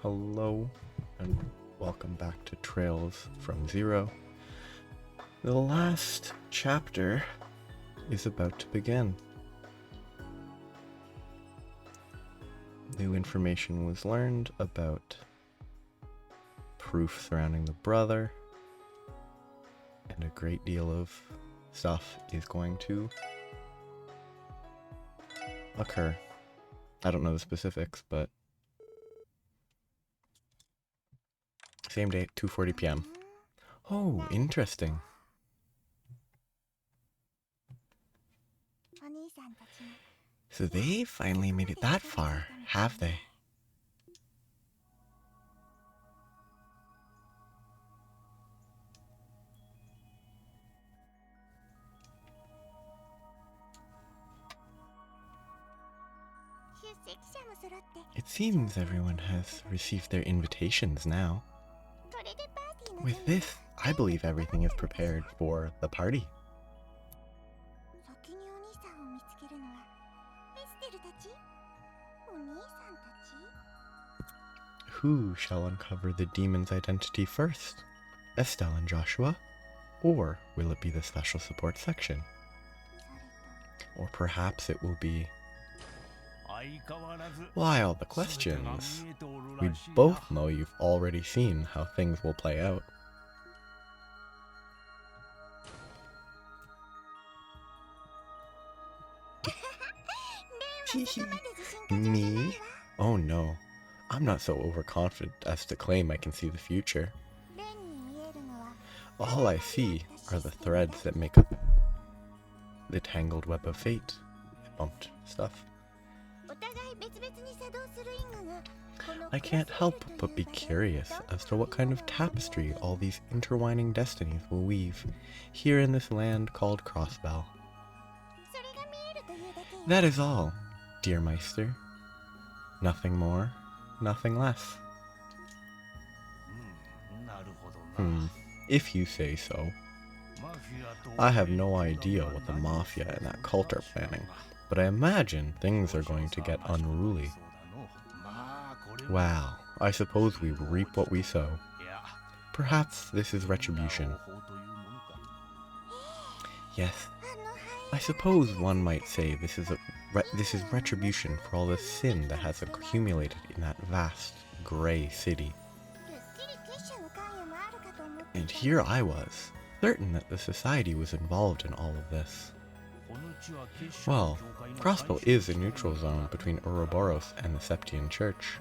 Hello, and welcome back to Trails from Zero. The last chapter is about to begin. New information was learned about proof surrounding the brother, and a great deal of stuff is going to occur. I don't know the specifics, but same day, 2:40 p.m. Oh, interesting. So they finally made it that far, have they? It seems everyone has received their invitations now. With this, I believe everything is prepared for the party. Who shall uncover the demon's identity first? Estelle and Joshua? Or will it be the special support section? Or perhaps it will be... Why all the questions? We both know you've already seen how things will play out. Me? Oh no. I'm not so overconfident as to claim I can see the future. All I see are the threads that make up the tangled web of fate. I bumped stuff. I can't help but be curious as to what kind of tapestry all these intertwining destinies will weave here in this land called Crossbell. That is all, dear Meister. Nothing more, nothing less. If you say so. I have no idea what the Mafia and that cult are planning, but I imagine things are going to get unruly. Well, I suppose we reap what we sow. Perhaps this is retribution. Yes, I suppose one might say this is retribution for all the sin that has accumulated in that vast, grey city. And here I was, certain that the society was involved in all of this. Well, Crossbell is a neutral zone between Ouroboros and the Septian Church.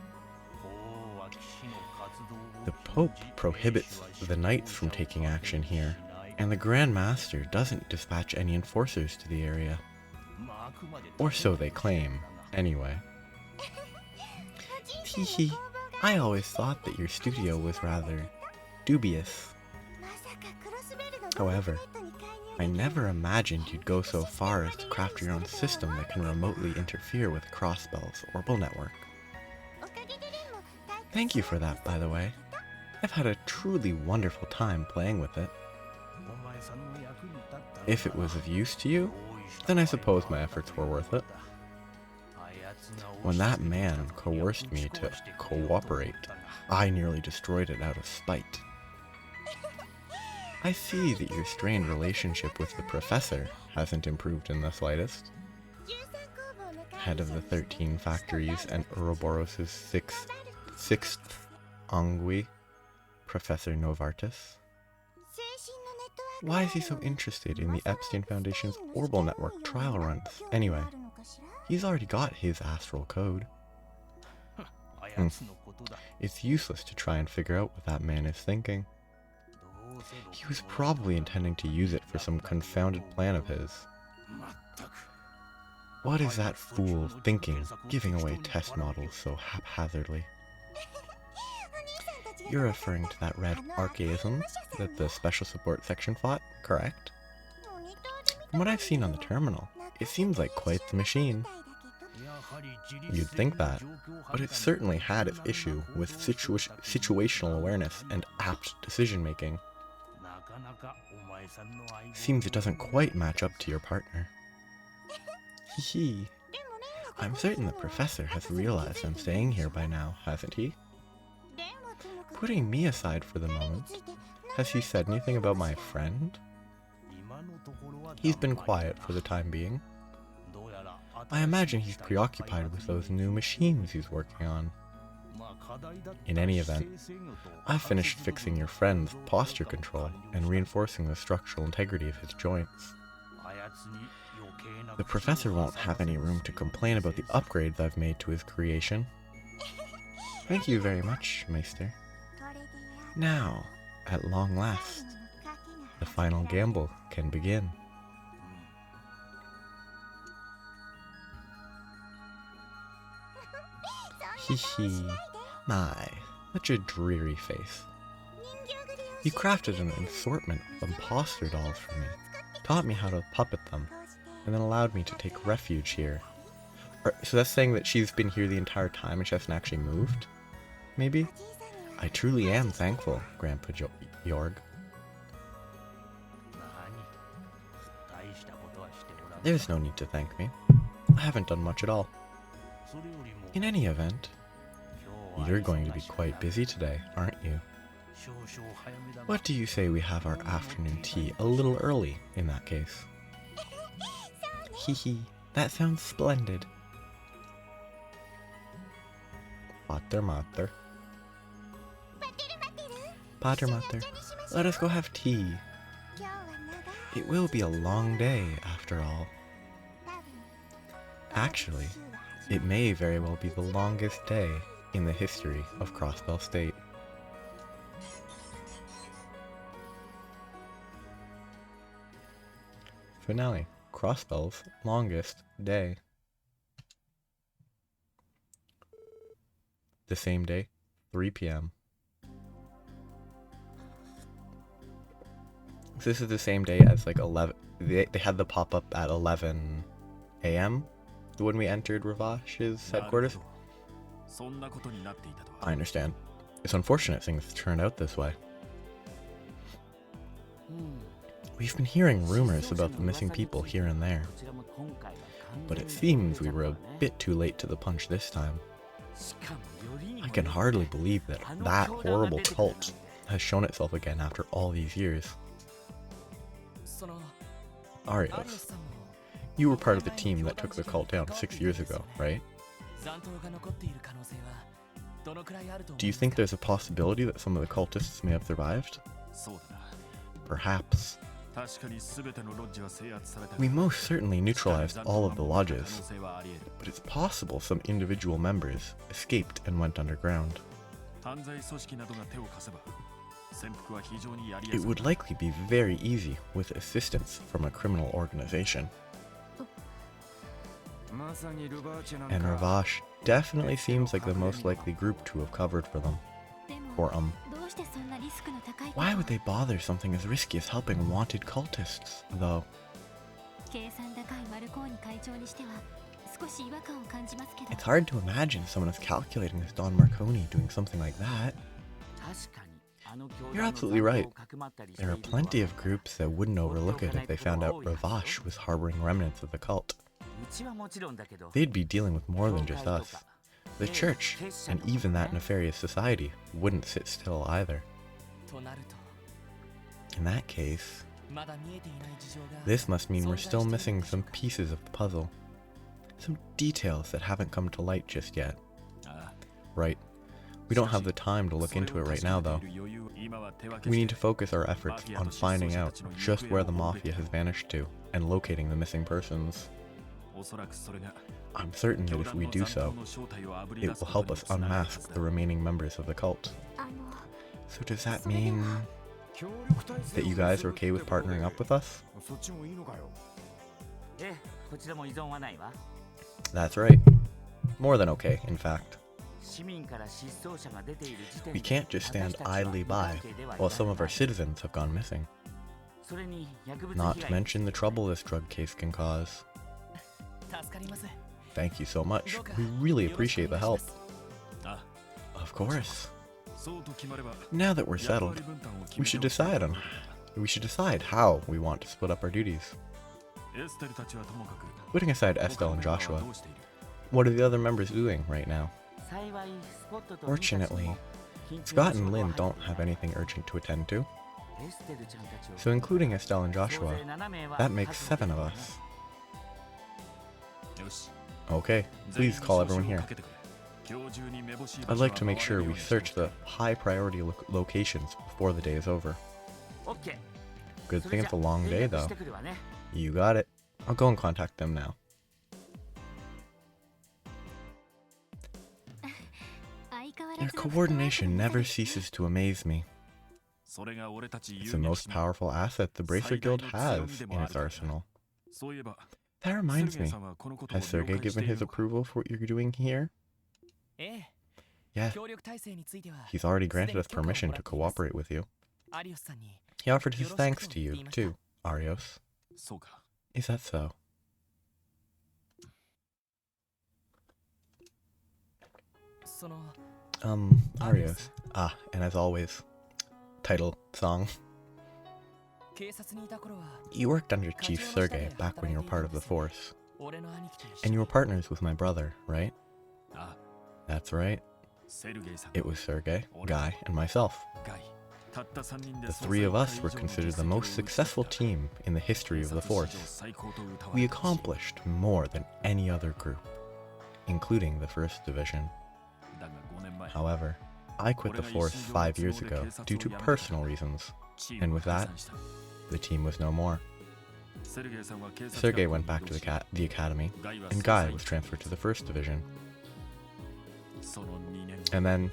The Pope prohibits the knights from taking action here, and the Grand Master doesn't dispatch any enforcers to the area. Or so they claim, anyway. Teehee, I always thought that your studio was rather dubious. However, I never imagined you'd go so far as to craft your own system that can remotely interfere with Crossbell's orbital network. Thank you for that, by the way. I've had a truly wonderful time playing with it. If it was of use to you, then I suppose my efforts were worth it. When that man coerced me to cooperate, I nearly destroyed it out of spite. I see that your strained relationship with the Professor hasn't improved in the slightest. Head of the 13 factories and Ouroboros' sixth ennui, Professor Novartis. Why is he so interested in the Epstein Foundation's orbital network trial runs, anyway? He's already got his astral code. It's useless to try and figure out what that man is thinking. He was probably intending to use it for some confounded plan of his. What is that fool thinking, giving away test models so haphazardly? You're referring to that red archaism that the special support section fought, correct? From what I've seen on the terminal, it seems like quite the machine. You'd think that, but it certainly had its issue with situational awareness and apt decision-making. Seems it doesn't quite match up to your partner. Hee. I'm certain the Professor has realized I'm staying here by now, hasn't he? Putting me aside for the moment, has he said anything about my friend? He's been quiet for the time being. I imagine he's preoccupied with those new machines he's working on. In any event, I've finished fixing your friend's posture control and reinforcing the structural integrity of his joints. The professor won't have any room to complain about the upgrades I've made to his creation. Thank you very much, Meister. Now, at long last, the final gamble can begin. Hee. My, such a dreary face. You crafted an assortment of imposter dolls for me, taught me how to puppet them, and then allowed me to take refuge here. So that's saying that she's been here the entire time and she hasn't actually moved? Maybe? I truly am thankful, Grandpa Jorg. There's no need to thank me. I haven't done much at all. In any event, you're going to be quite busy today, aren't you? What do you say we have our afternoon tea a little early, in that case? Hee, that sounds splendid. Pater, let us go have tea. It will be a long day, after all. Actually, it may very well be the longest day in the history of Crossbell State. Finale. Crossbell's longest day. The same day, 3 p.m. This is the same day as like 11. They had the pop-up at 11 a.m. when we entered Ravash's headquarters. I understand. It's unfortunate things turned out this way. We've been hearing rumors about the missing people here and there, but it seems we were a bit too late to the punch this time. I can hardly believe that that horrible cult has shown itself again after all these years. Arios, you were part of the team that took the cult down 6 years ago, right? Do you think there's a possibility that some of the cultists may have survived? Perhaps. We most certainly neutralized all of the lodges, but it's possible some individual members escaped and went underground. It would likely be very easy with assistance from a criminal organization. And Ravash definitely seems like the most likely group to have covered for them. Why would they bother something as risky as helping wanted cultists, though? It's hard to imagine someone as calculating as Don Marconi doing something like that. You're absolutely right. There are plenty of groups that wouldn't overlook it if they found out Ravash was harboring remnants of the cult. They'd be dealing with more than just us. The church, and even that nefarious society, wouldn't sit still either. In that case, this must mean we're still missing some pieces of the puzzle. Some details that haven't come to light just yet. Right. We don't have the time to look into it right now, though. We need to focus our efforts on finding out just where the Mafia has vanished to, and locating the missing persons. I'm certain that if we do so, it will help us unmask the remaining members of the cult. So does that mean that you guys are okay with partnering up with us? That's right. More than okay, in fact. We can't just stand idly by while some of our citizens have gone missing. Not to mention the trouble this drug case can cause. Thank you so much. We really appreciate the help. Of course. Now that we're settled, we should decide how we want to split up our duties. Putting aside Estelle and Joshua, what are the other members doing right now? Fortunately, Scott and Lynn don't have anything urgent to attend to. So including Estelle and Joshua, that makes 7 of us. Okay, please call everyone here. I'd like to make sure we search the high priority locations before the day is over. Good thing it's a long day though. You got it. I'll go and contact them now. Their coordination never ceases to amaze me. It's the most powerful asset the Bracer Guild has in its arsenal. That reminds me, has Sergei given his approval for what you're doing here? Yeah, he's already granted us permission to cooperate with you. He offered his thanks to you, too, Arios. Is that so? Arios. Ah, and as always, title song. You worked under Chief Sergei back when you were part of the Force. And you were partners with my brother, right? That's right. It was Sergei, Guy, and myself. The 3 of us were considered the most successful team in the history of the Force. We accomplished more than any other group, including the 1st Division. However, I quit the Force 5 years ago due to personal reasons, and with that, the team was no more. Sergei went back to the academy, and Guy was transferred to the 1st Division. And then,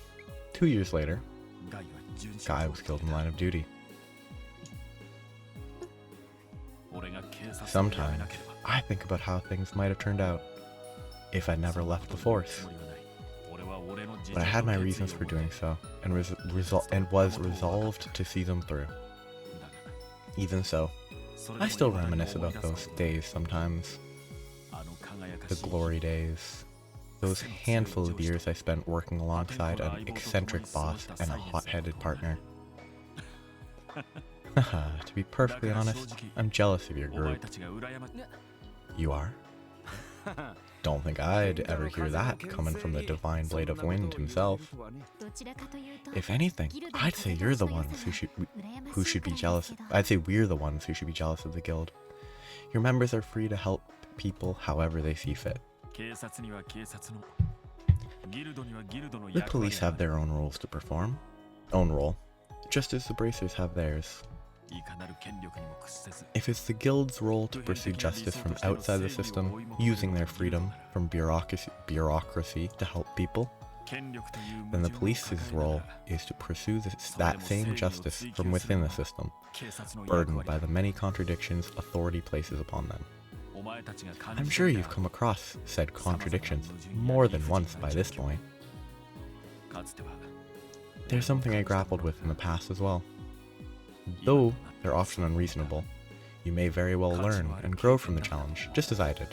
2 years later, Guy was killed in the line of duty. Sometimes, I think about how things might have turned out if I'd never left the Force. But I had my reasons for doing so, and was resolved to see them through. Even so, I still reminisce about those days sometimes. The glory days. Those handful of years I spent working alongside an eccentric boss and a hot-headed partner. Haha, to be perfectly honest, I'm jealous of your group. You are? Don't think I'd ever hear that coming from the Divine Blade of Wind himself. If anything, I'd say you're the ones who should be jealous. I'd say we're the ones who should be jealous of the guild. Your members are free to help people however they see fit. The police have their own rules to perform. Own role. Just as the Bracers have theirs. If it's the guild's role to pursue justice from outside the system, using their freedom from bureaucracy to help people, then the police's role is to pursue that same justice from within the system, burdened by the many contradictions authority places upon them. I'm sure you've come across said contradictions more than once by this point. There's something I grappled with in the past as well. Though they're often unreasonable, you may very well learn and grow from the challenge, just as I did.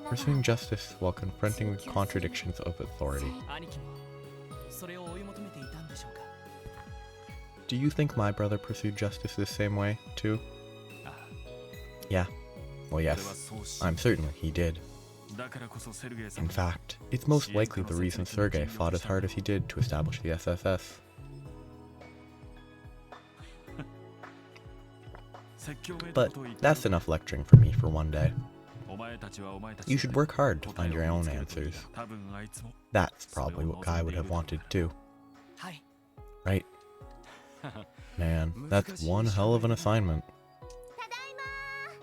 Pursuing justice while confronting the contradictions of authority. Do you think my brother pursued justice the same way, too? Yeah. Well, yes. I'm certain he did. In fact, it's most likely the reason Sergei fought as hard as he did to establish the SSS. But that's enough lecturing for me for one day. You should work hard to find your own answers. That's probably what Guy would have wanted too. Right? Man, that's one hell of an assignment.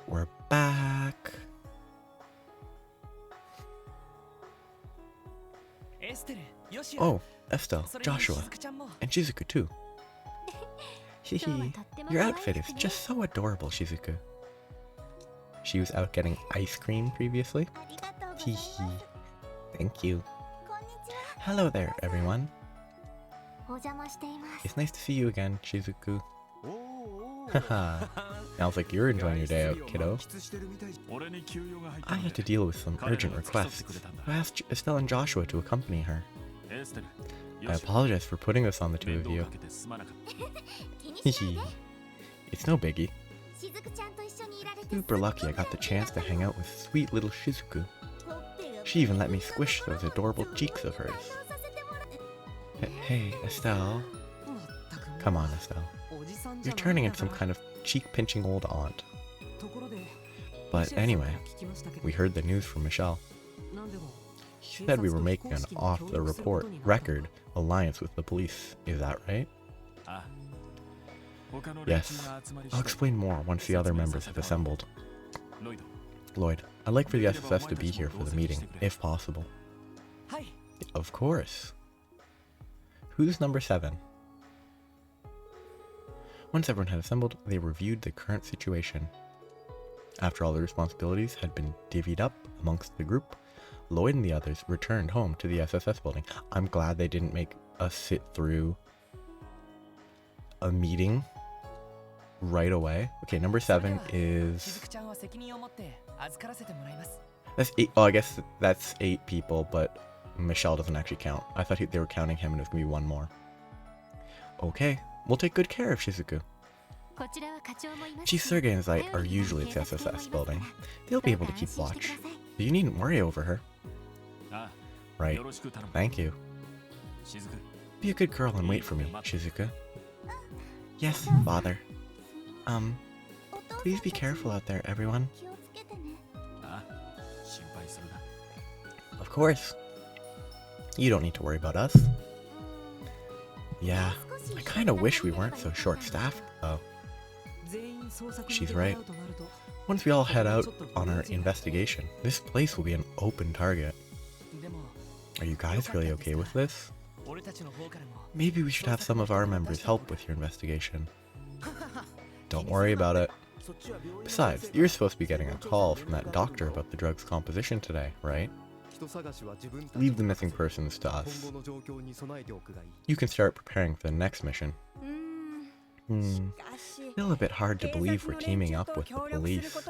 We're back. Oh, Estelle, Joshua, and Shizuku too. Hihi, your outfit is just so adorable, Shizuku. She was out getting ice cream previously. Hihi, thank you. Hello there, everyone. It's nice to see you again, Shizuku. Haha, sounds like you're enjoying your day out, kiddo. I had to deal with some urgent requests. I asked Estelle and Joshua to accompany her. I apologize for putting this on the two of you. Hehe. It's no biggie. Super lucky I got the chance to hang out with sweet little Shizuku. She even let me squish those adorable cheeks of hers. Hey, Estelle. Come on, Estelle. You're turning into some kind of cheek-pinching old aunt. But anyway, we heard the news from Michelle. She said we were making an off-the-record alliance with the police. Is that right? Yes. I'll explain more once the other members have assembled. Lloyd, I'd like for the SSS to be here for the meeting, if possible. Of course. Who's number 7? Once everyone had assembled, they reviewed the current situation. After all the responsibilities had been divvied up amongst the group, Lloyd and the others returned home to the SSS building. I'm glad they didn't make us sit through a meeting right away. Okay, number 7 is... That's 8. Oh, I guess that's 8 people, but Michelle doesn't actually count. I thought they were counting him and it was going to be one more. Okay, we'll take good care of Shizuku. Chief Sergei and I are usually at the SSS building. They'll be able to keep watch. You needn't worry over her. Right. Thank you. Be a good girl and wait for me, Shizuku. Yes, father. Please be careful out there, everyone. Of course. You don't need to worry about us. Yeah, I kinda wish we weren't so short-staffed, though. She's right. Once we all head out on our investigation, this place will be an open target. Are you guys really okay with this? Maybe we should have some of our members help with your investigation. Don't worry about it. Besides, you're supposed to be getting a call from that doctor about the drug's composition today, right? Leave the missing persons to us. You can start preparing for the next mission. Still a bit hard to believe we're teaming up with the police.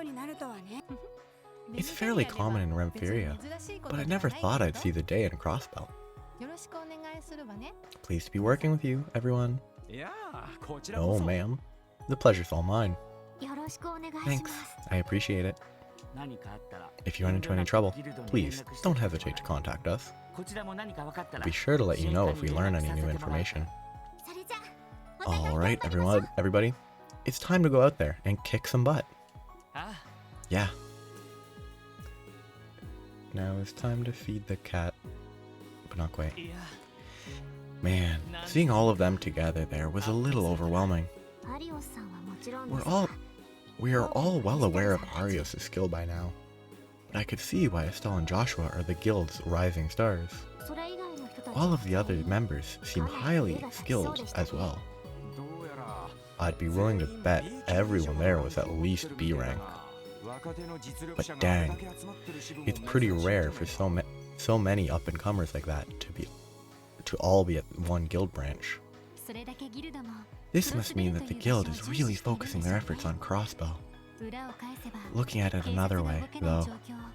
It's fairly common in Remphiria, but I never thought I'd see the day in Crossbell. Pleased to be working with you, everyone. Oh, ma'am. The pleasure's all mine. Thanks, I appreciate it. If you run into any trouble, please don't hesitate to contact us. We'll be sure to let you know if we learn any new information. Alright, everybody. It's time to go out there and kick some butt. Yeah. Now it's time to feed the cat. But not quite. Man, seeing all of them together there was a little overwhelming. We are all well aware of Arios' skill by now, but I could see why Estelle and Joshua are the guild's rising stars. All of the other members seem highly skilled as well. I'd be willing to bet everyone there was at least B rank. But dang, it's pretty rare for so many up-and-comers like that to all be at one guild branch. This must mean that the guild is really focusing their efforts on Crossbow. Looking at it another way, though,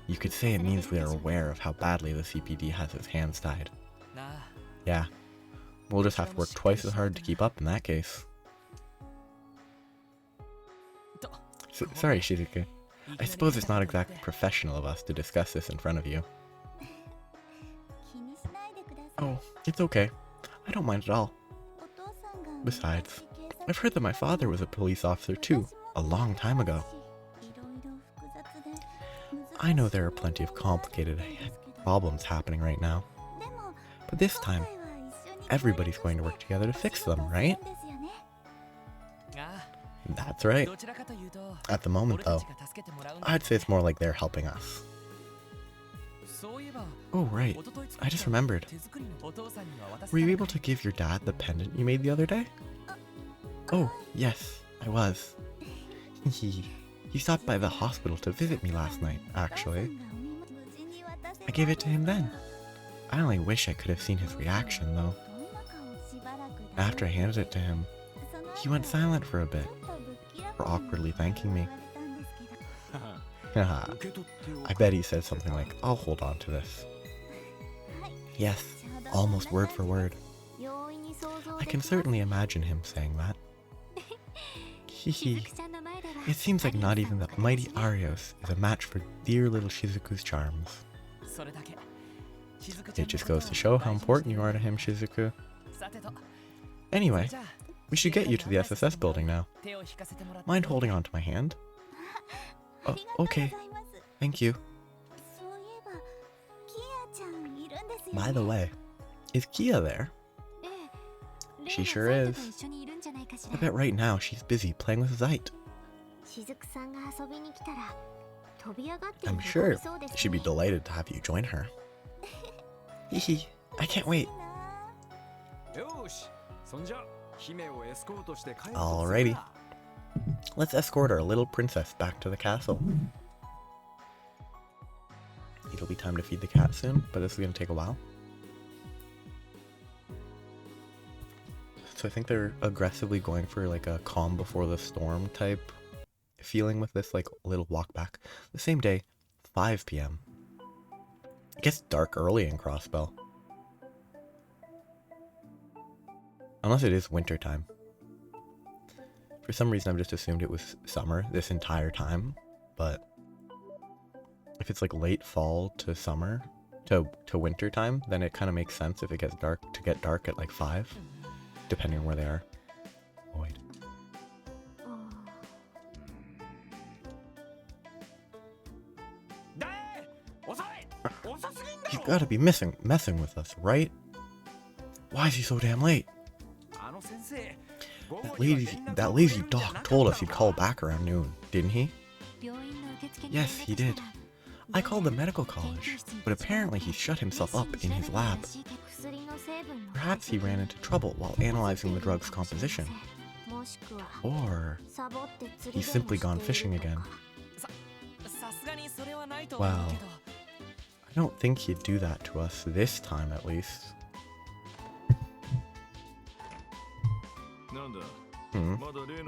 you could say it means we are aware of how badly the CPD has its hands tied. Yeah, we'll just have to work twice as hard to keep up in that case. Sorry, Shizuku. I suppose it's not exactly professional of us to discuss this in front of you. Oh, it's okay. I don't mind at all. Besides, I've heard that my father was a police officer too, a long time ago. I know there are plenty of complicated problems happening right now, but this time, everybody's going to work together to fix them, right? That's right. At the moment, though, I'd say it's more like they're helping us. Oh, right. I just remembered. Were you able to give your dad the pendant you made the other day? Oh, yes, I was. He stopped by the hospital to visit me last night, actually. I gave it to him then. I only wish I could have seen his reaction, though. After I handed it to him, he went silent for a bit, for awkwardly thanking me. Haha, I bet he said something like, "I'll hold on to this." Yes, almost word for word. I can certainly imagine him saying that. Hehe. It seems like not even the mighty Arios is a match for dear little Shizuku's charms. It just goes to show how important you are to him, Shizuku. Anyway, we should get you to the SSS building now. Mind holding on to my hand? Oh, okay. Thank you. By the way, is Kia there? She sure is. I bet right now she's busy playing with Zeit. I'm sure she'd be delighted to have you join her. Hehe, I can't wait. Alrighty. Let's escort our little princess back to the castle. It'll be time to feed the cat soon, but this is going to take a while. So I think they're aggressively going for like a calm before the storm type feeling with this like little walk back. The same day, 5 p.m. It gets dark early in Crossbell. Unless it is winter time. For some reason I've just assumed it was summer this entire time, but if it's like late fall to summer to winter time, then it kind of makes sense if it gets dark to get dark at like 5, depending on where they are. Oh, wait. He's gotta be messing with us, right? Why is he so damn late? That lazy doc told us he'd call back around noon, didn't he? Yes, he did. I called the medical college, but apparently he shut himself up in his lab. Perhaps he ran into trouble while analyzing the drug's composition. Or he's simply gone fishing again. Well, I don't think he'd do that to us this time at least.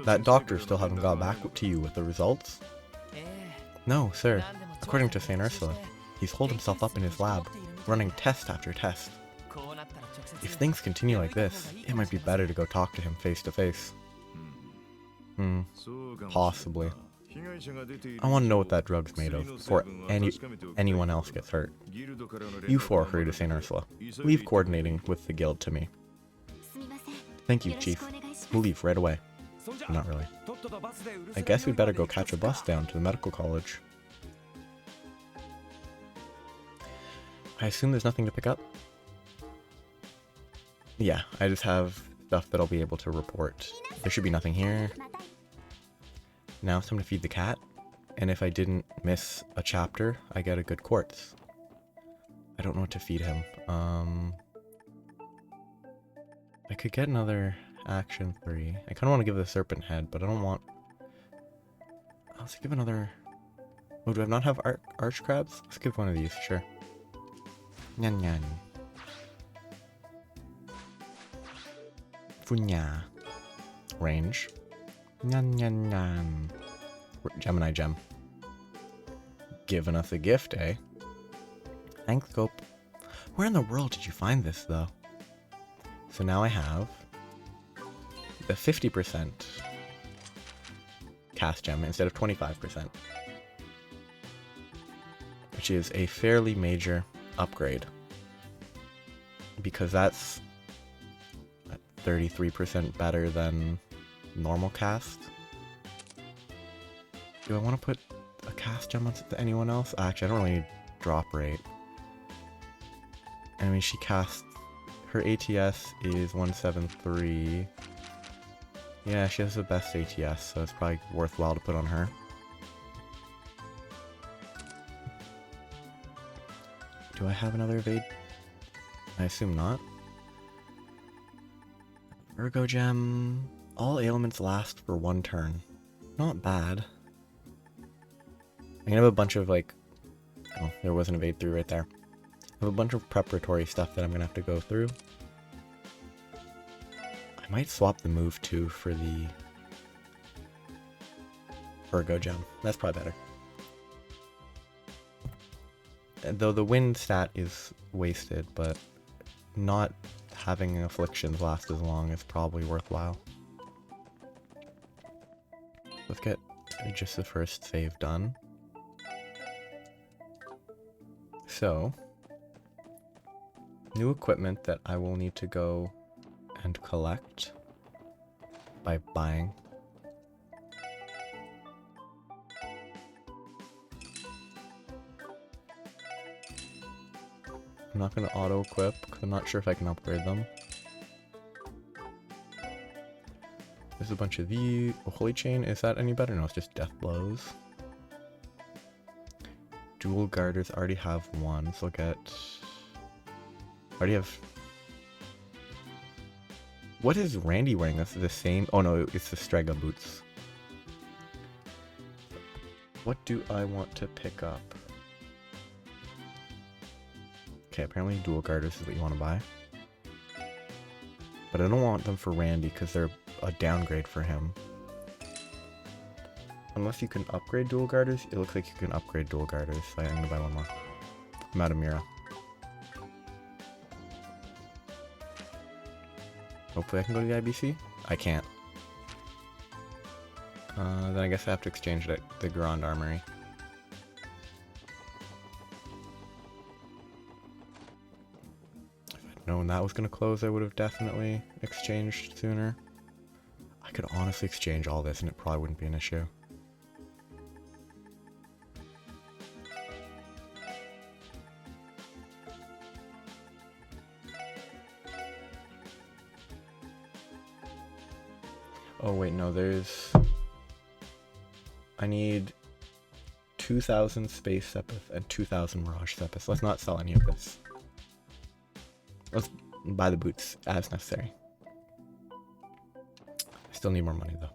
That doctor still hasn't got back to you with the results? No, sir. According to St. Ursula, he's holed himself up in his lab, running test after test. If things continue like this, it might be better to go talk to him face to face. Possibly. I want to know what that drug's made of before anyone else gets hurt. You four hurry to St. Ursula. Leave coordinating with the guild to me. Thank you, Chief. We'll leave right away. Not really. I guess we'd better go catch a bus down to the medical college. I assume there's nothing to pick up? Yeah, I just have stuff that I'll be able to report. There should be nothing here. Now it's time to feed the cat, and if I didn't miss a chapter, I get a good quartz. I don't know what to feed him. I could get another action 3. I kind of want to give the serpent head, but I don't want... Let's give another... Oh, do I not have arch crabs? Let's give one of these, sure. Nyan nyan. Funya. Range. Nyan nyan nyan. Gemini gem. Giving us a gift, eh? Thanks, Scope. Where in the world did you find this, though? So now I have the 50% cast gem instead of 25%, which is a fairly major upgrade because that's 33% better than normal cast. Do I want to put a cast gem on anyone else? Actually, I don't really need drop rate. I mean, she casts... Her ATS is 173. Yeah, she has the best ATS, so it's probably worthwhile to put on her. Do I have another evade? I assume not. Virgo gem. All ailments last for 1 turn. Not bad. I'm gonna have a bunch of like... Oh, there was an evade through right there. I have a bunch of preparatory stuff that I'm gonna have to go through. I might swap the move 2 for the Virgo gem. That's probably better. Though the wind stat is wasted, but not having afflictions last as long is probably worthwhile. Let's get just the first save done. So, new equipment that I will need to go and collect by buying. I'm not going to auto-equip because I'm not sure if I can upgrade them. There's a bunch of the Holy Chain. Is that any better? No, it's just Death Blows. Dual Garters already have one, so I'll get... already have... What is Randy wearing? That's the same... Oh no, it's the Strega boots. What do I want to pick up? Okay, apparently Dual Garters is what you want to buy. But I don't want them for Randy because they're a downgrade for him. Unless you can upgrade Dual Garters, it looks like you can upgrade Dual Garters, so I'm gonna buy one more. I'm out of Mira. Hopefully I can go to the IBC? I can't. Then I guess I have to exchange it at the Grand Armory. If I'd known that was gonna close, I would have definitely exchanged sooner. I could honestly exchange all this and it probably wouldn't be an issue. Oh wait, no, there's... I need 2,000 Space Sepith and 2,000 Mirage Sepith. Let's not sell any of this. Let's buy the boots as necessary. I still need more money though.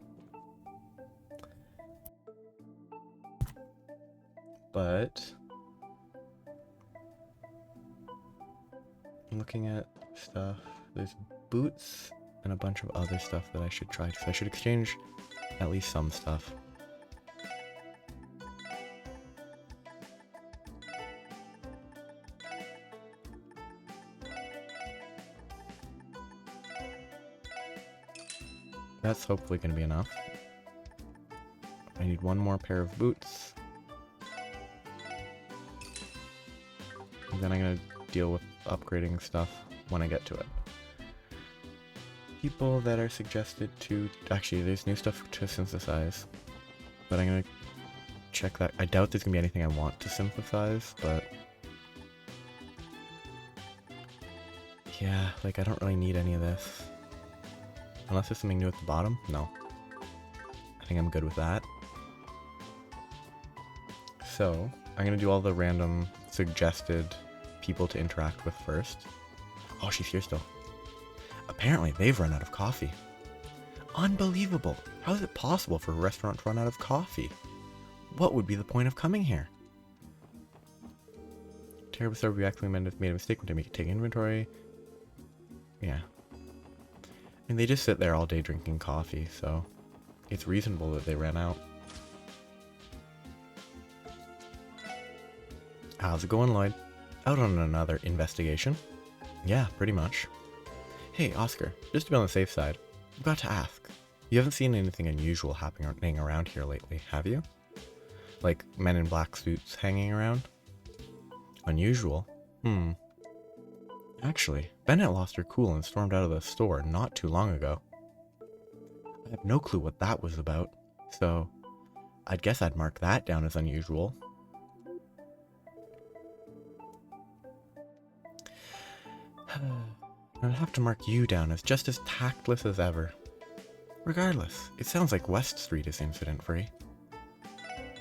But... I'm looking at stuff. There's boots and a bunch of other stuff that I should try. So I should exchange at least some stuff. That's hopefully going to be enough. I need one more pair of boots. And then I'm going to deal with upgrading stuff when I get to it. People that are suggested to... Actually, there's new stuff to synthesize. But I'm going to check that. I doubt there's going to be anything I want to synthesize, but... Yeah, like I don't really need any of this. Unless there's something new at the bottom? No. I think I'm good with that. So, I'm going to do all the random suggested people to interact with first. Oh, she's here still. Apparently, they've run out of coffee. Unbelievable! How is it possible for a restaurant to run out of coffee? What would be the point of coming here? Terrible server, we actually made a mistake when they take inventory. Yeah. And they just sit there all day drinking coffee, so it's reasonable that they ran out. How's it going, Lloyd? Out on another investigation? Yeah, pretty much. Hey, Oscar, just to be on the safe side, I've got to ask. You haven't seen anything unusual happening around here lately, have you? Like men in black suits hanging around? Unusual? Actually, Bennett lost her cool and stormed out of the store not too long ago. I have no clue what that was about, so I'd guess I'd mark that down as unusual. I'd have to mark you down as just as tactless as ever. Regardless, it sounds like West Street is incident-free.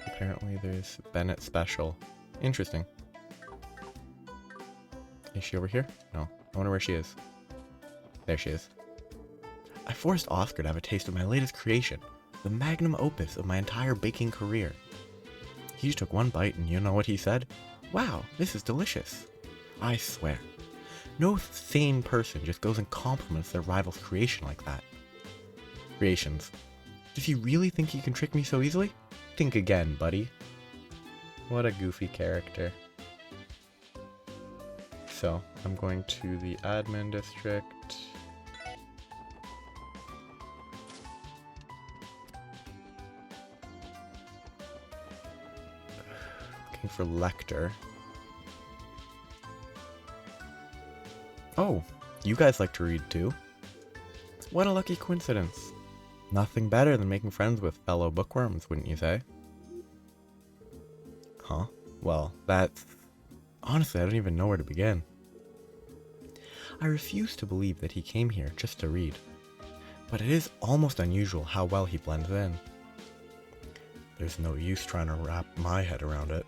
Apparently there's Bennett Special. Interesting. Is she over here? No. I wonder where she is. There she is. I forced Oscar to have a taste of my latest creation, the magnum opus of my entire baking career. He just took one bite and you know what he said? Wow, this is delicious. I swear. No sane person just goes and compliments their rival's creation like that. Creations. Does he really think he can trick me so easily? Think again, buddy. What a goofy character. So, I'm going to the admin district. Looking for Lecter. Oh, you guys like to read too? What a lucky coincidence. Nothing better than making friends with fellow bookworms, wouldn't you say? Huh? Well, that's... Honestly, I don't even know where to begin. I refuse to believe that he came here just to read. But it is almost unusual how well he blends in. There's no use trying to wrap my head around it.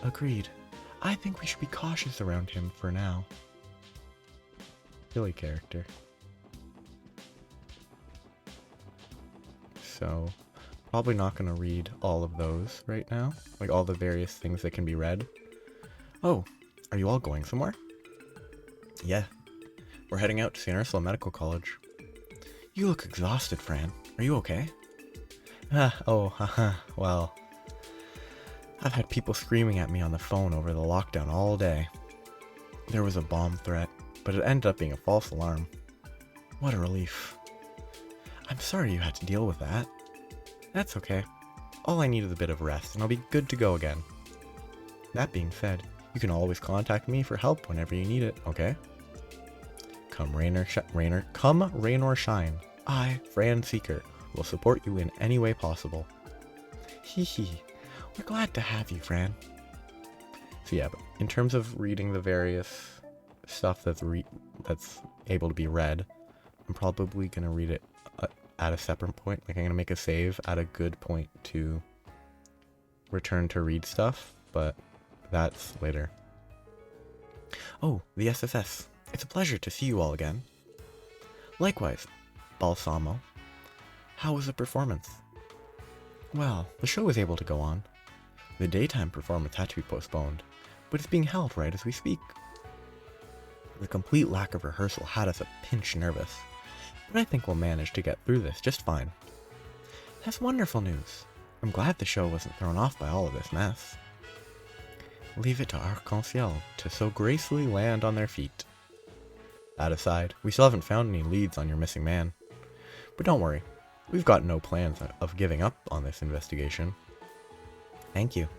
Agreed. I think we should be cautious around him for now. Silly character. So, probably not going to read all of those right now. Like all the various things that can be read. Oh, are you all going somewhere? Yeah. We're heading out to St. Ursula Medical College. You look exhausted, Fran. Are you okay? Well, I've had people screaming at me on the phone over the lockdown all day. There was a bomb threat, but it ended up being a false alarm. What a relief. I'm sorry you had to deal with that. That's okay. All I need is a bit of rest, and I'll be good to go again. That being said, you can always contact me for help whenever you need it, okay? Come rain or shine, I, Fran Seeker, will support you in any way possible. Hee hee. We're glad to have you, Fran. So yeah, but in terms of reading the various stuff that's able to be read, I'm probably going to read it at a separate point. Like I'm going to make a save at a good point to return to read stuff, but that's later. Oh, the SSS. It's a pleasure to see you all again. Likewise, Balsamo. How was the performance? Well, the show was able to go on. The daytime performance had to be postponed, but it's being held right as we speak. The complete lack of rehearsal had us a pinch nervous, but I think we'll manage to get through this just fine. That's wonderful news. I'm glad the show wasn't thrown off by all of this mess. Leave it to Arc-en-Ciel to so gracefully land on their feet. That aside, we still haven't found any leads on your missing man. But don't worry, we've got no plans of giving up on this investigation. Thank you,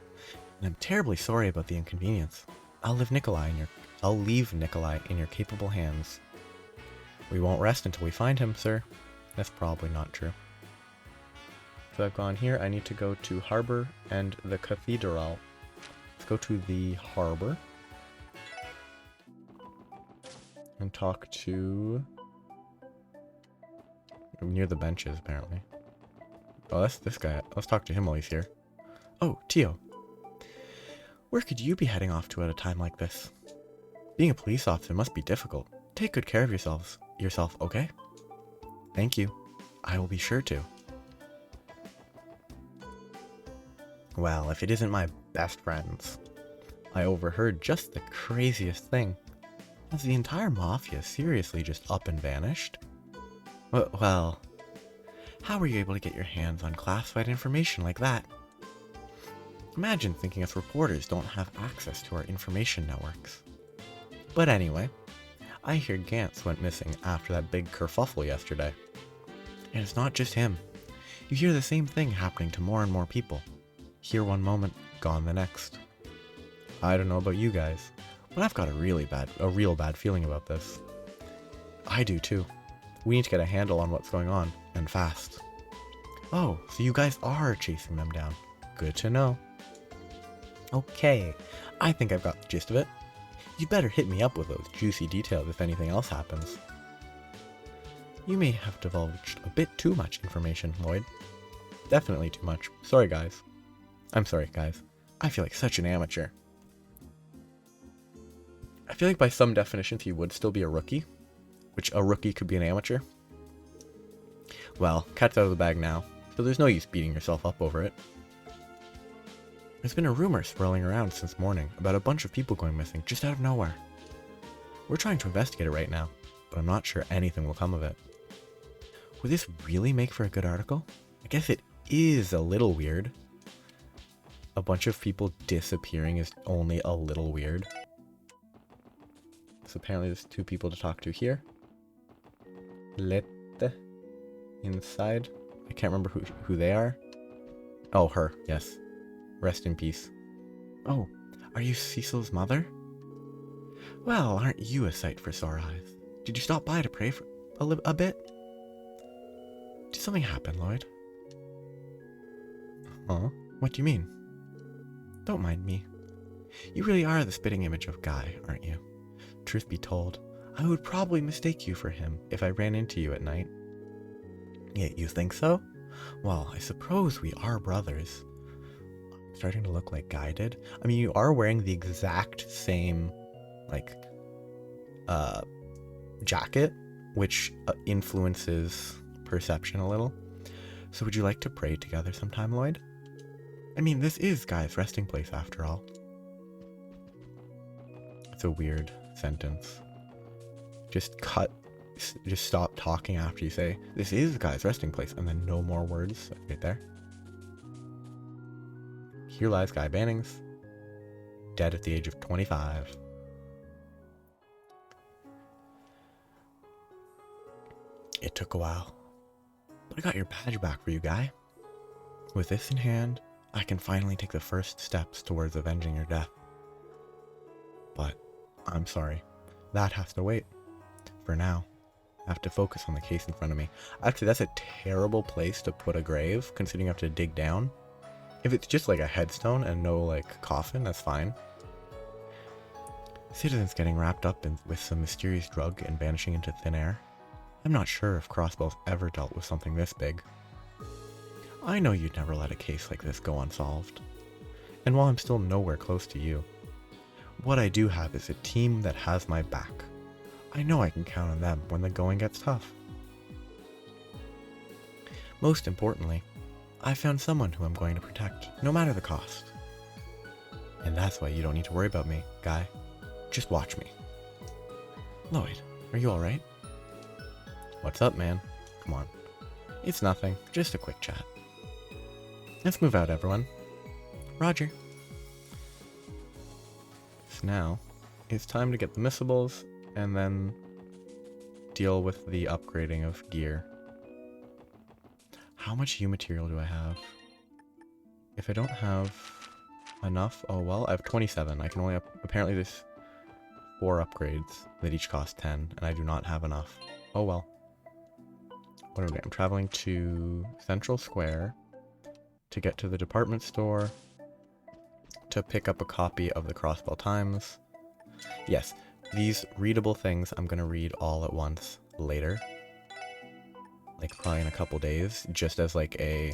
and I'm terribly sorry about the inconvenience. I'll leave Nikolai in your capable hands. We won't rest until we find him, sir. That's probably not true. So I've gone here. I need to go to Harbor and the Cathedral. Let's go to the Harbor and talk to... near the benches, apparently. Oh, that's this guy. Let's talk to him while he's here. Oh, Tio. Where could you be heading off to at a time like this? Being a police officer must be difficult. Take good care of yourself, okay? Thank you. I will be sure to. Well, if it isn't my best friends. I overheard just the craziest thing. Has the entire mafia seriously just up and vanished? Well, how were you able to get your hands on classified information like that? Imagine thinking us reporters don't have access to our information networks. But anyway, I hear Gantz went missing after that big kerfuffle yesterday. And it's not just him. You hear the same thing happening to more and more people. Here one moment, gone the next. I don't know about you guys, but I've got a real bad feeling about this. I do too. We need to get a handle on what's going on, and fast. Oh, so you guys are chasing them down. Good to know. Okay, I think I've got the gist of it. You'd better hit me up with those juicy details if anything else happens. You may have divulged a bit too much information, Lloyd. Definitely too much. Sorry, guys. I'm sorry, guys. I feel like such an amateur. I feel like by some definitions he would still be a rookie, which a rookie could be an amateur. Well, cat's out of the bag now, so there's no use beating yourself up over it. There's been a rumor swirling around since morning about a bunch of people going missing just out of nowhere. We're trying to investigate it right now, but I'm not sure anything will come of it. Would this really make for a good article? I guess it is a little weird. A bunch of people disappearing is only a little weird. So apparently there's two people to talk to here. Lette. Inside. I can't remember who they are. Oh, her. Yes. Rest in peace. Oh, are you Cecil's mother? Well, aren't you a sight for sore eyes? Did you stop by to pray for a bit? Did something happen, Lloyd? Huh? What do you mean? Don't mind me. You really are the spitting image of Guy, aren't you? Truth be told, I would probably mistake you for him if I ran into you at night. Yeah, you think so? Well, I suppose we are brothers. I'm starting to look like Guy did. I mean, you are wearing the exact same, jacket, which influences perception a little. So would you like to pray together sometime, Lloyd? I mean, this is Guy's resting place after all. It's a weird sentence. Just stop talking after you say, this is Guy's resting place, and then no more words right there. Here lies Guy Bannings, dead at the age of 25. It took a while, but I got your badge back for you, Guy. With this in hand, I can finally take the first steps towards avenging your death. But I'm sorry, that has to wait. For now, I have to focus on the case in front of me. Actually, that's a terrible place to put a grave, considering you have to dig down. If it's just like a headstone and no coffin, that's fine. Citizens getting wrapped up with some mysterious drug and vanishing into thin air. I'm not sure if Crossbell's ever dealt with something this big. I know you'd never let a case like this go unsolved. And while I'm still nowhere close to you, what I do have is a team that has my back. I know I can count on them when the going gets tough. Most importantly, I found someone who I'm going to protect, no matter the cost. And that's why you don't need to worry about me, Guy. Just watch me. Lloyd, are you alright? What's up, man? Come on. It's nothing, just a quick chat. Let's move out, everyone. Roger. So now, it's time to get the missables, and then deal with the upgrading of gear. How much U material do I have? If I don't have enough, oh well, I have 27. I can only apparently there's 4 upgrades that each cost 10, and I do not have enough. Oh well. What are we doing? I'm traveling to Central Square to get to the department store to pick up a copy of the Crossbell Times. Yes, these readable things I'm gonna read all at once later. Probably in a couple days, just as a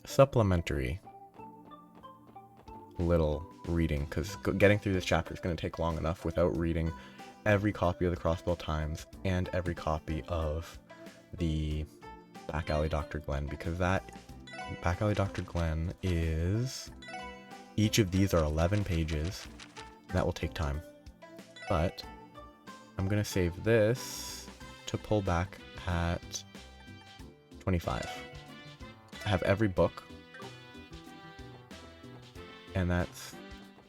supplementary little reading, because getting through this chapter is going to take long enough without reading every copy of the Crossbell Times and every copy of the Back Alley Dr. Glenn, because that Back Alley Dr. Glenn is... each of these are 11 pages. That will take time. But I'm going to save this to pull back at 25. I have every book, and that's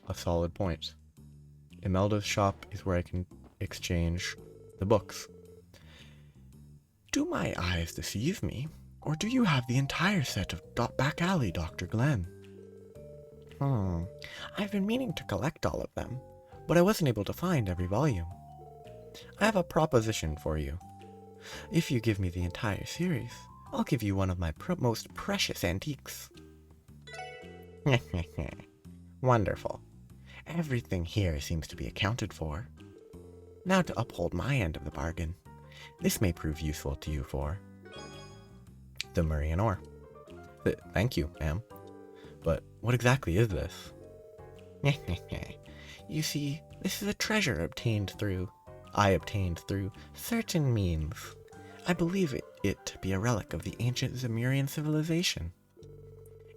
a solid point. Imelda's shop is where I can exchange the books. Do my eyes deceive me, or do you have the entire set of Back Alley Dr. Glenn? I've been meaning to collect all of them, but I wasn't able to find every volume. I have a proposition for you. If you give me the entire series, I'll give you one of my most precious antiques. Wonderful. Everything here seems to be accounted for. Now to uphold my end of the bargain. This may prove useful to you for the Murray and Orr. Thank you, ma'am. But what exactly is this? You see, this is a treasure I obtained through certain means. I believe it to be a relic of the ancient Zemurian civilization.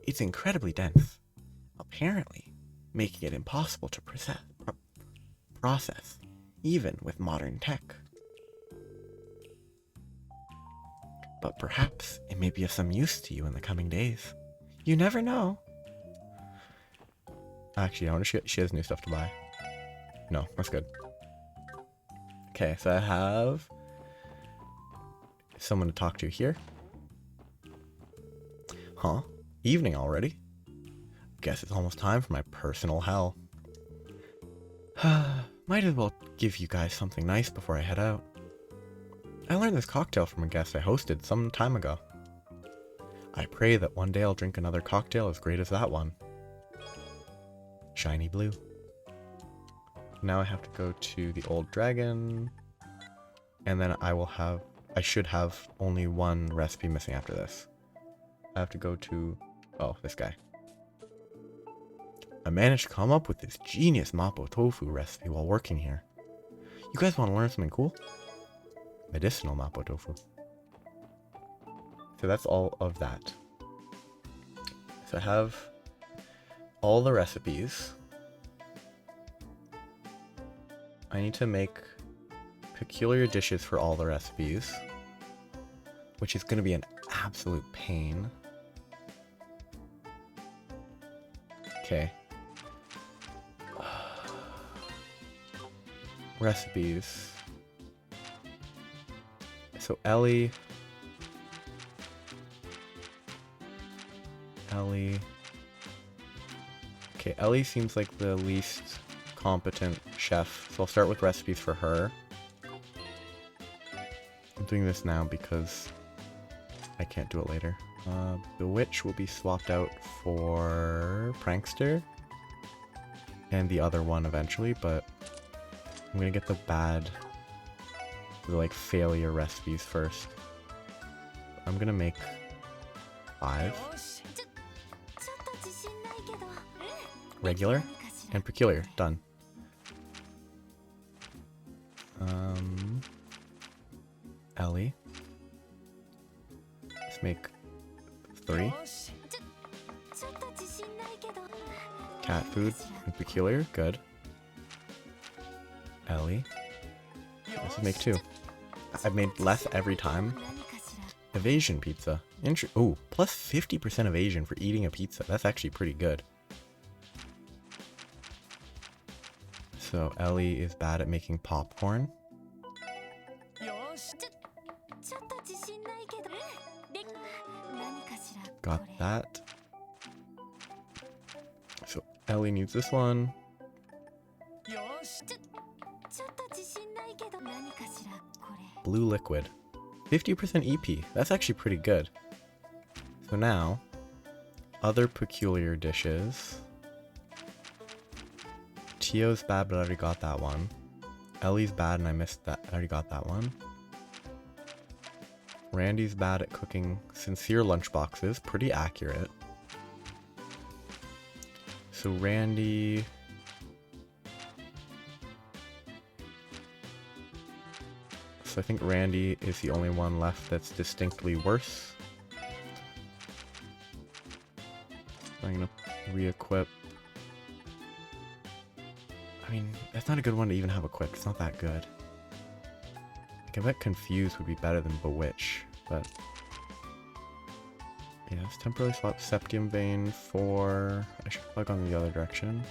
It's incredibly dense, apparently making it impossible to process, even with modern tech. But perhaps it may be of some use to you in the coming days. You never know. Actually, I wonder if she has new stuff to buy. No, that's good. Okay, so I have someone to talk to here. Huh? Evening already? Guess it's almost time for my personal hell. Might as well give you guys something nice before I head out. I learned this cocktail from a guest I hosted some time ago. I pray that one day I'll drink another cocktail as great as that one. Shiny blue. Now I have to go to the old dragon. And then I should have only one recipe missing after this. I have to go to, oh, this guy. I managed to come up with this genius mapo tofu recipe while working here. You guys want to learn something cool? Medicinal mapo tofu. So that's all of that. So I have all the recipes. I need to make peculiar dishes for all the recipes, which is going to be an absolute pain. Okay. Recipes. So Ellie. Okay, Ellie seems like the least competent chef, so I'll start with recipes for her. I'm doing this now because I can't do it later. The witch will be swapped out for prankster and the other one eventually, but I'm gonna get the like failure recipes first. I'm gonna make 5. Regular and peculiar. Done. Ellie. Let's make 3. Cat food and peculiar. Good. Ellie. Let's make 2. I've made less every time. Evasion pizza. Ooh, plus 50% evasion for eating a pizza. That's actually pretty good. So Ellie is bad at making popcorn. Got that. So Ellie needs this one. Blue liquid. 50% EP. That's actually pretty good. So now, other peculiar dishes. Tio's bad, but I already got that one. Ellie's bad and I missed that. I already got that one. Randy's bad at cooking sincere lunchboxes. Pretty accurate. So Randy... So I think Randy is the only one left that's distinctly worse. I'm gonna re-equip. I mean, that's not a good one to even have equipped. It's not that good. Like, I bet Confuse would be better than Bewitch, but... Yeah, let's temporarily swap Septium Vein for... I should plug on the other direction.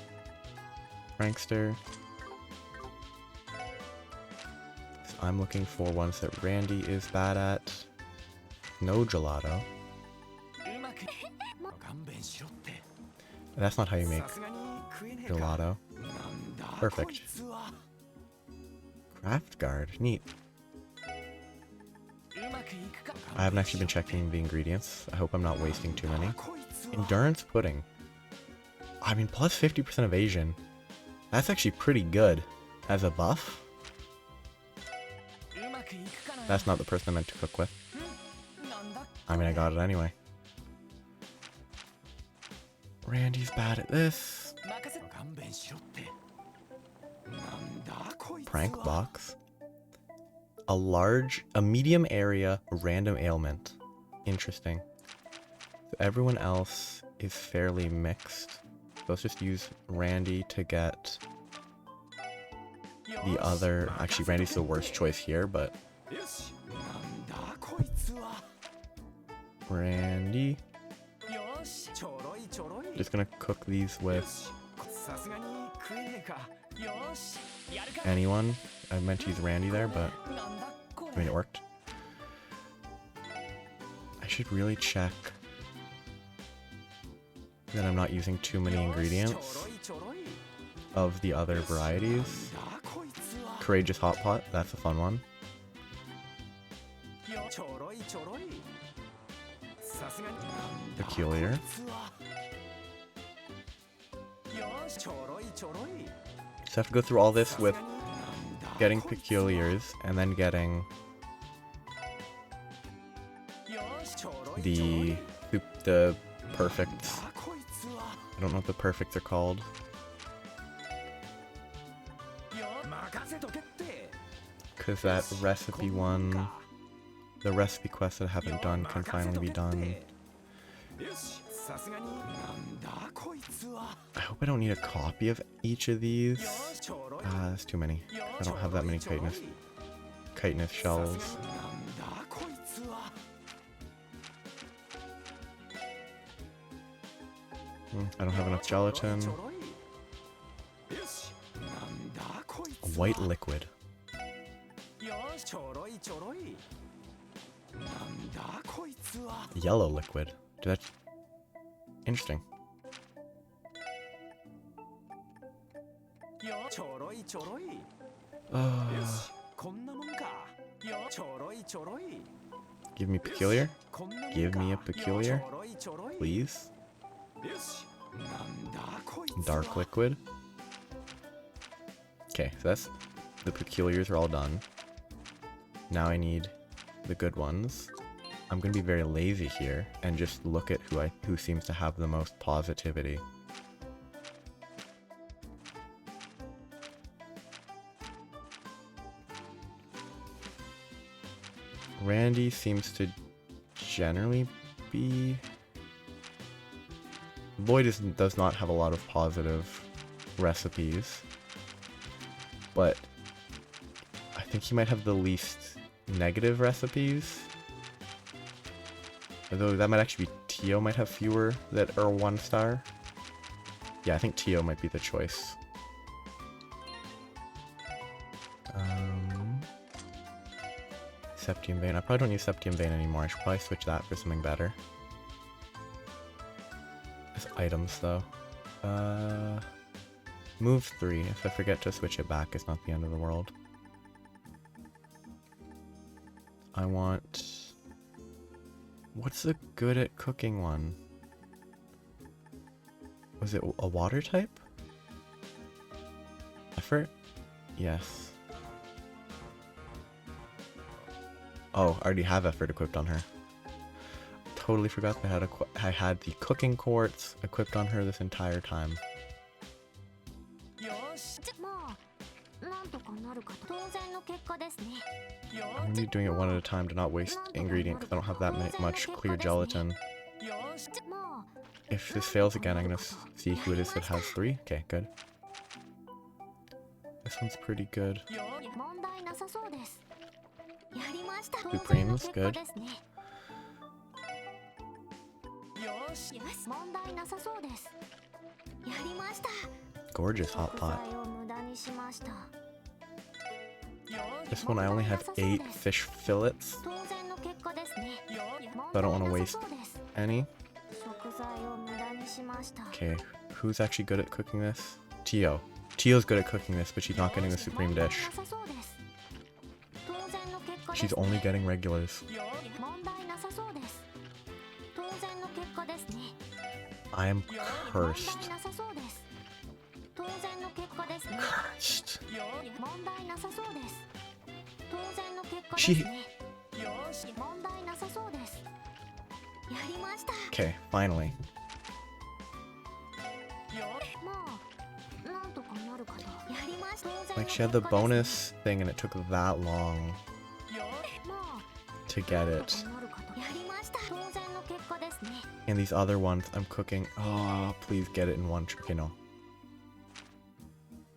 Prankster. So I'm looking for ones that Randy is bad at. No gelato. That's not how you make gelato. Perfect. Craft guard. Neat. I haven't actually been checking the ingredients. I hope I'm not wasting too many. Endurance pudding. I mean, plus 50% evasion. That's actually pretty good. As a buff? That's not the person I meant to cook with. I mean, I got it anyway. Randy's bad at this. Prank box. A medium area random ailment. Interesting. So everyone else is fairly mixed. So let's just use Randy to get the other... Actually, Randy's the worst choice here, but... Randy. Just gonna cook these with... anyone. I meant to use Randy there, but... I mean, it worked. I should really check that I'm not using too many ingredients of the other varieties. Courageous Hot Pot, that's a fun one. Peculiar. So I have to go through all this with getting peculiars and then getting the perfects. I don't know what the perfects are called. Because that recipe one, the recipe quest that I haven't done can finally be done. I hope I don't need a copy of each of these. That's too many. I don't have that many chitinous shells. I don't have enough gelatin. A white liquid. Yellow liquid. Interesting. Give me peculiar. Give me a peculiar, please. Dark liquid. Okay, so that's the peculiars are all done. Now I need the good ones. I'm gonna be very lazy here and just look at who seems to have the most positivity. Randy seems to generally be... Lloyd does not have a lot of positive recipes, but I think he might have the least negative recipes. Although that might actually be Tio might have fewer that are 1 star. Yeah, I think Tio might be the choice. Septium Vein. I probably don't use Septium Vein anymore. I should probably switch that for something better. As items, though. Move 3. If I forget to switch it back, it's not the end of the world. I want... What's the good at cooking one? Was it a water type? Effort? Yes. Oh, I already have effort equipped on her. Totally forgot that I had the cooking quartz equipped on her this entire time. I'm gonna be doing it one at a time to not waste ingredient because I don't have that much clear gelatin. If this fails again, I'm gonna see who it is that has 3. Okay, good. This one's pretty good. Supremes, good. Gorgeous hot pot. This one I only have 8 fish fillets, so I don't want to waste any. Okay, who's actually good at cooking this? Tio. Tio's good at cooking this, but she's not getting the supreme dish. She's only getting regulars. I am cursed. Cursed. Okay, finally. Like, she had the bonus thing and it took that long to get it. And these other ones I'm cooking. Oh, please get it in one. Okay, no.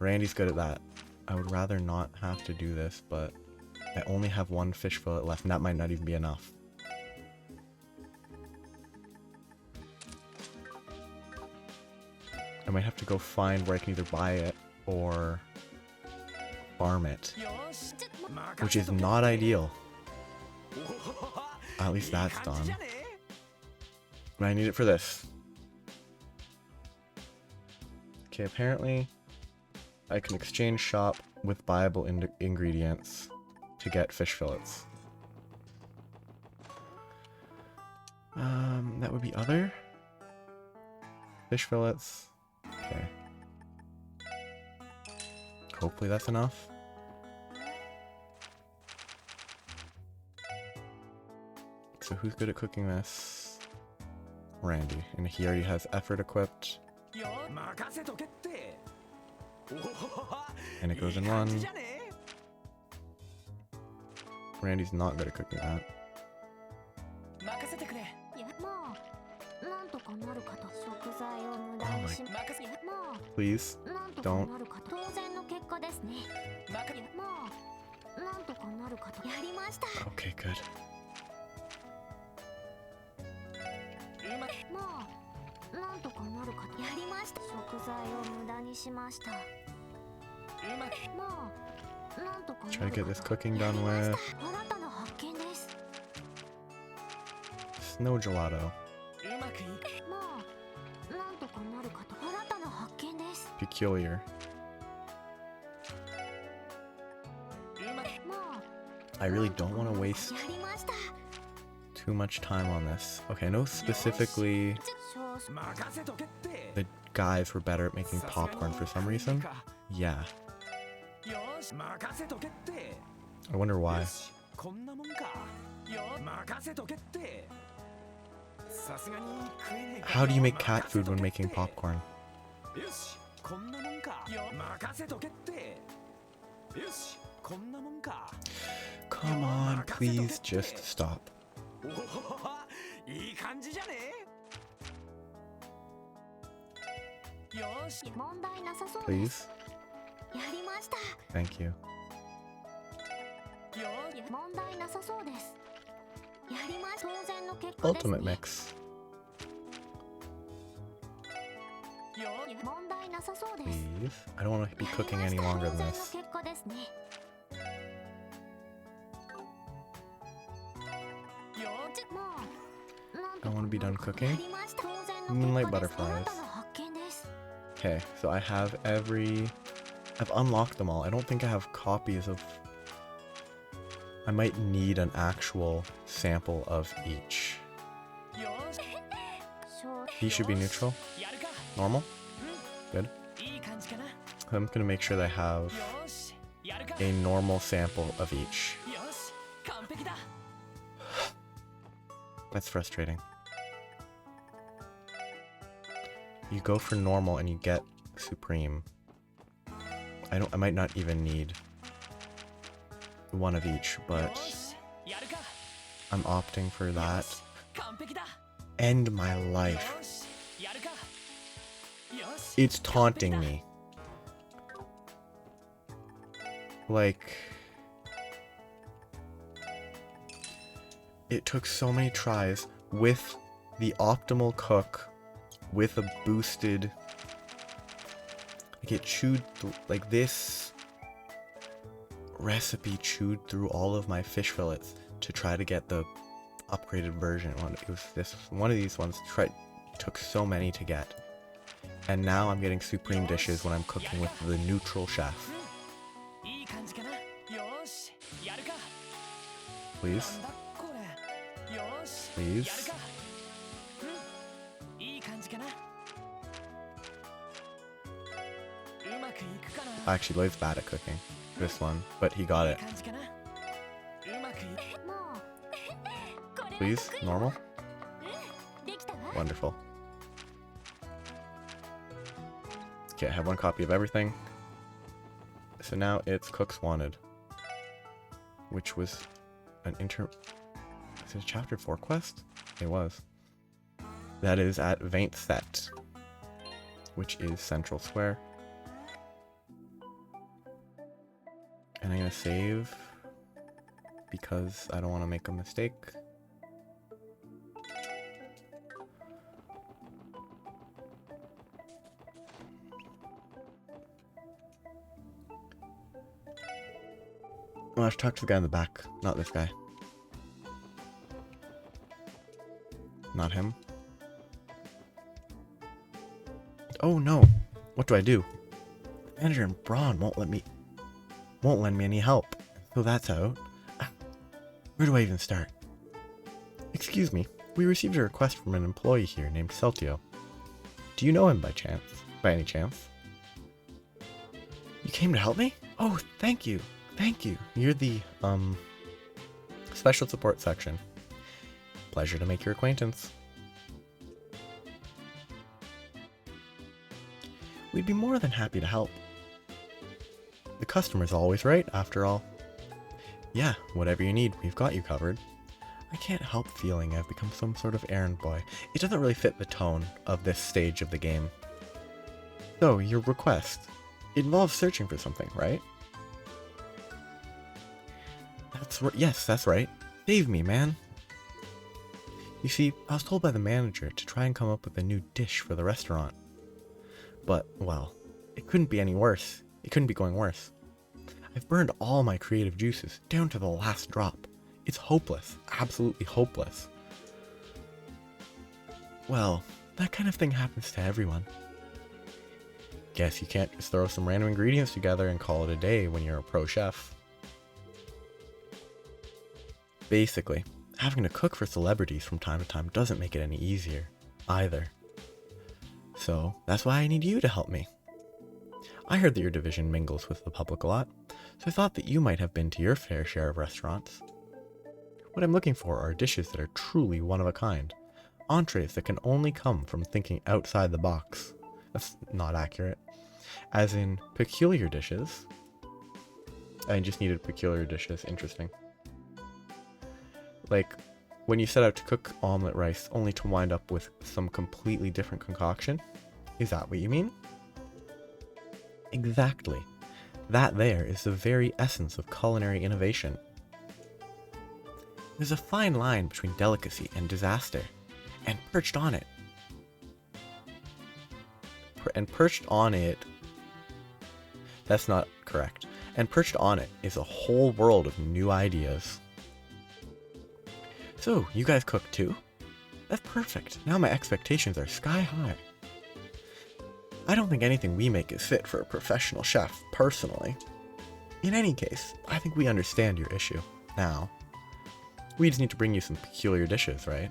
Randy's good at that. I would rather not have to do this, but I only have 1 fish fillet left, and that might not even be enough. I might have to go find where I can either buy it or farm it, which is not ideal. At least that's done. But I need it for this. Okay, apparently I can exchange shop with buyable ingredients to get fish fillets. That would be other. Fish fillets. Okay. Hopefully that's enough. So who's good at cooking this? Randy. And he already has effort equipped. And it goes in one. Randy's not good at cooking that. Oh my... Please, don't. Okay, good. Try to get this cooking done with. Snow gelato. Peculiar. I really don't want to waste too much time on this. Okay, I know specifically the guys were better at making popcorn for some reason. Yeah. I wonder why. How do you make cat food when making popcorn? Come on, please just stop. Please? Thank you. Ultimate mix. Please. I don't want to be cooking any longer than this. I want to be done cooking. Moonlight butterflies. Okay, so I have I've unlocked them all. I don't think I have copies of... I might need an actual sample of each. He should be neutral. Normal? Good. I'm gonna make sure that I have a normal sample of each. That's frustrating. You go for normal and you get supreme. I might not even need one of each, but I'm opting for that. End my life. It's taunting me. Like, it took so many tries with the optimal cook, with a boosted, like it chewed like this recipe chewed through all of my fish fillets to try to get the upgraded version. It was this one of these ones. Took so many to get, and now I'm getting supreme dishes when I'm cooking with the neutral chef. Please. Please. Actually, Lloyd's bad at cooking. This one, but he got it. Please, normal. Wonderful. Okay, I have one copy of everything. So now it's Cook's Wanted, which was an is it a chapter 4 quest? It was. That is at Vaintset, which is Central Square. And I'm gonna save because I don't want to make a mistake. Well, I should talk to the guy in the back, not this guy. Not him. Oh no! What do I do? The manager in Braun won't lend me any help. So that's out. Where do I even start? Excuse me, We received a request from an employee here named Celtio. Do you know him by any chance? You came to help me? Oh, thank you. Thank you. You're the, special support section. Pleasure to make your acquaintance. We'd be more than happy to help. The customer's always right, after all. Yeah, whatever you need, we've got you covered. I can't help feeling I've become some sort of errand boy. It doesn't really fit the tone of this stage of the game. So, your request. It involves searching for something, right? Yes, that's right. Save me, man. You see, I was told by the manager to try and come up with a new dish for the restaurant. But, well, it couldn't be any worse. It couldn't be going worse. I've burned all my creative juices, down to the last drop. It's hopeless. Absolutely hopeless. Well, that kind of thing happens to everyone. Guess you can't just throw some random ingredients together and call it a day when you're a pro chef. Basically, having to cook for celebrities from time to time doesn't make it any easier, either. So, that's why I need you to help me. I heard that your division mingles with the public a lot, so I thought that you might have been to your fair share of restaurants. What I'm looking for are dishes that are truly one of a kind. Entrees that can only come from thinking outside the box. That's not accurate. As in, peculiar dishes. I just needed peculiar dishes. Interesting. Like, when you set out to cook omelette rice only to wind up with some completely different concoction? Is that what you mean? Exactly. That there is the very essence of culinary innovation. There's a fine line between delicacy and disaster. And perched on it. That's not correct. And perched on it is a whole world of new ideas. So, you guys cook too? That's perfect. Now my expectations are sky high. I don't think anything we make is fit for a professional chef, personally. In any case, I think we understand your issue, now. We just need to bring you some peculiar dishes, right?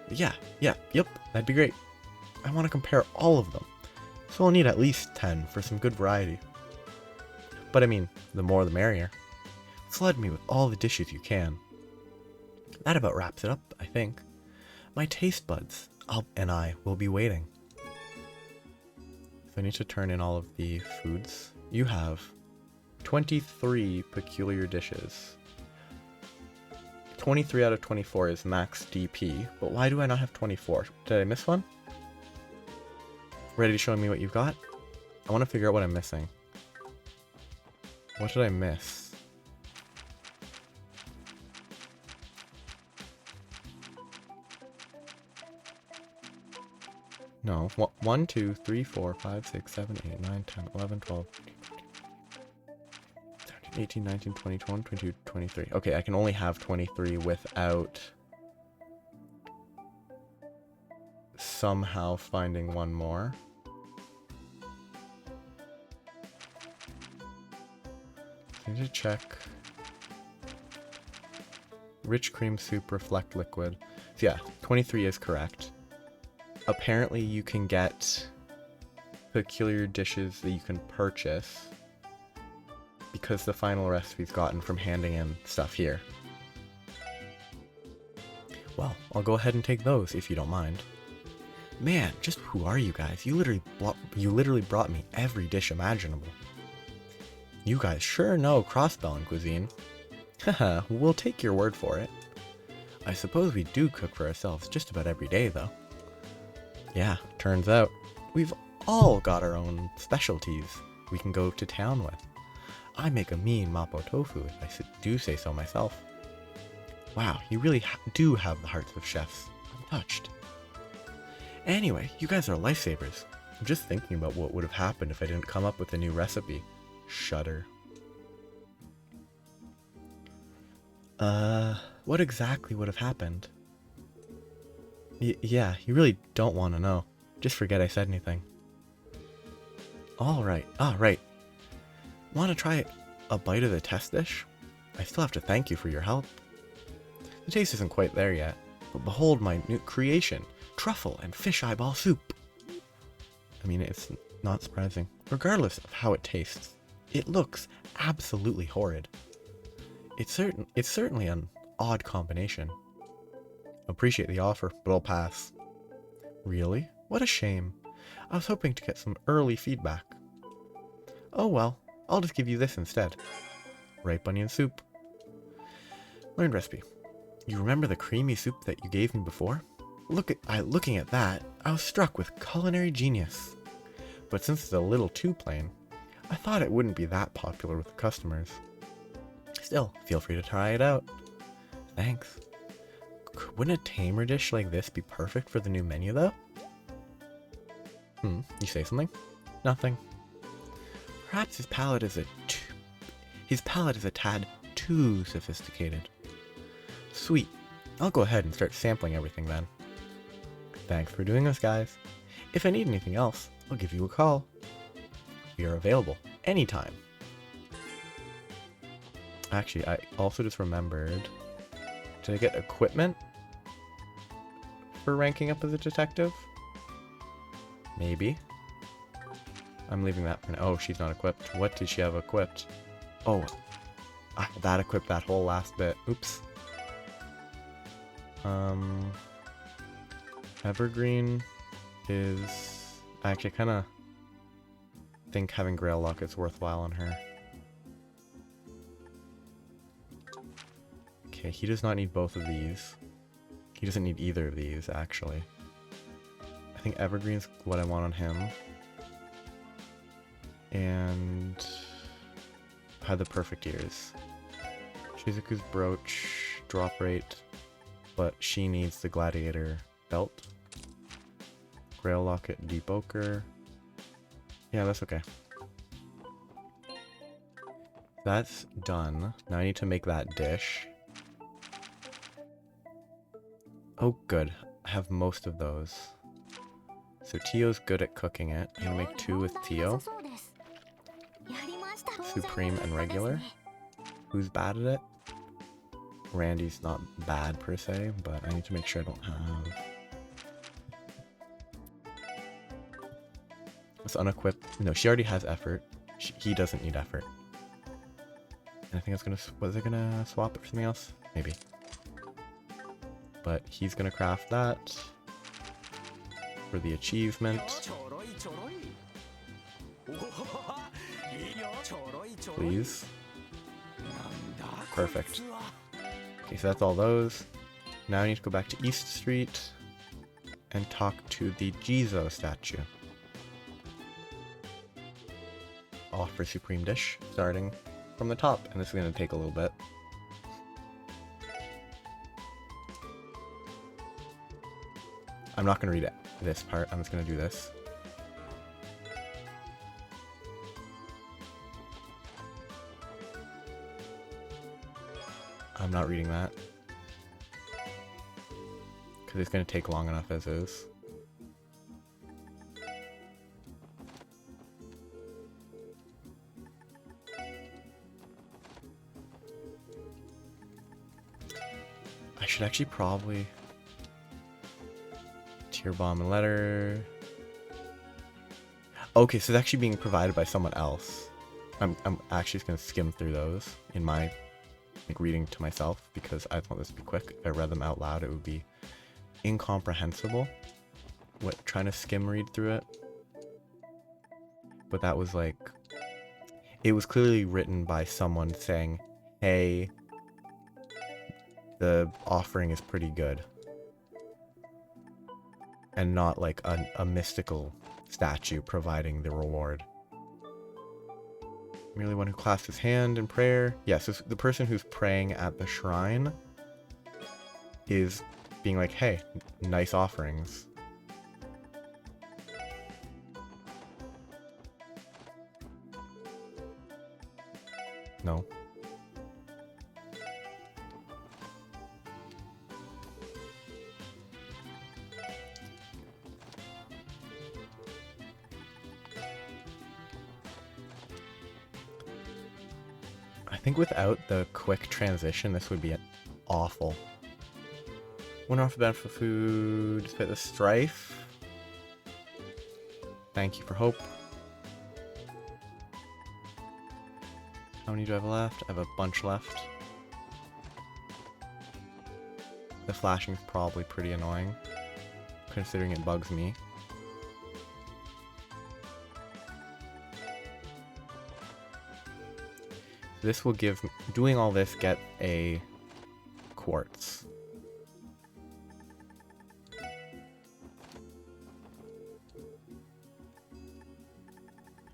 Yep, that'd be great. I want to compare all of them, so I'll need at least 10 for some good variety. But I mean, the more the merrier. Flood me with all the dishes you can. That about wraps it up, I think. My taste buds and I will be waiting. So I need to turn in all of the foods. You have 23 peculiar dishes. 23 out of 24 is max DP, but why do I not have 24? Did I miss one? Ready to show me what you've got? I want to figure out what I'm missing. What did I miss? No. 1, 2, 3, 4, 5, 6, 7, 8, 9, 10, 11, 12, 13, 18, 19, 20, 21, 22, 23. Okay, I can only have 23 without somehow finding one more. I need to check. Rich cream soup, reflect liquid. So yeah, 23 is correct. Apparently you can get peculiar dishes that you can purchase because the final recipe's gotten from handing in stuff here. Well, I'll go ahead and take those if you don't mind. Man, just who are you guys? You literally brought me every dish imaginable. You guys sure know cross-spelling cuisine. Haha, we'll take your word for it. I suppose we do cook for ourselves just about every day, though. Yeah, turns out we've all got our own specialties we can go to town with. I make a mean mapo tofu, if I do say so myself. Wow, you really do have the hearts of chefs. I'm touched. Anyway, you guys are lifesavers. I'm just thinking about what would have happened if I didn't come up with a new recipe. Shudder. What exactly would have happened? Yeah, you really don't want to know. Just forget I said anything. Alright, right. Want to try a bite of the test dish? I still have to thank you for your help. The taste isn't quite there yet. But behold my new creation, truffle and fish eyeball soup. I mean, it's not surprising. Regardless of how it tastes, it looks absolutely horrid. It's certainly an odd combination. Appreciate the offer, but I'll pass. Really? What a shame. I was hoping to get some early feedback. Oh well, I'll just give you this instead. Ripe onion soup. Learned recipe. You remember the creamy soup that you gave me before? Looking at that, I was struck with culinary genius. But since it's a little too plain, I thought it wouldn't be that popular with the customers. Still, feel free to try it out. Thanks. Wouldn't a tamer dish like this be perfect for the new menu, though? You say something? Nothing. Perhaps his palate is a tad too sophisticated. Sweet. I'll go ahead and start sampling everything then. Thanks for doing this, guys. If I need anything else, I'll give you a call. We are available anytime. Actually, I also just remembered, did I get equipment for ranking up as a detective? Maybe. I'm leaving that for now. Oh, she's not equipped. What did she have equipped? Oh, that equipped that whole last bit. Oops. Evergreen is... I actually kind of think having Grail Lock is worthwhile on her. Okay, he does not need both of these. He doesn't need either of these, actually. I think Evergreen's what I want on him. And... had the perfect ears. Shizuku's brooch, drop rate, but she needs the gladiator belt. Grail Locket, Deep Ochre. Yeah, that's okay. That's done. Now I need to make that dish. Oh, good. I have most of those. So Tio's good at cooking it. I'm gonna make 2 with Tio. Supreme and regular. Who's bad at it? Randy's not bad per se, but I need to make sure I don't have... Let's unequip... No, she already has effort. He doesn't need effort. And I think it's gonna... Was it gonna swap it for something else? Maybe. But he's gonna craft that for the achievement. Please. Perfect. Okay, so that's all those. Now I need to go back to East Street and talk to the Jizo statue. Offer Supreme Dish, starting from the top, and this is going to take a little bit. I'm not going to read it, this part, I'm just going to do this. I'm not reading that. Because it's going to take long enough as is. I should actually probably... Tier bomb and letter... Okay, so it's actually being provided by someone else. I'm actually just going to skim through those in my... like reading to myself, because I want this to be quick. If I read them out loud, it would be incomprehensible. Trying to skim read through it. But that was like... It was clearly written by someone saying, hey, the offering is pretty good. And not like a mystical statue providing the reward. Merely one who clasps his hand in prayer. Yes, yeah, so the person who's praying at the shrine is being like, hey, nice offerings. No. I think without the quick transition, this would be awful. One off the benefit for food, despite the strife. Thank you for hope. How many do I have left? I have a bunch left. The flashing is probably pretty annoying, considering it bugs me. This will give, doing all this, get a quartz.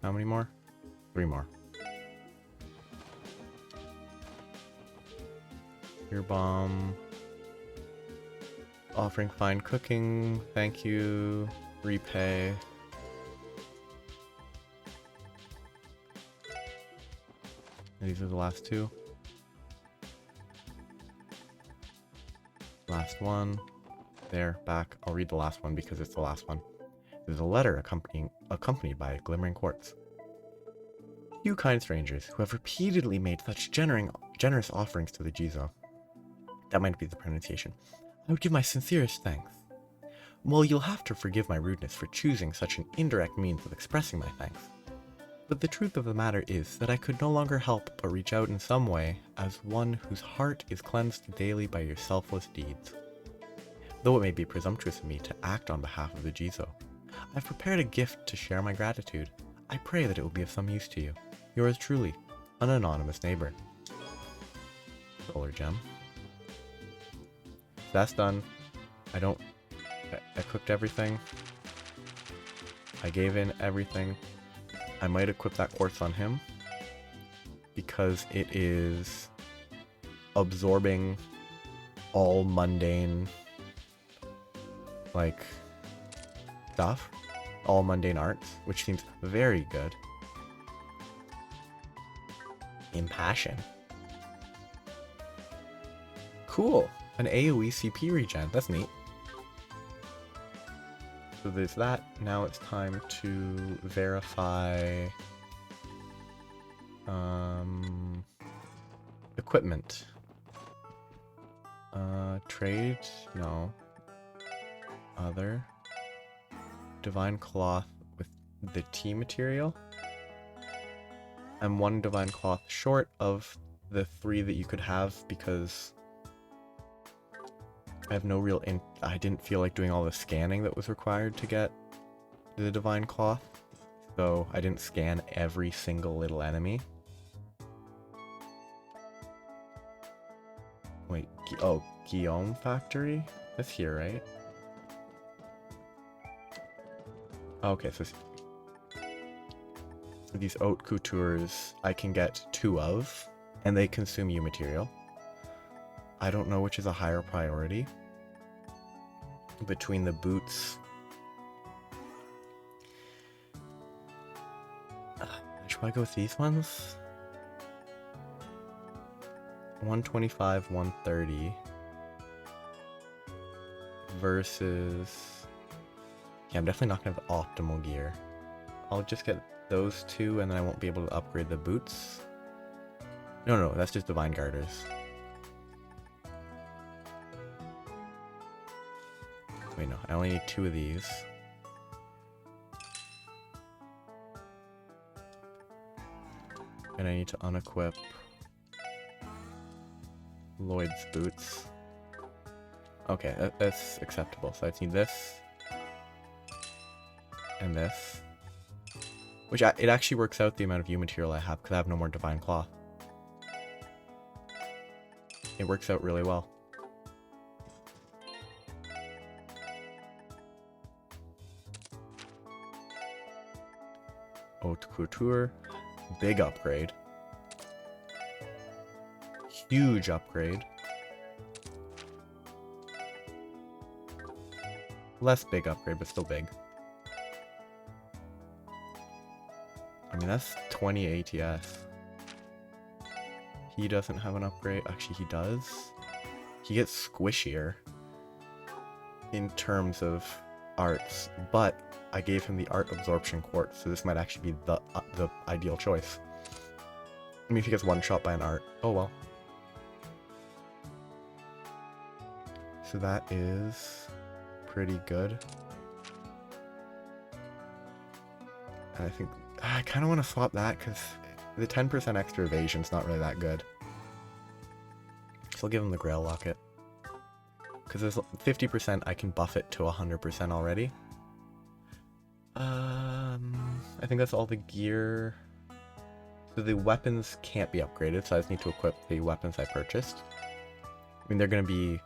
How many more? 3 more. Your bomb. Offering fine cooking. Thank you. Repay. These are the last 2. Last one. There, back. I'll read the last one because it's the last one. There's a letter accompanied by a glimmering quartz. You kind strangers, who have repeatedly made such generous offerings to the Jizo. That might be the pronunciation. I would give my sincerest thanks. Well, you'll have to forgive my rudeness for choosing such an indirect means of expressing my thanks. But the truth of the matter is that I could no longer help but reach out in some way as one whose heart is cleansed daily by your selfless deeds. Though it may be presumptuous of me to act on behalf of the Jizo, I've prepared a gift to share my gratitude. I pray that it will be of some use to you. Yours truly, an anonymous neighbor. Solar gem. That's done. I cooked everything. I gave in everything. I might equip that quartz on him because it is absorbing all mundane, like, stuff. All mundane arts, which seems very good. Impassion. Cool. An AoE CP regen. That's neat. So there's that. Now it's time to verify equipment. Trade? No. Other. Divine cloth with the tea material. I'm 1 divine cloth short of the 3 that you could have because I have no real I didn't feel like doing all the scanning that was required to get the divine cloth, so I didn't scan every single little enemy. Wait, oh, Guillaume Factory? That's here, right? Okay, so these haute coutures I can get 2 of, and they consume U material. I don't know which is a higher priority between the boots. Should I go with these ones? 125, 130 versus... Yeah, I'm definitely not gonna have optimal gear. I'll just get those 2 and then I won't be able to upgrade the boots. No, that's just divine garters. Wait, no, I only need 2 of these. And I need to unequip Lloyd's boots. Okay, that's acceptable. So I just need this. And this. Which, it actually works out the amount of U material I have, because I have no more divine cloth. It works out really well. Haute couture, big upgrade. Huge upgrade. Less big upgrade, but still big. I mean, that's 20 ATS. He doesn't have an upgrade. Actually, he does. He gets squishier in terms of arts, but I gave him the art absorption quartz, so this might actually be the ideal choice. I mean, if he gets one shot by an art, oh well. So that is pretty good. And I think I kind of want to swap that because the 10% extra evasion's not really that good. So I'll give him the Grail Locket. Because there's 50% I can buff it to 100% already. I think that's all the gear. So the weapons can't be upgraded, so I just need to equip the weapons I purchased. I mean, they're going to be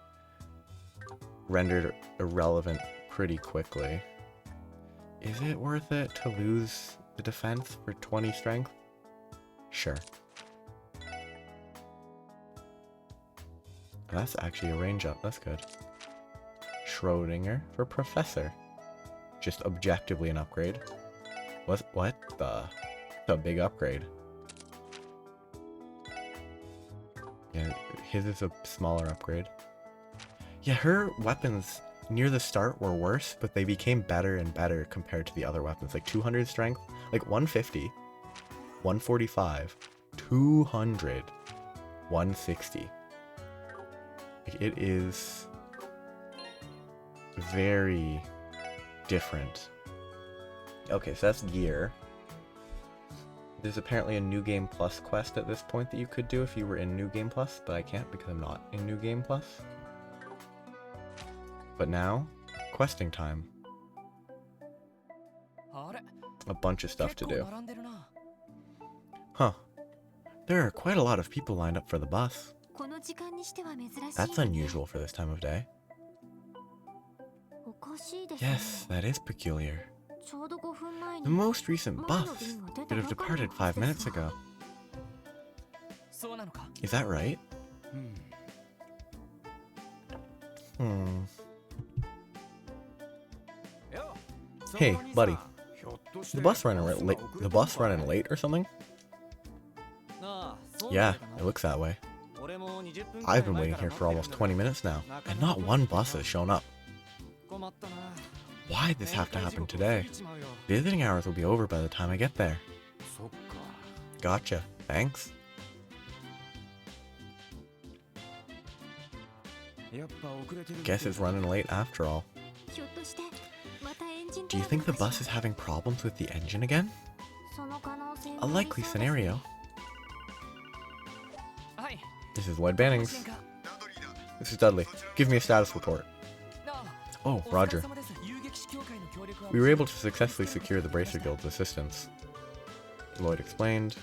rendered irrelevant pretty quickly. Is it worth it to lose the defense for 20 strength? Sure. That's actually a range up, that's good. Schrodinger for Professor. Just objectively an upgrade. What the big upgrade? Yeah, his is a smaller upgrade. Yeah, her weapons near the start were worse, but they became better and better compared to the other weapons. Like 200 strength, like 150, 145, 200, 160. Like, it is very different. Okay, so that's gear. There's apparently a New Game Plus quest at this point that you could do if you were in New Game Plus, but I can't because I'm not in New Game Plus. But now, questing time. A bunch of stuff to do. Huh. There are quite a lot of people lined up for the bus. That's unusual for this time of day. Yes, that is peculiar. The most recent bus could have departed 5 minutes ago. Is that right? Hey, buddy. The bus running late or something? Yeah, it looks that way. I've been waiting here for almost 20 minutes now, and not one bus has shown up. Why'd this have to happen today? Visiting hours will be over by the time I get there. Gotcha. Thanks. Guess it's running late after all. Do you think the bus is having problems with the engine again? A likely scenario. This is Lloyd Bannings. This is Dudley. Give me a status report. Oh, Roger. We were able to successfully secure the Bracer Guild's assistance. Lloyd explained.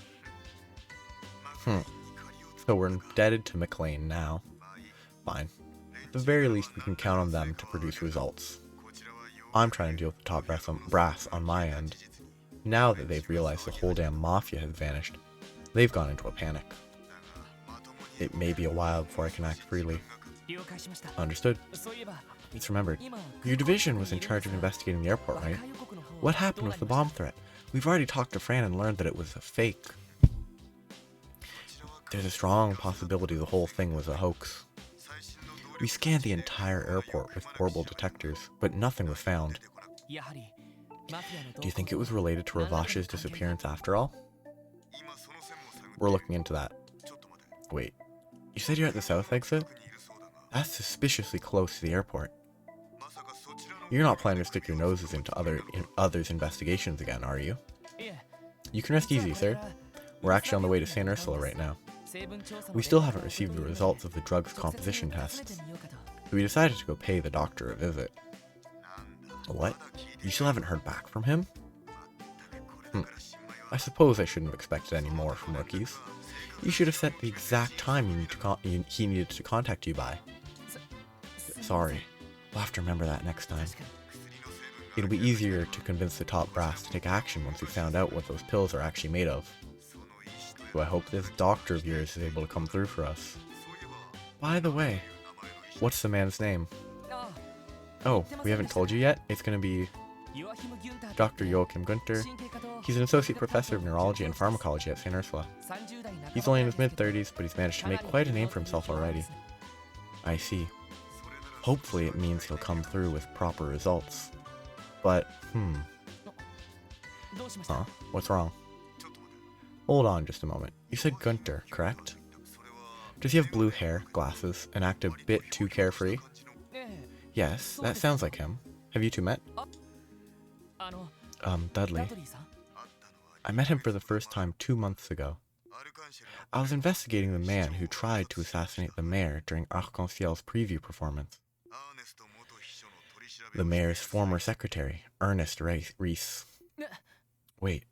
So we're indebted to McLean now. Fine. At the very least, we can count on them to produce results. I'm trying to deal with the top brass on my end. Now that they've realized the whole damn mafia has vanished, they've gone into a panic. It may be a while before I can act freely. Understood. It's remembered. Your division was in charge of investigating the airport, right? What happened with the bomb threat? We've already talked to Fran and learned that it was a fake. There's a strong possibility the whole thing was a hoax. We scanned the entire airport with portable detectors, but nothing was found. Do you think it was related to Ravash's disappearance after all? We're looking into that. Wait, you said you're at the south exit? That's suspiciously close to the airport. You're not planning to stick your noses into others' investigations again, are you? You can rest easy, sir. We're actually on the way to St. Ursula right now. We still haven't received the results of the drug's composition tests, so we decided to go pay the doctor a visit. What? You still haven't heard back from him? I suppose I shouldn't have expected any more from rookies. You should have set the exact time he needed to contact you by. Sorry. We'll have to remember that next time. It'll be easier to convince the top brass to take action once we found out what those pills are actually made of. So I hope this doctor of yours is able to come through for us. By the way, what's the man's name? Oh, we haven't told you yet? It's gonna be Dr. Joachim Günther. He's an associate professor of neurology and pharmacology at St. Ursula. He's only in his mid-30s, but he's managed to make quite a name for himself already. I see. Hopefully it means he'll come through with proper results. But, Huh? What's wrong? Hold on just a moment. You said Günther, correct? Does he have blue hair, glasses, and act a bit too carefree? Yes, that sounds like him. Have you two met? Dudley. I met him for the first time 2 months ago. I was investigating the man who tried to assassinate the mayor during Arc-en-Ciel's preview performance. The mayor's former secretary, Ernest Reese. Wait.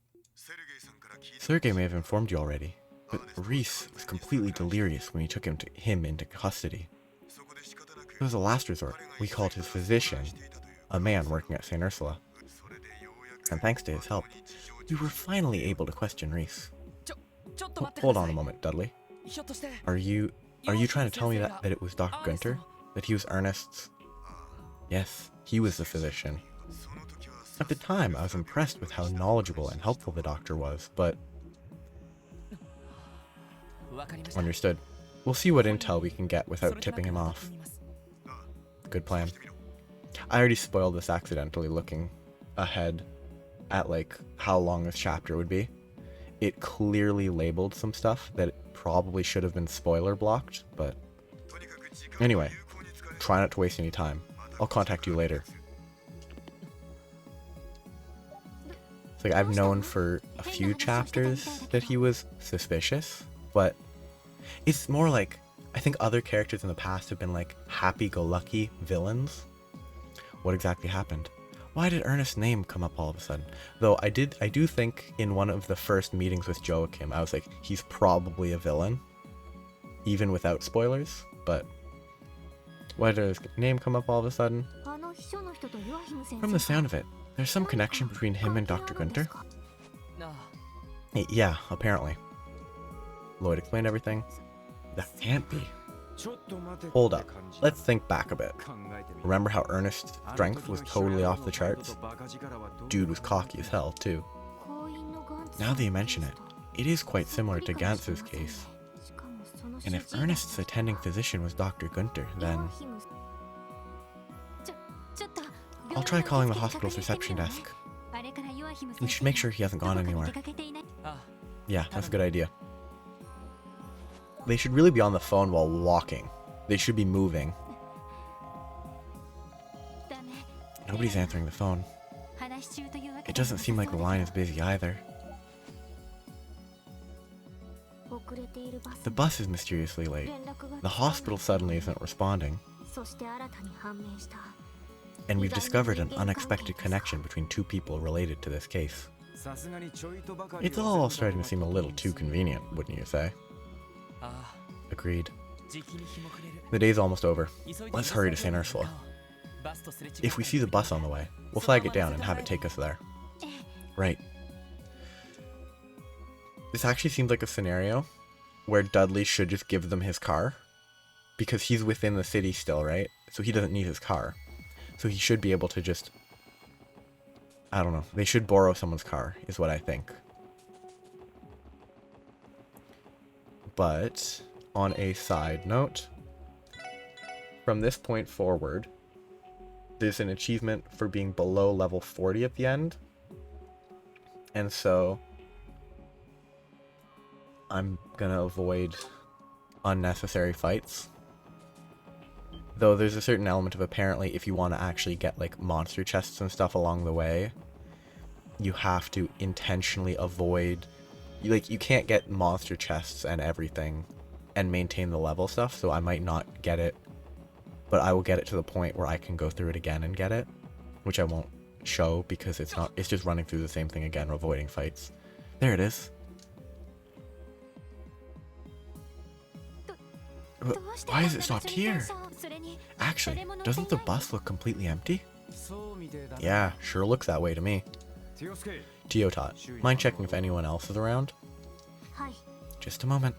Sergei may have informed you already, but Reese was completely delirious when he took him into custody. It was a last resort. We called his physician, a man working at St. Ursula. And thanks to his help, we were finally able to question Reese. Hold on a moment, Dudley. Are you trying to tell me that it was Dr. Gunter? That he was Ernest's? Yes, he was the physician. At the time, I was impressed with how knowledgeable and helpful the doctor was, but... Understood. We'll see what intel we can get without tipping him off. Good plan. I already spoiled this accidentally looking ahead at how long this chapter would be. It clearly labeled some stuff that it probably should have been spoiler blocked, but anyway, try not to waste any time. I'll contact you later. It's I've known for a few chapters that he was suspicious, but it's more like I think other characters in the past have been happy-go-lucky villains. What exactly happened? Why did Ernest's name come up all of a sudden? Though I do think in one of the first meetings with Joachim, I was like, he's probably a villain, even without spoilers, but why did his name come up all of a sudden? From the sound of it, there's some connection between him and Dr. Gunter? Yeah, apparently. Lloyd explained everything. That can't be. Hold up, let's think back a bit. Remember how Ernest's strength was totally off the charts? Dude was cocky as hell, too. Now that you mention it, it is quite similar to Gantz's case. And if Ernest's attending physician was Dr. Gunter, then... I'll try calling the hospital's reception desk. We should make sure he hasn't gone anywhere. Yeah, that's a good idea. They should really be on the phone while walking. They should be moving. Nobody's answering the phone. It doesn't seem like the line is busy either. The bus is mysteriously late. The hospital suddenly isn't responding. And we've discovered an unexpected connection between two people related to this case. It's all starting to seem a little too convenient, wouldn't you say? Agreed. The day's almost over. Let's hurry to St. Ursula. If we see the bus on the way, we'll flag it down and have it take us there. Right. This actually seems like a scenario where Dudley should just give them his car. Because he's within the city still, right? So he doesn't need his car. So he should be able to just... I don't know. They should borrow someone's car, is what I think. But, on a side note, from this point forward, there's an achievement for being below level 40 at the end. And so, I'm gonna avoid unnecessary fights. Though there's a certain element of apparently if you want to actually get monster chests and stuff along the way, you have to intentionally avoid... you can't get monster chests and everything and maintain the level stuff, so I might not get it, but I will get it to the point where I can go through it again and get it, which I won't show because it's just running through the same thing again, avoiding fights. There it is. Why is it stopped here? Actually, doesn't the bus look completely empty? Yeah, sure looks that way to me. Teotot, mind checking if anyone else is around? Just a moment.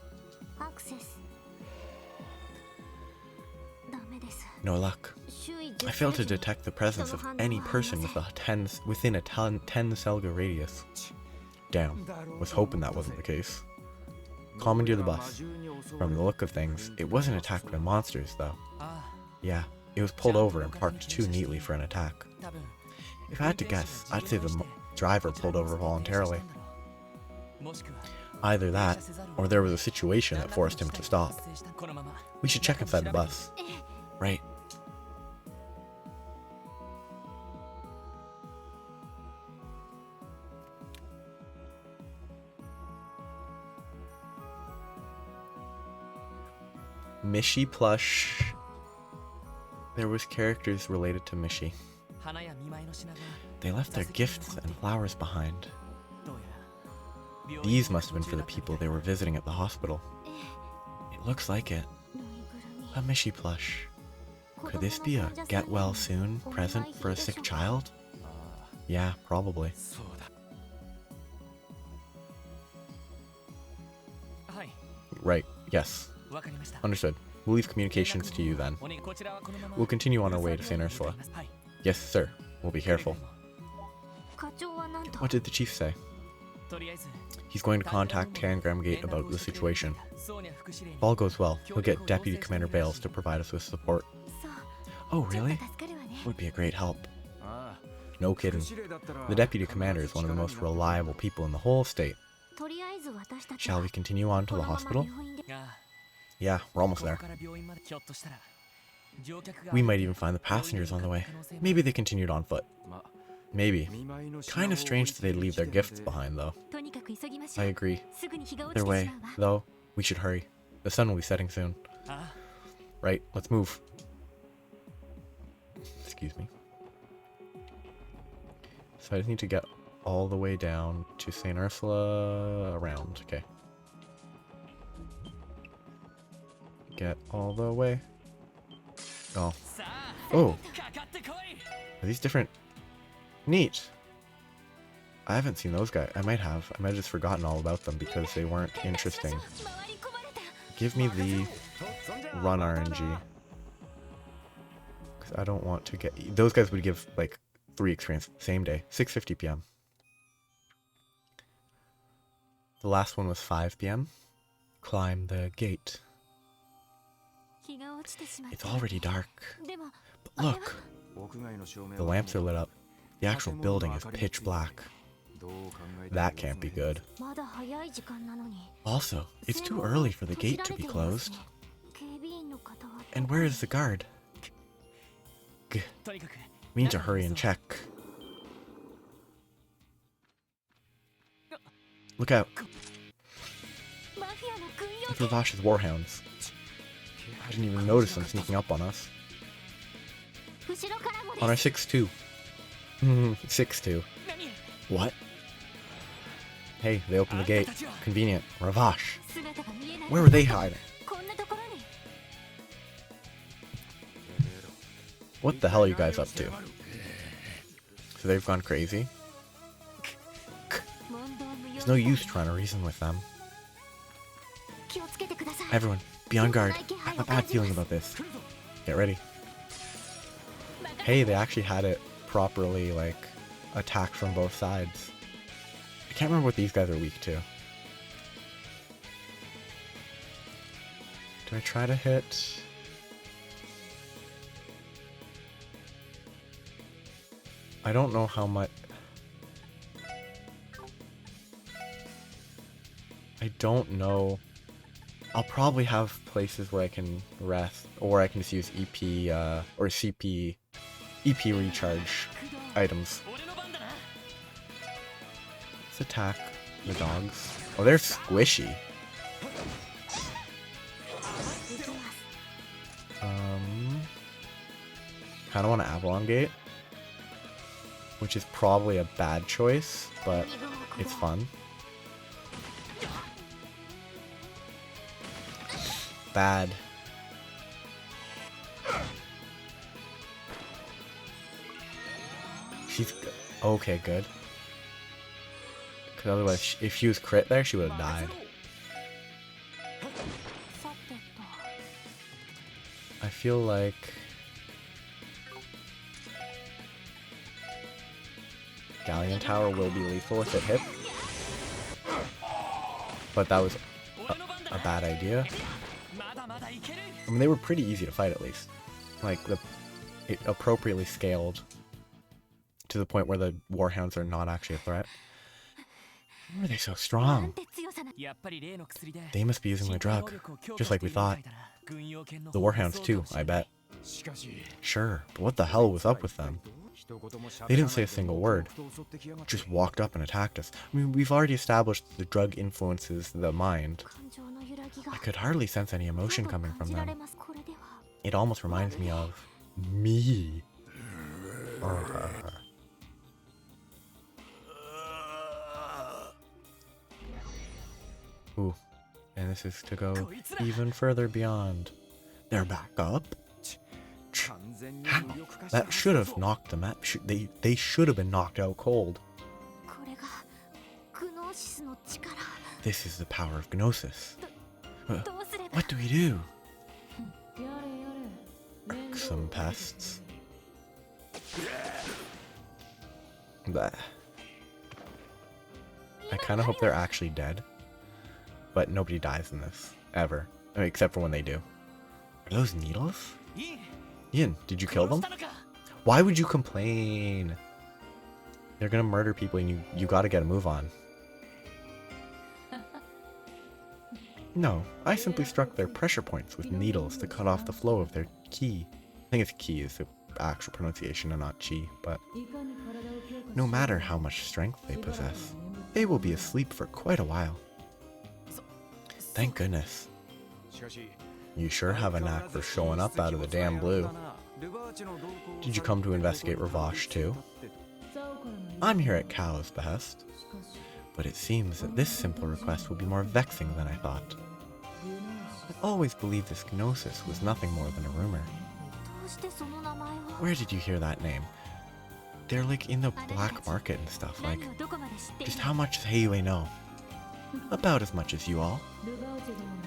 No luck. I failed to detect the presence of any person within a 10 Selga radius. Damn, was hoping that wasn't the case. Commandeer the bus. From the look of things, it wasn't attacked by monsters, though. Yeah, it was pulled over and parked too neatly for an attack. If I had to guess, I'd say the driver pulled over voluntarily. Either that, or there was a situation that forced him to stop. We should check inside the bus. Right. Mishi plush. There was characters related to Mishi. They left their gifts and flowers behind. These must have been for the people they were visiting at the hospital. It looks like it. A Mishi plush. Could this be a get well soon present for a sick child? Yeah, probably. Right, yes. Understood. We'll leave communications to you then. We'll continue on our way to St. Ursula. Yes, sir. We'll be careful. What did the chief say? He's going to contact Tangram Gate about the situation. If all goes well, he'll get Deputy Commander Bales to provide us with support. Oh, really? Would be a great help. No kidding. The Deputy Commander is one of the most reliable people in the whole state. Shall we continue on to the hospital? Yeah, we're almost there. We might even find the passengers on the way. Maybe they continued on foot. Maybe. Kind of strange that they'd leave their gifts behind, though. I agree. Their way, though, we should hurry. The sun will be setting soon. Right, let's move. Excuse me. So I just need to get all the way down to St. Ursula around. Okay. Get all the way. Oh. Oh! Are these different? Neat! I haven't seen those guys. I might have just forgotten all about them because they weren't interesting. Give me the run RNG. Because I don't want to get... Those guys would give, like, 3 experience same day. 6:50 p.m. The last one was 5 p.m. Climb the gate. It's already dark. But look! The lamps are lit up. The actual building is pitch black. That can't be good. Also, it's too early for the gate to be closed. And where is the guard? We need to hurry and check. Look out. It's Ravash's warhounds. I didn't even notice them sneaking up on us. On our 6-2. 6-2. What? Hey, they opened the gate. Convenient. Ravash. Where were they hiding? What the hell are you guys up to? So they've gone crazy? There's no use trying to reason with them. Everyone, be on guard. I have a bad feeling about this. Get ready. Hey, they actually had it properly, like, attacked from both sides. I can't remember what these guys are weak to. Do I try to hit... I don't know how much... I don't know. I'll probably have places where I can rest, or I can just use EP, or CP, EP recharge items. Let's attack the dogs. Oh, they're squishy. Kinda want to Avalon Gate, which is probably a bad choice, but it's fun. Bad. She's good. Okay, good. Because otherwise, if she was crit there, she would have died. I feel like... Galleon Tower will be lethal if it hit. But that was a bad idea. I mean, they were pretty easy to fight at least. Like, it appropriately scaled to the point where the warhounds are not actually a threat. Why are they so strong? They must be using the drug, just like we thought. The warhounds too, I bet. Sure, but what the hell was up with them? They didn't say a single word. Just walked up and attacked us. I mean, we've already established the drug influences the mind. I could hardly sense any emotion coming from them. It almost reminds me of me. Ooh, and this is to go even further beyond. They're back up. That should have knocked them out. They should have been knocked out cold. This is the power of Gnosis. What do we do? Some pests. Blah. I kind of hope they're actually dead. But nobody dies in this. Ever. I mean, except for when they do. Are those needles? Ian, did you kill them? Why would you complain? They're gonna murder people and you gotta get a move on. No, I simply struck their pressure points with needles to cut off the flow of their ki. I think it's ki is the actual pronunciation and not chi, but no matter how much strength they possess, they will be asleep for quite a while. Thank goodness. You sure have a knack for showing up out of the damn blue. Did you come to investigate Ravash too? I'm here at Kao's behest, but it seems that this simple request will be more vexing than I thought. I always believed this Gnosis was nothing more than a rumor. Where did you hear that name? They're like in the black market and stuff, like, just how much does Heiyue know? About as much as you all.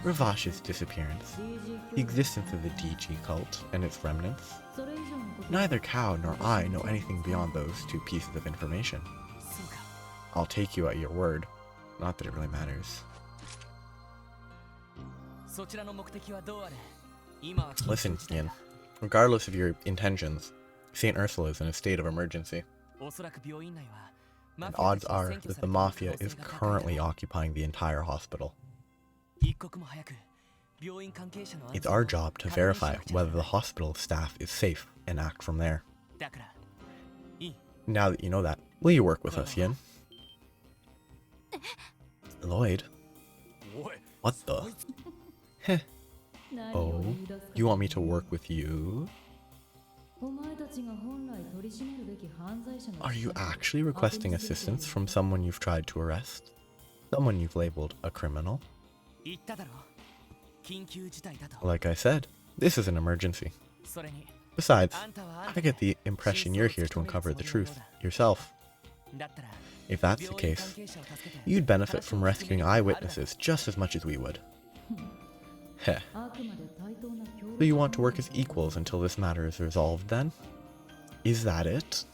Ravash's disappearance, the existence of the DG cult and its remnants. Neither Kao nor I know anything beyond those two pieces of information. I'll take you at your word. Not that it really matters. Listen, Yin. Regardless of your intentions, St. Ursula is in a state of emergency. And odds are that the Mafia is currently occupying the entire hospital. It's our job to verify whether the hospital staff is safe and act from there. Now that you know that, will you work with us, Yin? Lloyd? What the? Heh. Oh, you want me to work with you? Are you actually requesting assistance from someone you've tried to arrest? Someone you've labeled a criminal? Like I said, this is an emergency. Besides, I get the impression you're here to uncover the truth yourself. If that's the case, you'd benefit from rescuing eyewitnesses just as much as we would. Heh. So you want to work as equals until this matter is resolved then? Is that it?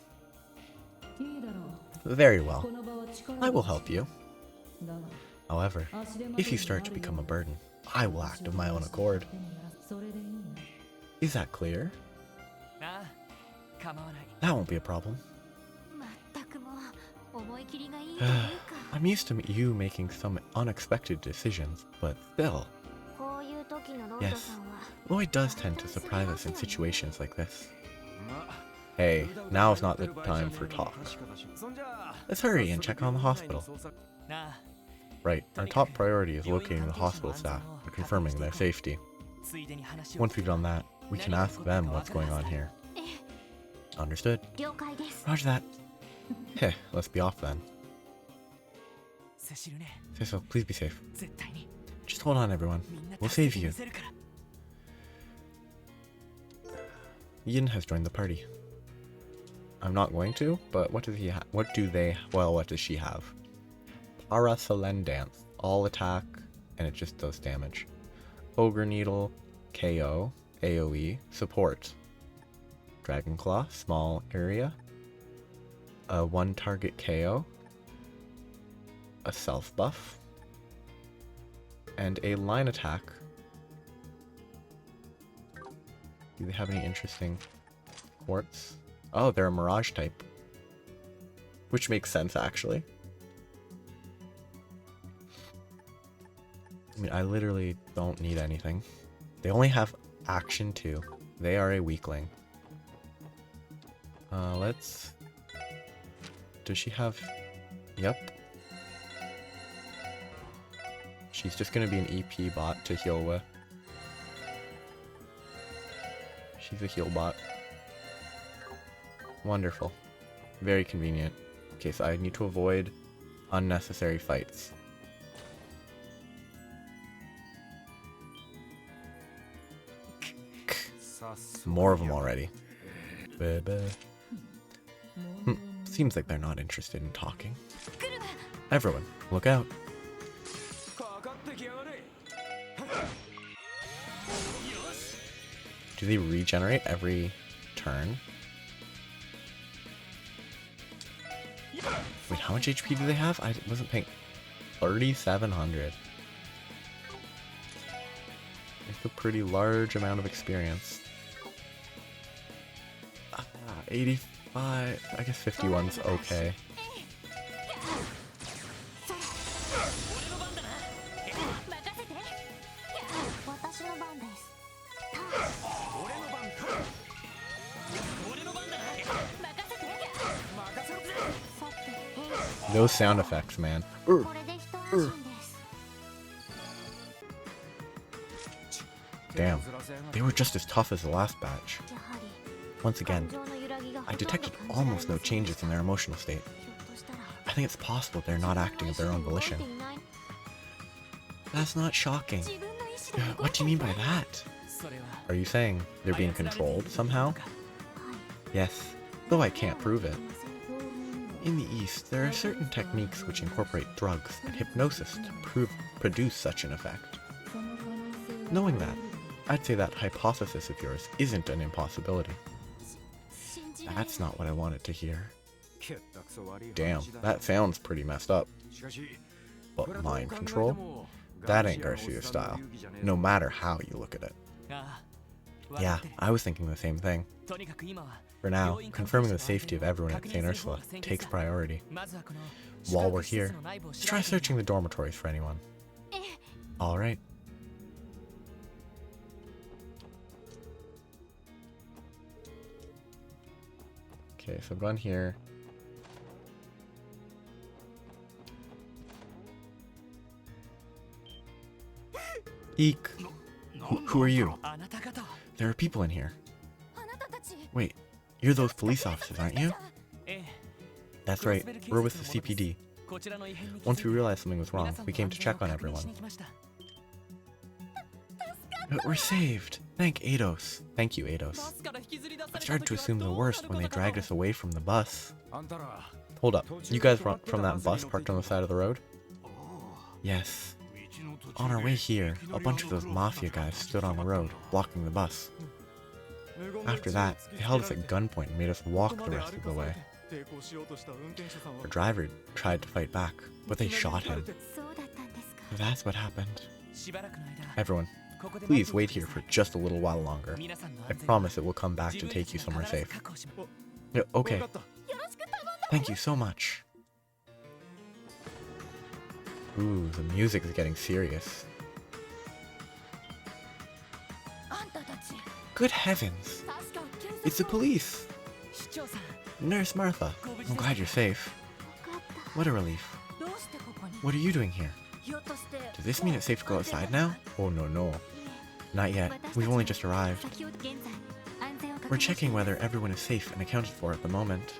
Very well. I will help you. However, if you start to become a burden, I will act of my own accord. Is that clear? That won't be a problem. I'm used to you making some unexpected decisions, but still. Yes, Lloyd does tend to surprise us in situations like this. Hey, now's not the time for talk. Let's hurry and check on the hospital. Right, our top priority is locating the hospital staff and confirming their safety. Once we've done that, we can ask them what's going on here. Understood. Roger that. Heh, let's be off then. Say so, please be safe. Just hold on, everyone. We'll save you. Yin has joined the party. I'm not going to, but what does he have? What does she have? Parasalen Dance. All attack, and it just does damage. Ogre Needle, KO, AoE, support. Dragon Claw, small area. A one target KO. A self buff. And a line attack. Do they have any interesting quartz? Oh, they're a Mirage type. Which makes sense, actually. I mean, I literally don't need anything. They only have action 2. They are a weakling. Let's... Does she have... Yep. She's just gonna be an EP bot to heal with. She's a heal bot. Wonderful. Very convenient. Okay, so I need to avoid unnecessary fights. More of them already. Seems like they're not interested in talking. Everyone, look out. Do they regenerate every turn? Wait, how much HP do they have? I wasn't paying. 3,700. It's a pretty large amount of experience. 85. I guess 51's okay. Those sound effects, man. Damn, they were just as tough as the last batch. Once again, I detected almost no changes in their emotional state. I think it's possible they're not acting of their own volition. That's not shocking. What do you mean by that? Are you saying they're being controlled somehow? Yes, though I can't prove it. In the East, there are certain techniques which incorporate drugs and hypnosis to produce such an effect. Knowing that, I'd say that hypothesis of yours isn't an impossibility. That's not what I wanted to hear. Damn, that sounds pretty messed up. But mind control? That ain't Garcia's style, no matter how you look at it. Yeah, I was thinking the same thing. For now, confirming the safety of everyone at St. Ursula takes priority. While we're here, let's try searching the dormitories for anyone. Alright. Okay, so I've gone here. Eek! Who are you? There are people in here. Wait, you're those police officers, aren't you? That's right, we're with the CPD. Once we realized something was wrong, we came to check on everyone. We're saved! Thank Eidos. Thank you, Eidos. I started to assume the worst when they dragged us away from the bus. Hold up, you guys were from that bus parked on the side of the road? Yes. On our way here, a bunch of those mafia guys stood on the road, blocking the bus. After that, they held us at gunpoint and made us walk the rest of the way. Our driver tried to fight back, but they shot him. That's what happened. Everyone, please wait here for just a little while longer. I promise it will come back to take you somewhere safe. Yeah, okay. Thank you so much. Ooh, the music is getting serious. Good heavens! It's the police! Nurse Martha, I'm glad you're safe. What a relief. What are you doing here? Does this mean it's safe to go outside now? Oh no. Not yet. We've only just arrived. We're checking whether everyone is safe and accounted for at the moment.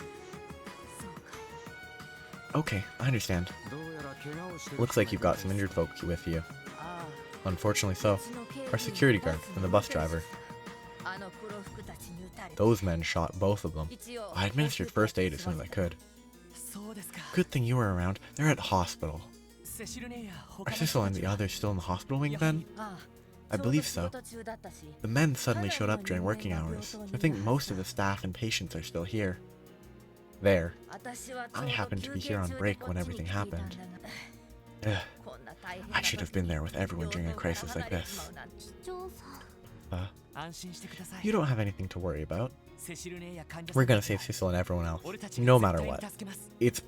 Okay, I understand. Looks like you've got some injured folk with you. Unfortunately so. Our security guard and the bus driver. Those men shot both of them. I administered first aid as soon as I could. Good thing you were around. They're at the hospital. Are Cecil and the others still in the hospital wing then? I believe so. The men suddenly showed up during working hours. I think most of the staff and patients are still here. There. I happened to be here on break when everything happened. Ugh. I should have been there with everyone during a crisis like this. You don't have anything to worry about. We're gonna save Cecil and everyone else, no matter what. It's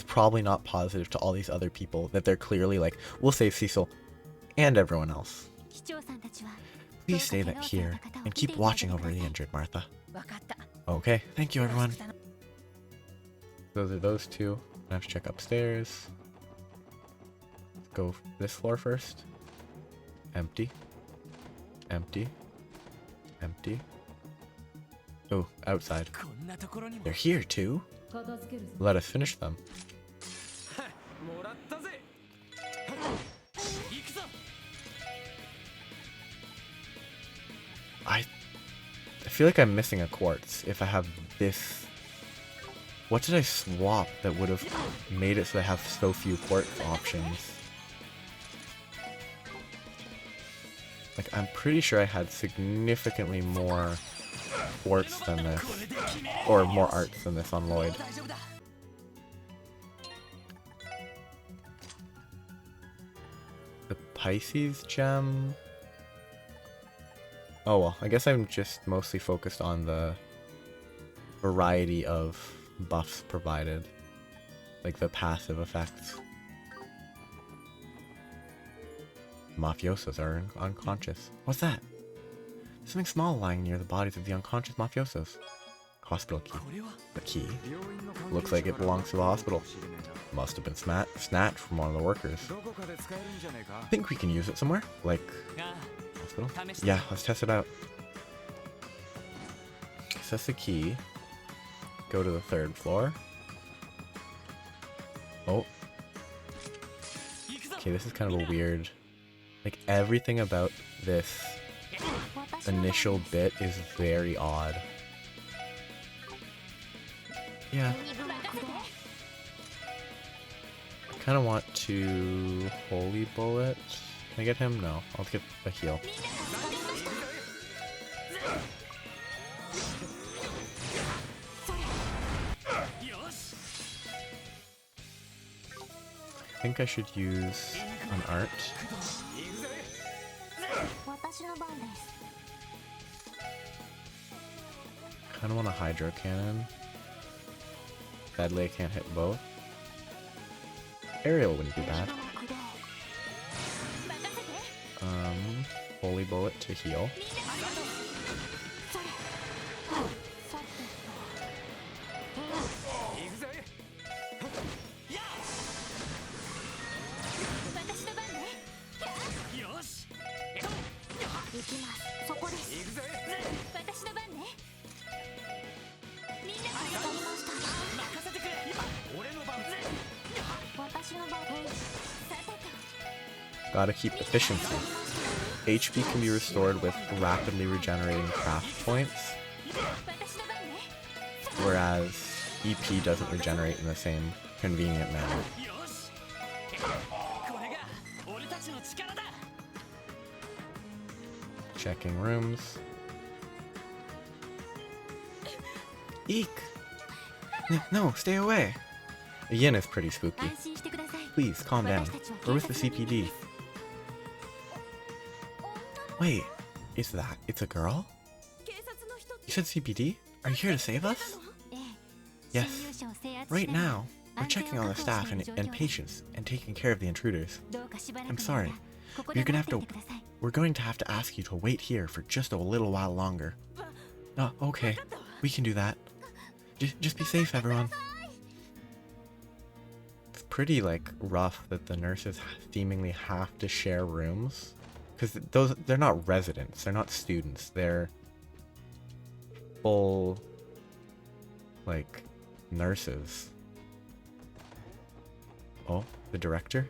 probably not positive to all these other people that they're clearly like, we'll save Cecil and everyone else. Please stay here and keep watching over the injured, Martha. Okay, thank you everyone. Those are those two. I have to check upstairs. Let's go this floor first. Empty. Empty. Empty. Oh, outside. They're here too? Let us finish them. I feel like I'm missing a quartz if I have this. What did I swap that would have made it so I have so few quartz options? Like, I'm pretty sure I had significantly more quartz than this. Or more arts than this on Lloyd. The Pisces gem... Oh well, I guess I'm just mostly focused on the variety of buffs provided. Like the passive effects. Mafiosos are unconscious. What's that? There's something small lying near the bodies of the unconscious mafiosos. Hospital key. The key? Looks like it belongs to the hospital. Must have been snatched from one of the workers. Think we can use it somewhere? Like... hospital? Yeah, let's test it out. Access the key. Go to the 3rd floor. Oh. Okay, this is kind of a weird... Like, everything about this initial bit is very odd. Yeah. I kind of want to Holy Bullet. Can I get him? No. I'll get a heal. I think I should use an art. Kind of want a Hydro Cannon. Sadly, I can't hit both. Aerial wouldn't be bad. Holy Bullet to heal. Gotta keep efficiency. HP can be restored with rapidly regenerating craft points, whereas EP doesn't regenerate in the same convenient manner. Checking rooms. Eek! No, stay away! Yin is pretty spooky. Please, calm down. We're with the CPD. Wait, it's a girl? You said CPD? Are you here to save us? Yes. Right now, we're checking on the staff and patients and taking care of the intruders. I'm sorry. We're going to have to ask you to wait here for just a little while longer. Oh, okay. We can do that. Just be safe, everyone. It's pretty, like, rough that the nurses seemingly have to share rooms. Because they're not residents, they're not students, they're full, like, nurses. Oh, the director?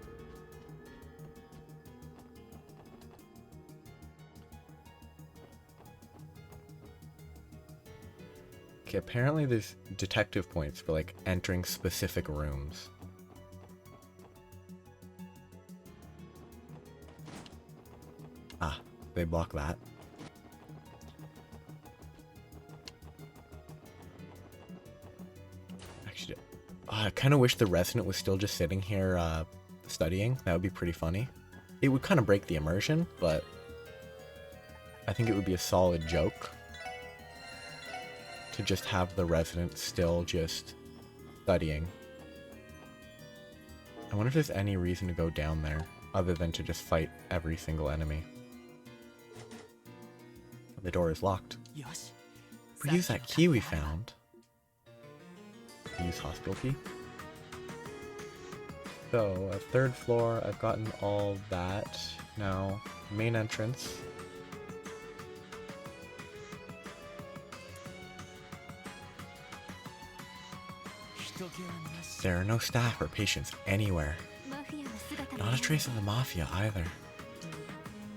Okay, apparently there's detective points for, like, entering specific rooms. Ah, they block that. Actually, I kind of wish the resident was still just sitting here studying. That would be pretty funny. It would kind of break the immersion, but I think it would be a solid joke to just have the resident still just studying. I wonder if there's any reason to go down there other than to just fight every single enemy. The door is locked. We use that key we found. Use hospital key. So, at 3rd floor, I've gotten all that. Now, main entrance. There are no staff or patients anywhere. Not a trace of the Mafia either.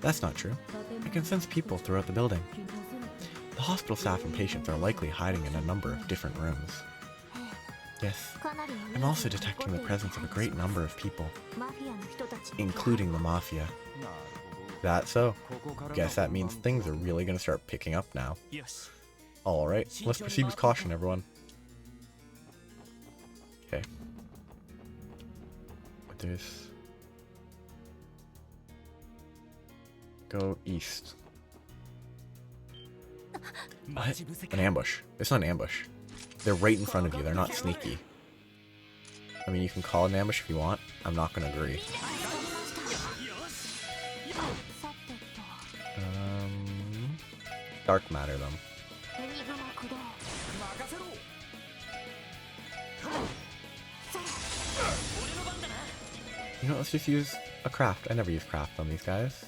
That's not true. I can sense people throughout the building. The hospital staff and patients are likely hiding in a number of different rooms. Yes, I'm also detecting the presence of a great number of people, including the Mafia. That's so. Guess that means things are really gonna start picking up now. Alright, let's proceed with caution, everyone. Okay. There's... Go east. What? An ambush. It's not an ambush. They're right in front of you. They're not sneaky. I mean, you can call it an ambush if you want. I'm not gonna agree. Dark matter them. You know, let's just use a craft. I never use craft on these guys.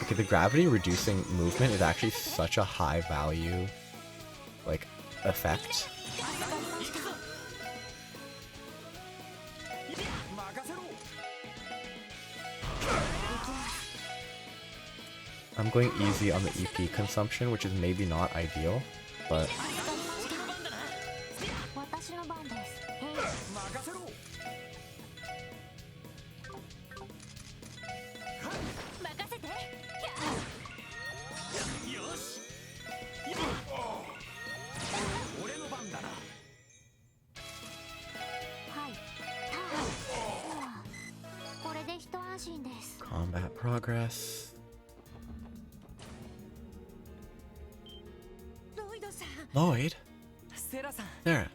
Okay, the gravity reducing movement is actually such a high value, like, effect. I'm going easy on the EP consumption, which is maybe not ideal, but... Combat progress. Lloyd? Sarah.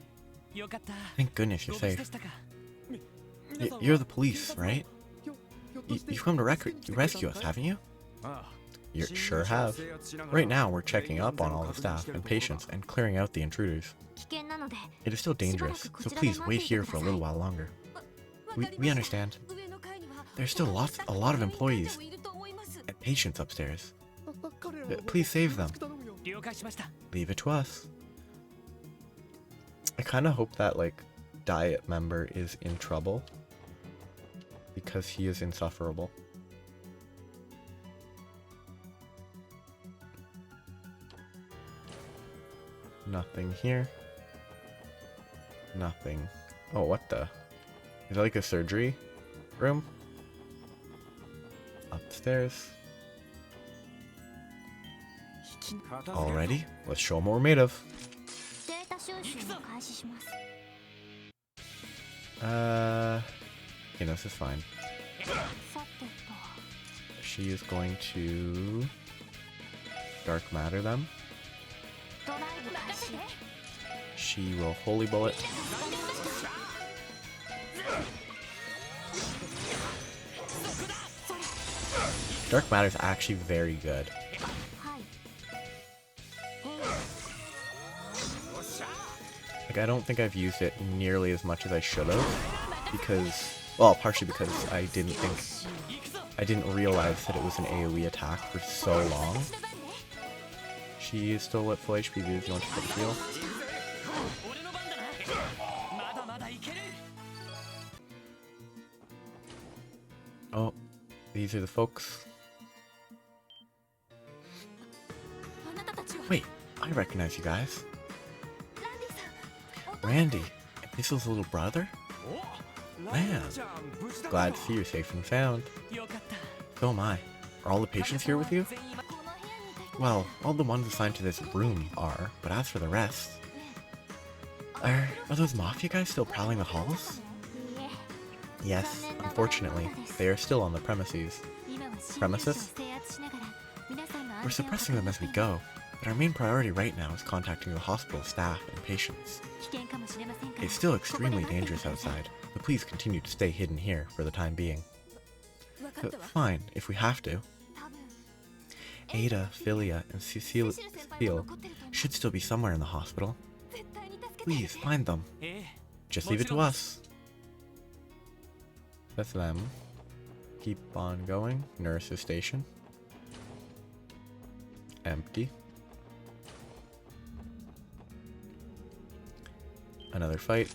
Thank goodness you're safe. You're the police, right? You've come to rescue us, haven't you? You sure have. Right now, we're checking up on all the staff and patients and clearing out the intruders. It is still dangerous, so please wait here for a little while longer. We understand. There's still a lot of employees and patients upstairs. Please save them. Leave it to us. I kind of hope that, like, Diet member is in trouble, because he is insufferable. Nothing here. Nothing. Oh, what the? Is that like a surgery room? Upstairs. Alrighty, let's show them what we're made of. You know, this is fine. She is going to dark matter them. She will holy bullet. Dark matter is actually very good. Like, I don't think I've used it nearly as much as I should have, because, well, partially because I didn't realize that it was an AoE attack for so long. She is still at full HP, dude, if you want to put a heal. Oh, these are the folks. Wait, I recognize you guys. Randy, this was little brother? Man, glad to see you're safe and sound. So am I. Are all the patients here with you? Well, all the ones assigned to this room are, but as for the rest... Are those Mafia guys still prowling the halls? Yes, unfortunately, they are still on the premises. Premises? We're suppressing them as we go. but our main priority right now is contacting the hospital staff and patients. It's still extremely dangerous outside, but please continue to stay hidden here for the time being. Fine, if we have to. Ada, Philia, and Cecile should still be somewhere in the hospital. Please, find them. Just leave it to us. That's them. Keep on going. Nurse's station. Empty. Another fight.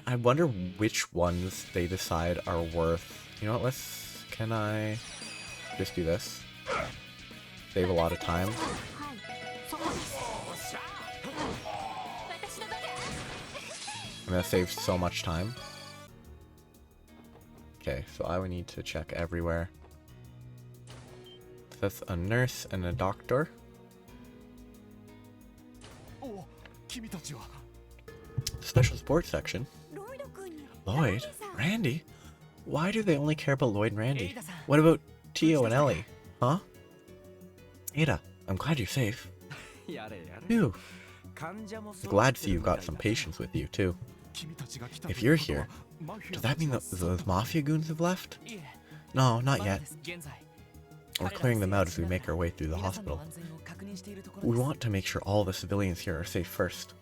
I wonder which ones they decide are worth. You know what, can I just do this? Save a lot of time. I'm gonna save so much time. Okay, so I would need to check everywhere. So that's a nurse and a doctor. Special sports section. Lloyd? Randy? Why do they only care about Lloyd and Randy? What about Tio and Ellie? Huh? Ada, I'm glad you're safe. Phew. Glad to see you've got some patience with you, too. If you're here, does that mean that those mafia goons have left? No, not yet. We're clearing them out as we make our way through the hospital. We want to make sure all the civilians here are safe first.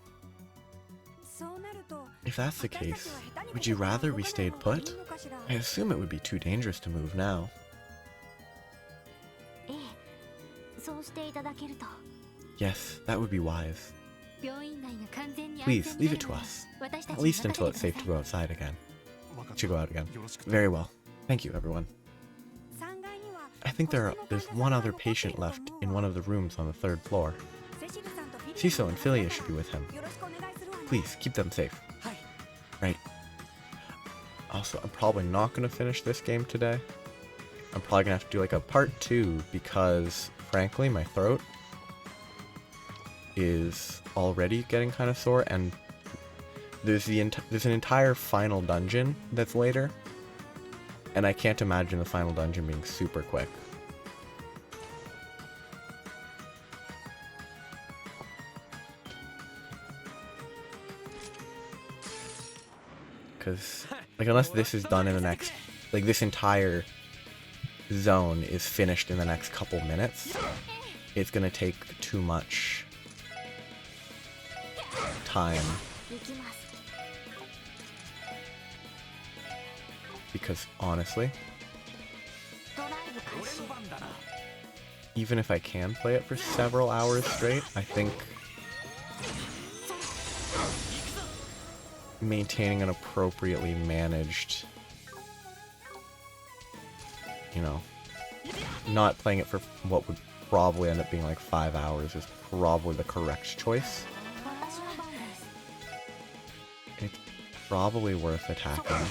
If that's the case, would you rather we stayed put? I assume it would be too dangerous to move now. Yes, that would be wise. Please, leave it to us. At least until it's safe to go outside again. To go out again. Very well. Thank you, everyone. I think there's one other patient left in one of the rooms on the 3rd floor. Cecil and Philia should be with him. Please, keep them safe. Right. Also, I'm probably not going to finish this game today. I'm probably going to have to do like a part 2 because, frankly, my throat is already getting kind of sore, and there's an entire final dungeon that's later, and I can't imagine the final dungeon being super quick. Because, like, unless this is done in the next, like, this entire zone is finished in the next couple minutes, it's gonna take too much time. Because, honestly, even if I can play it for several hours straight, I think maintaining an appropriately managed, you know, not playing it for what would probably end up being like 5 hours is probably the correct choice. It's probably worth attacking.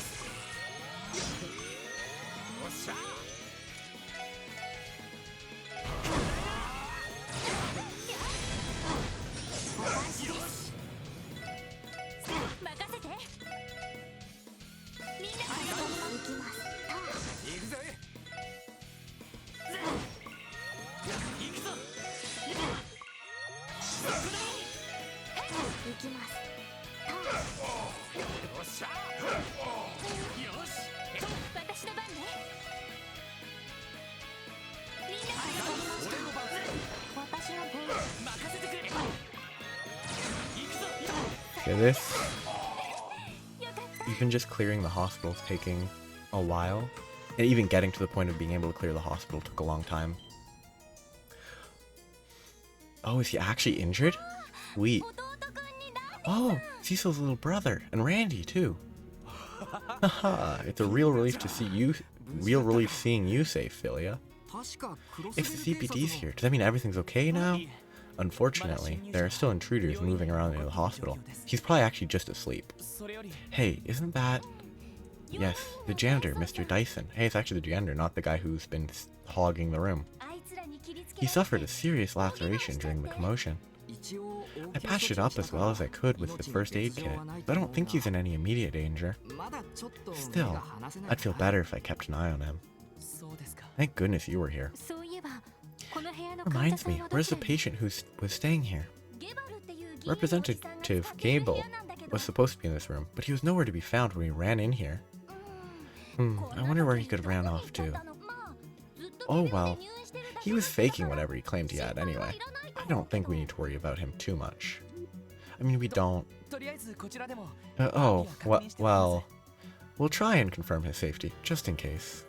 Okay, this, even just clearing the hospital is taking a while, and even getting to the point of being able to clear the hospital took a long time. Oh, is he actually injured? Sweet. Oh, Cecil's little brother, and Randy too. Haha, it's a real relief to see you, seeing you safe, Philia. If the CPD's here, does that mean everything's okay now? Unfortunately, there are still intruders moving around near the hospital. He's probably actually just asleep. Hey, isn't that... Yes, the janitor, Mr. Dyson. Hey, it's actually the janitor, not the guy who's been hogging the room. He suffered a serious laceration during the commotion. I patched it up as well as I could with the first aid kit, but I don't think he's in any immediate danger. Still, I'd feel better if I kept an eye on him. Thank goodness you were here. Reminds me, where's the patient who was staying here? Representative Gable was supposed to be in this room, but he was nowhere to be found when we ran in here. I wonder where he could have ran off to. Oh well, he was faking whatever he claimed he had anyway. I don't think we need to worry about him too much. I mean, we don't... well, we'll try and confirm his safety, just in case.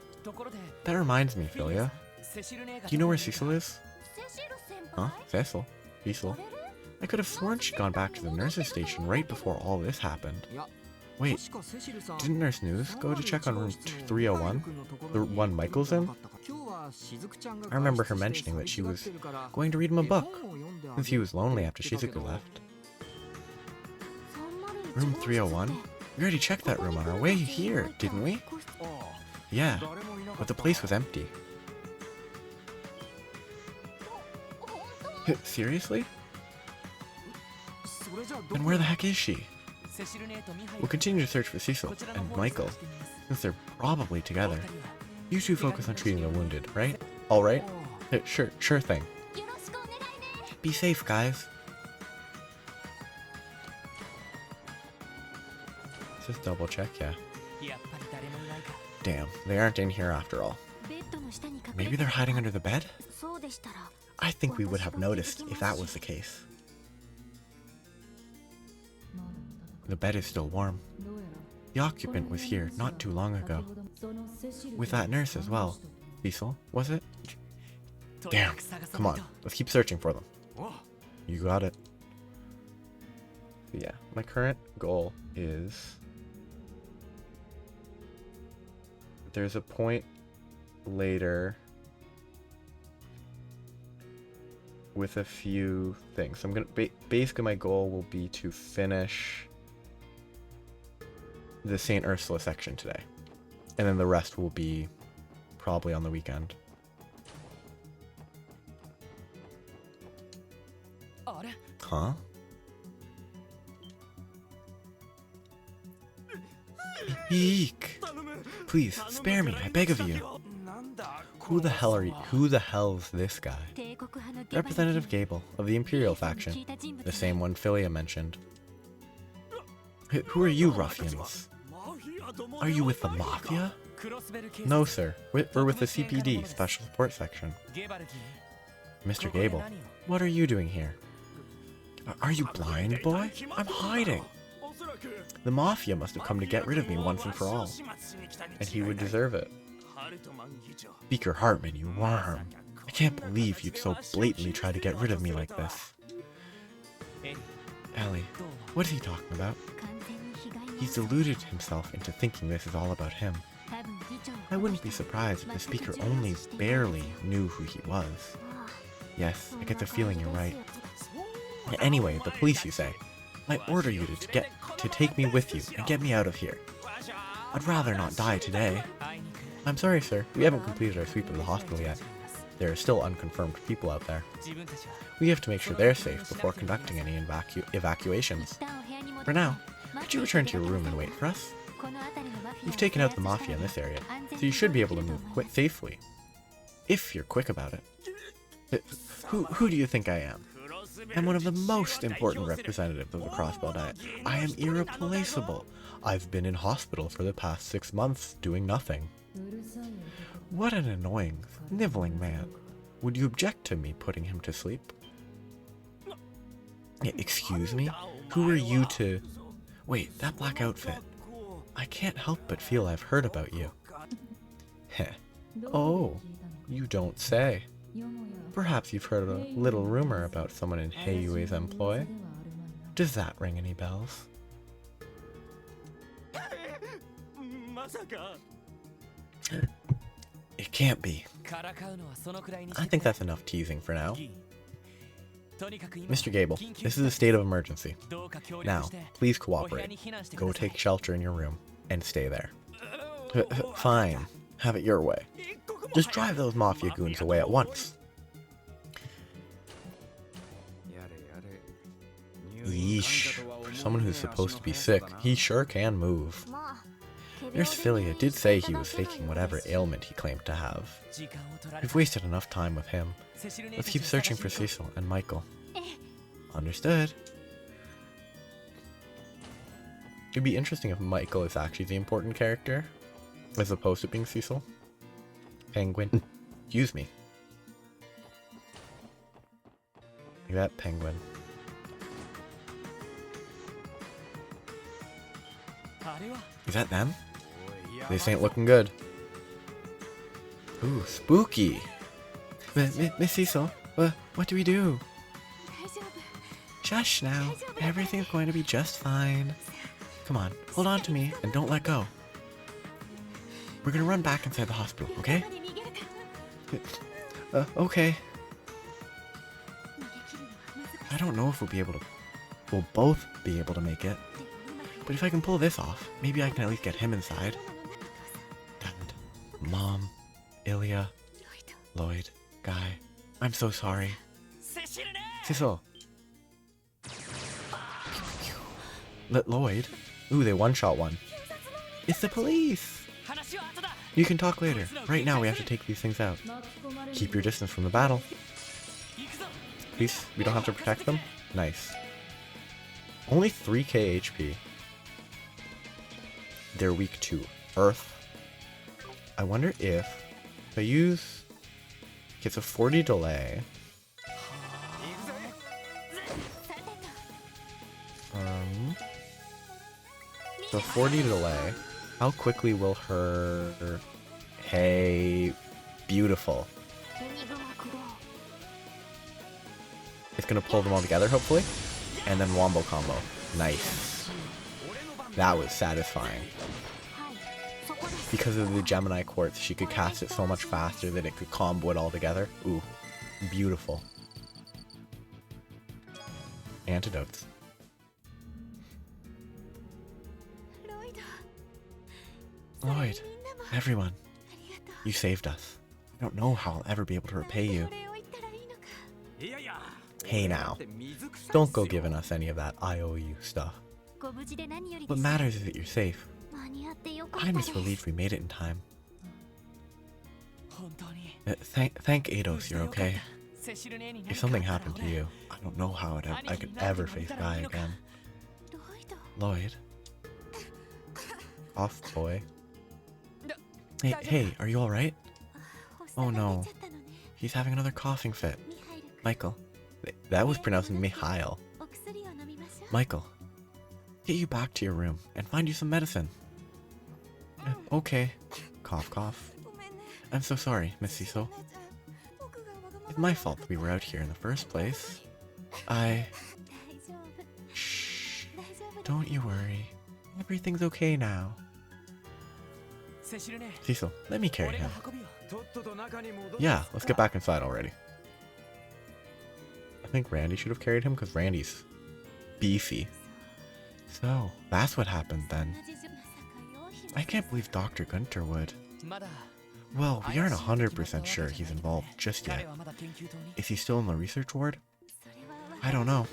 That reminds me, Philia. Do you know where Cecil is? Huh? Cecil? Cecil? I could have sworn she'd gone back to the nurse's station right before all this happened. Wait, didn't Nurse News go to check on room 301? The one Michael's in? I remember her mentioning that she was going to read him a book, since he was lonely after Shizuku left. Room 301? We already checked that room on our way here, didn't we? Yeah, but the place was empty. Seriously? Then where the heck is she? We'll continue to search for Cecil and Michael, since they're probably together. You two focus on treating the wounded, right? Alright? Sure thing. Be safe, guys. Just double check, yeah. Damn, they aren't in here after all. Maybe they're hiding under the bed? I think we would have noticed if that was the case. The bed is still warm. The occupant was here not too long ago. With that nurse as well. Cecil, was it? Damn, come on, let's keep searching for them. You got it. So yeah, my current goal is... There's a point later with a few things. So I'm gonna basically my goal will be to finish the St. Ursula section today, and then the rest will be probably on the weekend. Huh? Eek! Please, spare me, I beg of you. Who the hell's this guy? Representative Gable, of the Imperial faction. The same one Philia mentioned. Who are you, ruffians? Are you with the Mafia? No, sir. We're with the CPD, Special Support Section. Mr. Gable, what are you doing here? Are you blind, boy? I'm hiding. The Mafia must have come to get rid of me once and for all. And he would deserve it. Speaker Hartman, you worm. I can't believe you'd so blatantly try to get rid of me like this. Ellie, what is he talking about? He's deluded himself into thinking this is all about him. I wouldn't be surprised if the speaker only barely knew who he was. Yes, I get the feeling you're right. Anyway, the police, you say. I order you to take me with you and get me out of here. I'd rather not die today. I'm sorry, sir. We haven't completed our sweep of the hospital yet. There are still unconfirmed people out there. We have to make sure they're safe before conducting any evacuations. For now, could you return to your room and wait for us? You've taken out the Mafia in this area, so you should be able to move safely. If you're quick about it. Who do you think I am? I'm one of the most important representatives of the Crossbow Diet. I am irreplaceable. I've been in hospital for the past 6 months, doing nothing. What an annoying, sniveling man. Would you object to me putting him to sleep? Excuse me? Who are you to... Wait, that black outfit. I can't help but feel I've heard about you. Heh. Oh, you don't say. Perhaps you've heard a little rumor about someone in Heiyue's employ. Does that ring any bells? It can't be. I think that's enough teasing for now. Mr. Gable, this is a state of emergency. Now, please cooperate. Go take shelter in your room, and stay there. Fine. Have it your way. Just drive those Mafia goons away at once. Yeesh. For someone who's supposed to be sick, he sure can move. Nurse Philia did say he was faking whatever ailment he claimed to have. We've wasted enough time with him. Let's keep searching for Cecil and Michael. Understood. It'd be interesting if Michael is actually the important character, as opposed to being Cecil. Penguin. Excuse me. Look at that penguin. Is that them? This ain't looking good. Ooh, spooky. Miss Cecil, what do we do? Shush now. Everything's going to be just fine. Come on, hold on to me and don't let go. We're gonna run back inside the hospital, okay? Okay. I don't know if we'll both be able to make it. But if I can pull this off, maybe I can at least get him inside. Dad, Mom, Ilya, Lloyd, Guy, I'm so sorry. Cecil. Lloyd. Ooh, they one-shot one. It's the police! You can talk later. Right now we have to take these things out. Keep your distance from the battle. Please, we don't have to protect them? Nice. Only 3k HP. They're weak to Earth. I wonder if I use... It's a 40 delay. So 40 delay. How quickly will her... Hey... Beautiful. It's gonna pull them all together, hopefully. And then wombo combo. Nice. That was satisfying. Because of the Gemini Quartz, she could cast it so much faster that it could combo it all together. Ooh. Beautiful. Antidotes. Lloyd, everyone, you saved us. I don't know how I'll ever be able to repay you. Hey now, don't go giving us any of that IOU stuff. What matters is that you're safe. I'm just relieved we made it in time. Thank Eidos, you're okay. If something happened to you, I don't know how I could ever face Guy again. Lloyd? Off, boy. Hey, are you alright? Oh no. He's having another coughing fit. Michael. That was pronounced Mihail. Michael. Get you back to your room and find you some medicine. Okay. Cough, cough. I'm so sorry, Miss Cecil. It's my fault that we were out here in the first place. Shh. Don't you worry. Everything's okay now. Cecil, let me carry him. Yeah, let's get back inside already. I think Randy should have carried him because Randy's beefy. So, that's what happened then. I can't believe Dr. Gunter would. Well, we aren't 100% sure he's involved just yet. Is he still in the research ward? I don't know.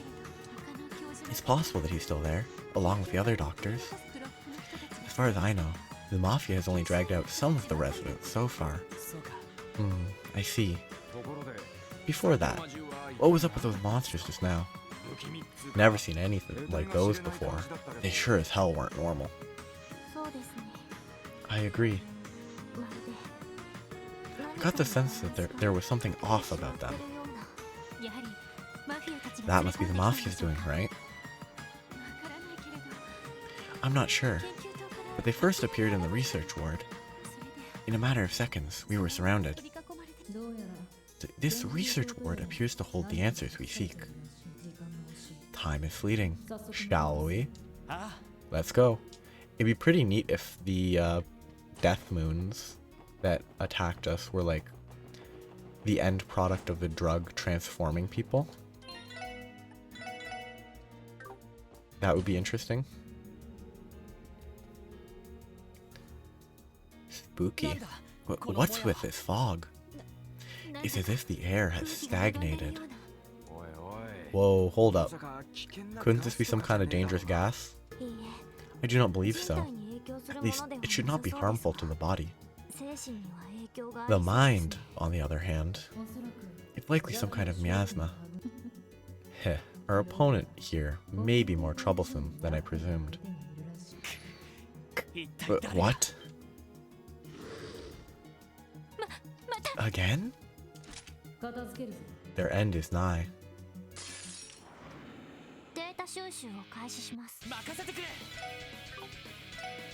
It's possible that he's still there, along with the other doctors. As far as I know, the Mafia has only dragged out some of the residents so far. I see. Before that, what was up with those monsters just now? Never seen anything like those before. They sure as hell weren't normal. I agree. I got the sense that there was something off about them. That must be the Mafia's doing, right? I'm not sure, but they first appeared in the research ward. In a matter of seconds, we were surrounded. This research ward appears to hold the answers we seek. Time is fleeting. Shall we? Let's go. It'd be pretty neat if the death moons that attacked us were like the end product of the drug transforming people. That would be interesting. Spooky. What's with this fog? It's as if the air has stagnated. Whoa, hold up. Couldn't this be some kind of dangerous gas? I do not believe so. At least, it should not be harmful to the body. The mind, on the other hand, Likely some kind of miasma. Heh, our opponent here may be more troublesome than I presumed. But what? Again? Their end is nigh.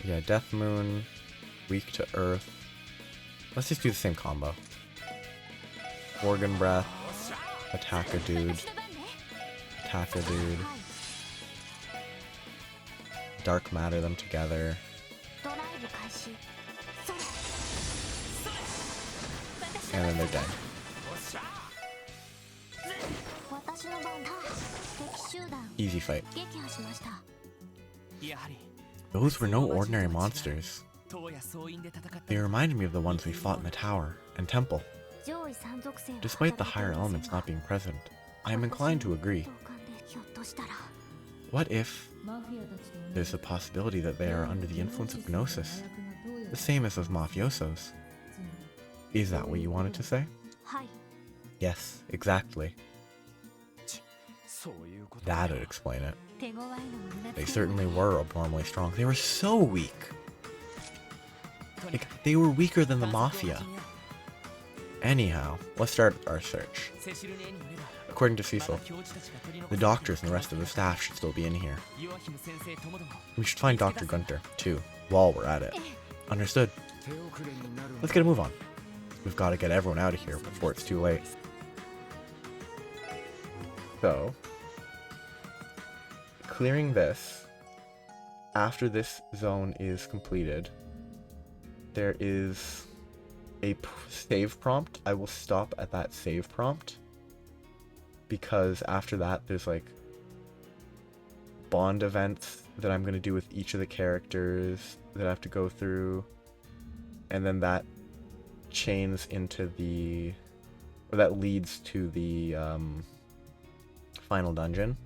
Yeah, Death Moon, weak to Earth. Let's just do the same combo. Organ Breath, attack a dude, attack a dude. Dark Matter them together. And then they're dead. Easy fight. Those were no ordinary monsters. They reminded me of the ones we fought in the tower and temple. Despite the higher elements not being present, I am inclined to agree. What if there's a possibility that they are under the influence of Gnosis, the same as those mafiosos? Is that what you wanted to say? Yes, exactly. That'd explain it. They certainly were abnormally strong. They were so weak. Like, they were weaker than the Mafia. Anyhow, let's start our search. According to Cecil, the doctors and the rest of the staff should still be in here. We should find Dr. Gunter, too, while we're at it. Understood. Let's get a move on. We've got to get everyone out of here before it's too late. So, clearing this, after this zone is completed, there is a save prompt. I will stop at that save prompt, because after that there's like bond events that I'm going to do with each of the characters that I have to go through, and then that chains into the, or that leads to the final dungeon,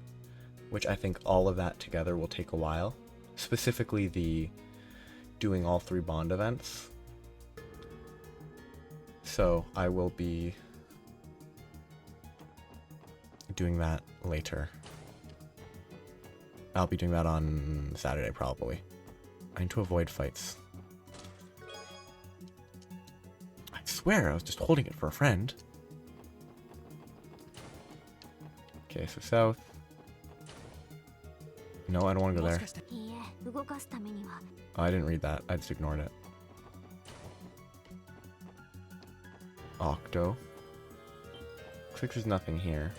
which I think all of that together will take a while. Specifically the doing all 3 bond events. So I will be doing that later. I'll be doing that on Saturday probably. I need to avoid fights. I swear I was just holding it for a friend. Okay, so south. No, I don't want to go there. Oh, I didn't read that. I just ignored it. Octo. Looks like there's nothing here.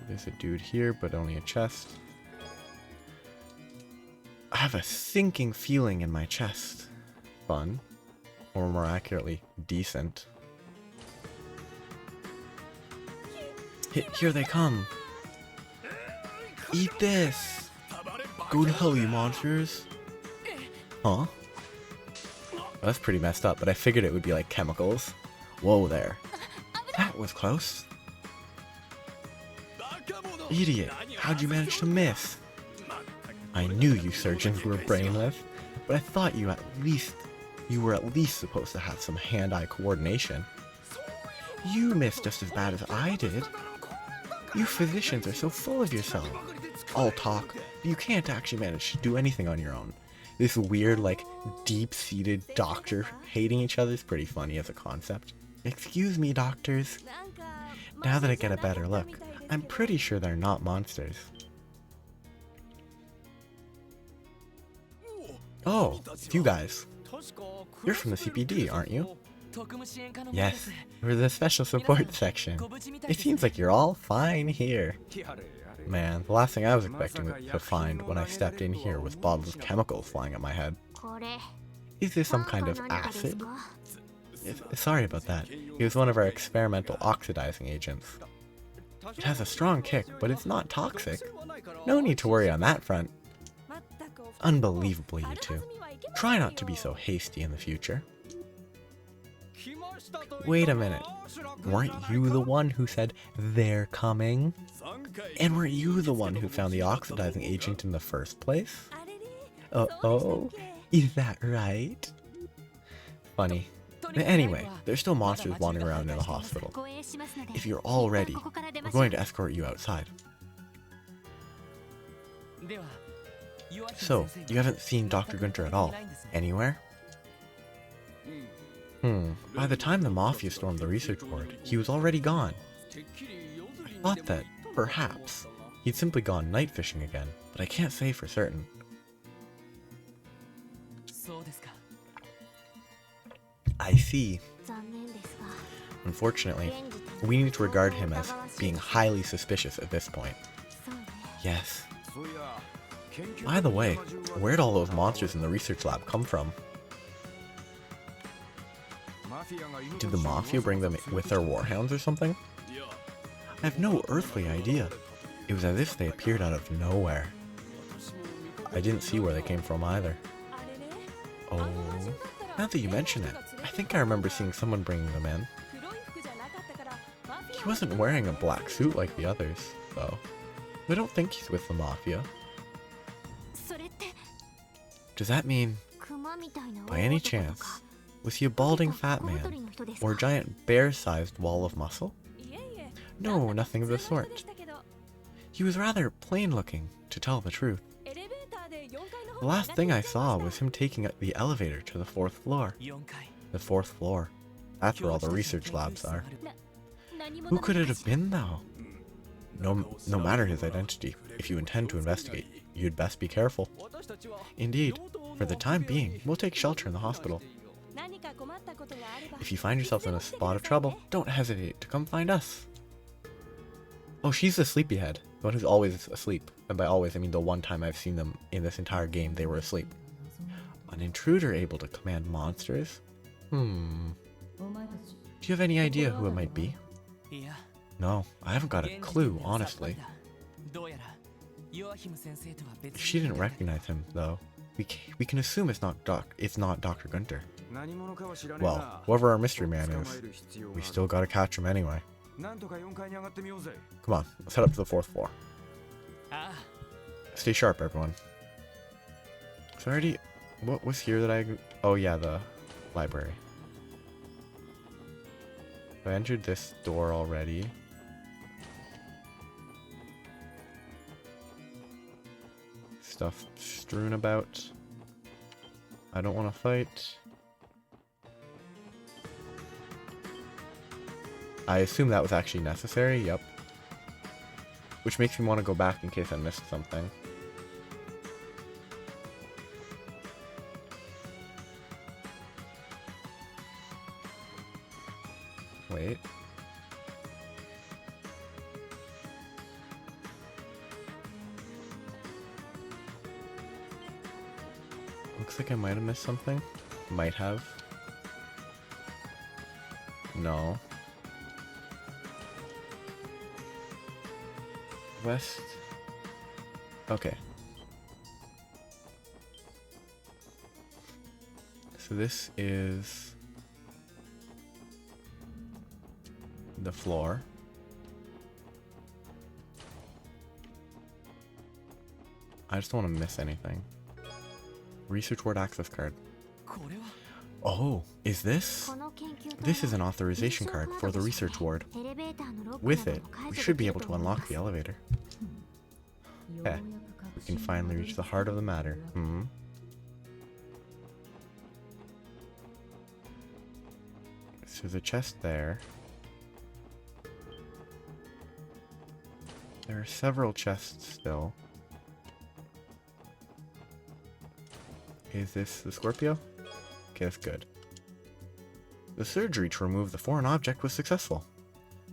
There's a dude here, but only a chest. I have a sinking feeling in my chest. Fun. Or more accurately, decent. Here they come. Eat this. Go to hell, you monsters. Huh? That's pretty messed up, but I figured it would be like chemicals. Whoa there. That was close. Idiot, how'd you manage to miss? I knew you surgeons were brainless, but I thought you were at least supposed to have some hand-eye coordination. You missed just as bad as I did. You physicians are so full of yourself. All talk, but you can't actually manage to do anything on your own. This weird, like, deep-seated doctor hating each other is pretty funny as a concept. Excuse me, doctors. Now that I get a better look, I'm pretty sure they're not monsters. Oh, it's you guys. You're from the CPD, aren't you? Yes, we're the special support section. It seems like you're all fine here. Man, the last thing I was expecting to find when I stepped in here was bottles of chemicals flying at my head. Is this some kind of acid? Sorry about that. It was one of our experimental oxidizing agents. It has a strong kick, but it's not toxic. No need to worry on that front. Unbelievable, you two. Try not to be so hasty in the future. Wait a minute. Weren't you the one who said they're coming? And weren't you the one who found the oxidizing agent in the first place? Uh-oh. Is that right? Funny. Anyway, there's still monsters wandering around in the hospital. If you're all ready, we're going to escort you outside. So, you haven't seen Dr. Gunter at all? Anywhere? By the time the Mafia stormed the research ward, he was already gone. I thought that, perhaps, he'd simply gone night fishing again, but I can't say for certain. I see. Unfortunately, we need to regard him as being highly suspicious at this point. Yes. By the way, where'd all those monsters in the research lab come from? Did the Mafia bring them with their warhounds or something? I have no earthly idea. It was as if they appeared out of nowhere. I didn't see where they came from either. Oh, now that you mention it, I think I remember seeing someone bringing them in. He wasn't wearing a black suit like the others, though. I don't think he's with the Mafia. Does that mean, by any chance, was he a balding fat man, or a giant bear-sized wall of muscle? No, nothing of the sort. He was rather plain-looking, to tell the truth. The last thing I saw was him taking the elevator to the 4th floor. The 4th floor. That's where all the research labs are. Who could it have been, though? No matter his identity, if you intend to investigate, you'd best be careful. Indeed, for the time being, we'll take shelter in the hospital. If you find yourself in a spot of trouble, don't hesitate to come find us. Oh, she's the sleepyhead, the one who's always asleep. And by always, I mean the one time I've seen them in this entire game, they were asleep. An intruder able to command monsters? Do you have any idea who it might be? No, I haven't got a clue, honestly. If she didn't recognize him, though, we can assume it's not Dr. Gunter. Well, whoever our mystery man is, we still gotta catch him anyway. Come on, let's head up to the 4th floor. Stay sharp, everyone. So already, what was here that oh yeah, the library. I entered this door already. Stuff strewn about. I don't want to fight. I assume that was actually necessary, yep. Which makes me want to go back in case I missed something. Wait. Looks like I might have missed something. Might have. No. West. Okay. So this is the floor. I just don't want to miss anything. Research ward access card. Oh, is this? This is an authorization card for the research ward. With it, we should be able to unlock the elevator. Yeah, we can finally reach the heart of the matter. So there's a chest there. There are several chests still. Is this the Scorpio? Okay, that's good. The surgery to remove the foreign object was successful.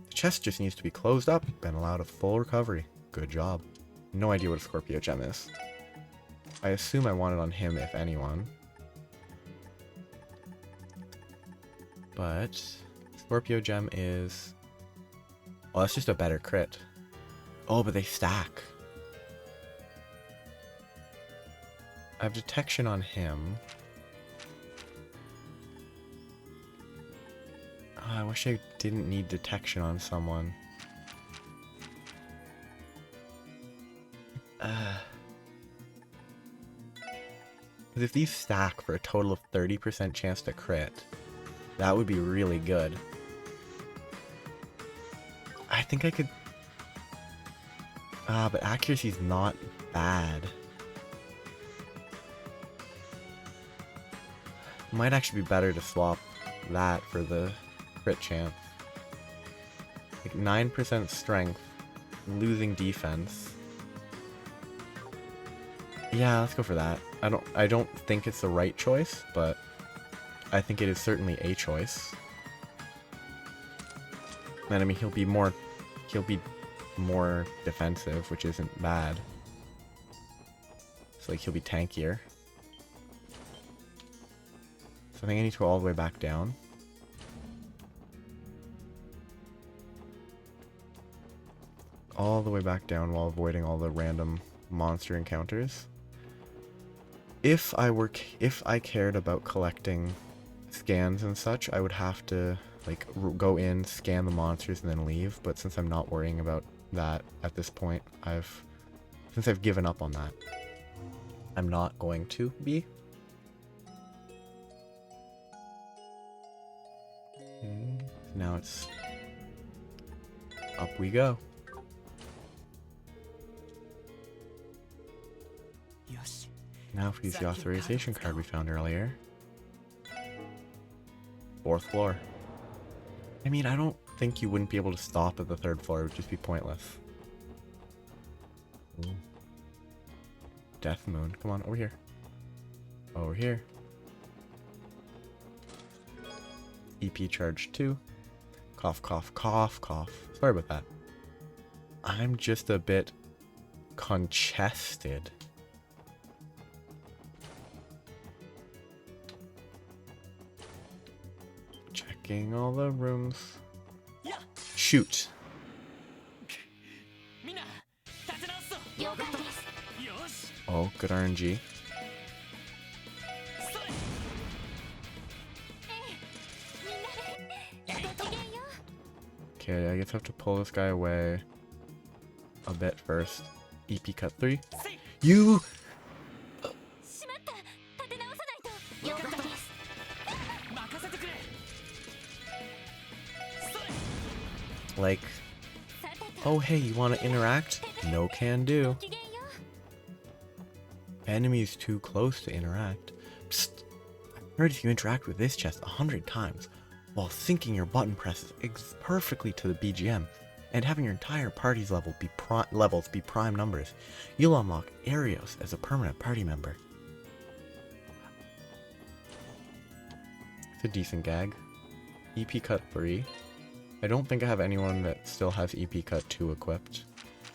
The chest just needs to be closed up and allowed a full recovery. Good job. No idea what a Scorpio gem is. I assume I want it on him, if anyone. But Scorpio gem is... Oh, that's just a better crit. Oh, but they stack. I have detection on him. Oh, I wish I didn't need detection on someone. Because if these stack for a total of 30% chance to crit, that would be really good. I think I could... but accuracy's not bad. Might actually be better to swap that for the crit chance. Like 9% strength, losing defense. Yeah, let's go for that. I don't think it's the right choice, but I think it is certainly a choice. And I mean, he'll be more defensive, which isn't bad. So like he'll be tankier. So I think I need to go all the way back down. All the way back down while avoiding all the random monster encounters. If I cared about collecting scans and such, I would have to like go in, scan the monsters, and then leave. But since I'm not worrying about that at this point, since I've given up on that, I'm not going to be. Okay, so now it's up we go. Now if we use the authorization card we found earlier. 4th floor. I mean, I don't think you wouldn't be able to stop at the 3rd floor. It would just be pointless. Ooh. Death Moon. Come on, over here. Over here. EP charge 2. Cough, cough, cough, cough. Sorry about that. I'm just a bit congested. Checking all the rooms. Shoot. Oh, good RNG. Okay, I guess I have to pull this guy away a bit first. EP cut 3. You! Like, oh hey, you want to interact? No can do. Enemies too close to interact. Psst. I heard if you interact with this chest 100 times, while syncing your button presses perfectly to the BGM, and having your entire party's levels be prime numbers, you'll unlock Arios as a permanent party member. It's a decent gag. EP cut 3. I don't think I have anyone that still has EP cut 2 equipped.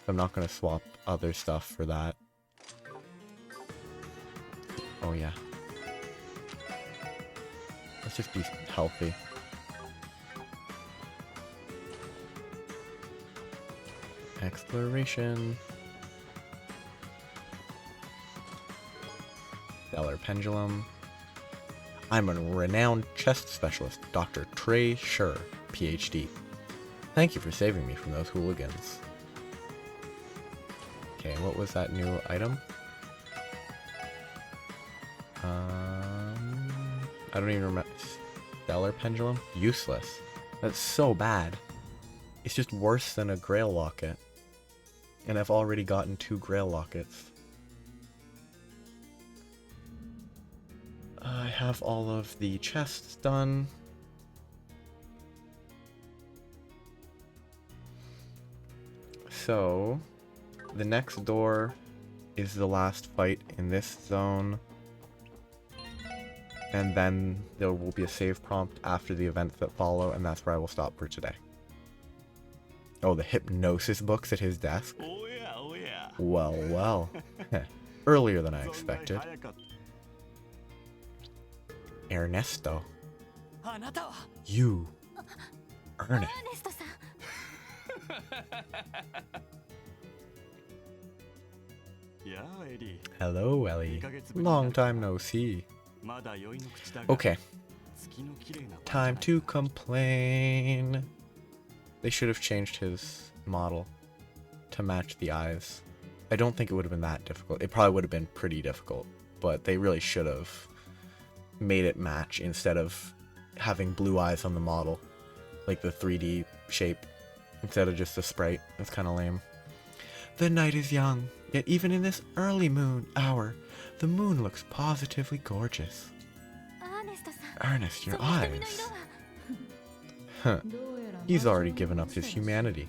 I'm not going to swap other stuff for that. Oh yeah. Let's just be healthy. Exploration. Stellar Pendulum. I'm a renowned chest specialist, Dr. Trey Schur, PhD. Thank you for saving me from those hooligans. Okay, what was that new item? I don't even remember. Stellar Pendulum? Useless. That's so bad. It's just worse than a Grail Locket. And I've already gotten 2 Grail Lockets. I have all of the chests done. So, the next door is the last fight in this zone. And then there will be a save prompt after the events that follow, and that's where I will stop for today. Oh, the hypnosis book's at his desk? Oh yeah, oh yeah. Well, well. Earlier than I expected. Ernesto. You. Ernest. Hello, Ellie. Long time no see. Okay. Time to complain. They should have changed his model to match the eyes. I don't think it would have been that difficult. It probably would have been pretty difficult, but they really should have made it match instead of having blue eyes on the model, like the 3D shape, instead of just the sprite. It's kind of lame. The night is young, yet even in this early moon hour, the moon looks positively gorgeous. Ernest, your eyes. Huh. He's already given up his humanity.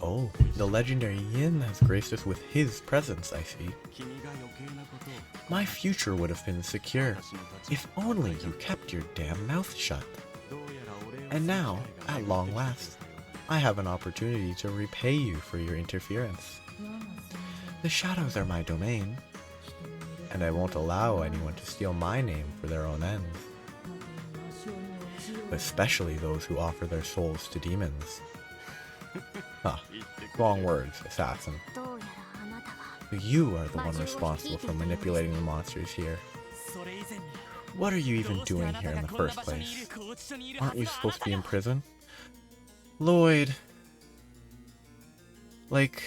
Oh, the legendary Yin has graced us with his presence, I see. My future would have been secure, if only you kept your damn mouth shut. And now, at long last, I have an opportunity to repay you for your interference. The shadows are my domain, and I won't allow anyone to steal my name for their own ends. Especially those who offer their souls to demons. Huh. Wrong words, assassin. You are the one responsible for manipulating the monsters here. What are you even doing here in the first place? Aren't you supposed to be in prison? Lloyd. Like,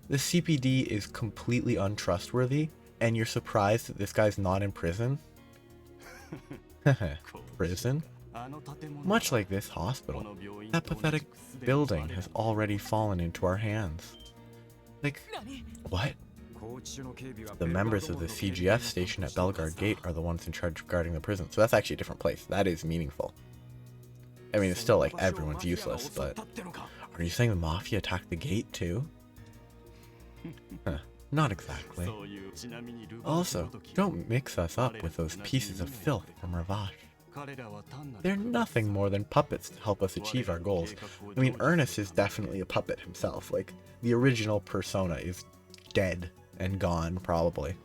the CPD is completely untrustworthy, and you're surprised that this guy's not in prison? Prison? Much like this hospital, that pathetic building has already fallen into our hands. Like, what? The members of the CGS station at Bellegarde Gate are the ones in charge of guarding the prison, so that's actually a different place. That is meaningful. I mean, it's still like everyone's useless, but are you saying the Mafia attacked the gate too? Huh, not exactly. Also, don't mix us up with those pieces of filth from Ravache. They're nothing more than puppets to help us achieve our goals. I mean, Ernest is definitely a puppet himself. Like, the original persona is dead and gone, probably.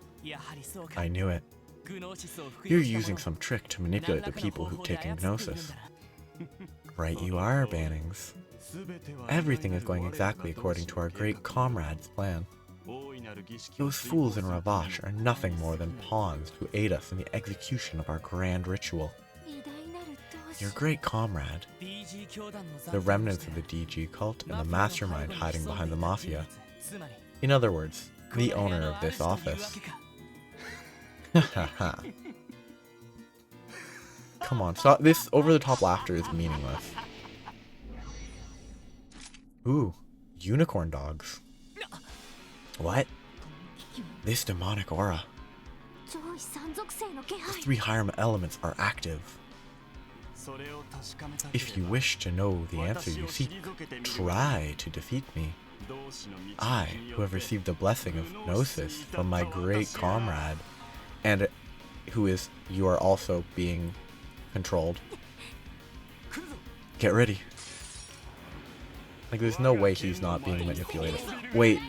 I knew it. You're using some trick to manipulate the people who take Gnosis. Right you are, Bannings. Everything is going exactly according to our great comrade's plan. Those fools in Ravache are nothing more than pawns to aid us in the execution of our grand ritual. Your great comrade, the remnants of the DG cult and the mastermind hiding behind the Mafia. In other words, the owner of this office. Come on, stop. This over-the-top laughter is meaningless. Ooh, unicorn dogs. What? This demonic aura. The 3 higher elements are active. If you wish to know the answer you seek, try to defeat me. I, who have received the blessing of Gnosis from my great comrade, and you are also being controlled. Get ready. Like, there's no way he's not being manipulated. Wait,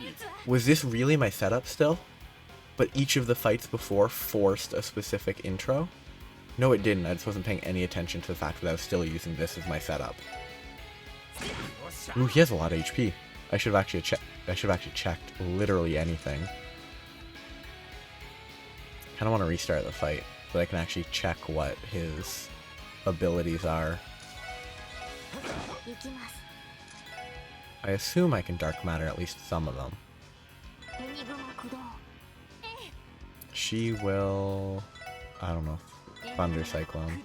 was this really my setup still? But each of the fights before forced a specific intro? No, it didn't. I just wasn't paying any attention to the fact that I was still using this as my setup. Ooh, he has a lot of HP. I should have actually checked literally anything. Kind of want to restart the fight so I can actually check what his abilities are. I assume I can dark matter at least some of them. She will, I don't know, Thunder Cyclone.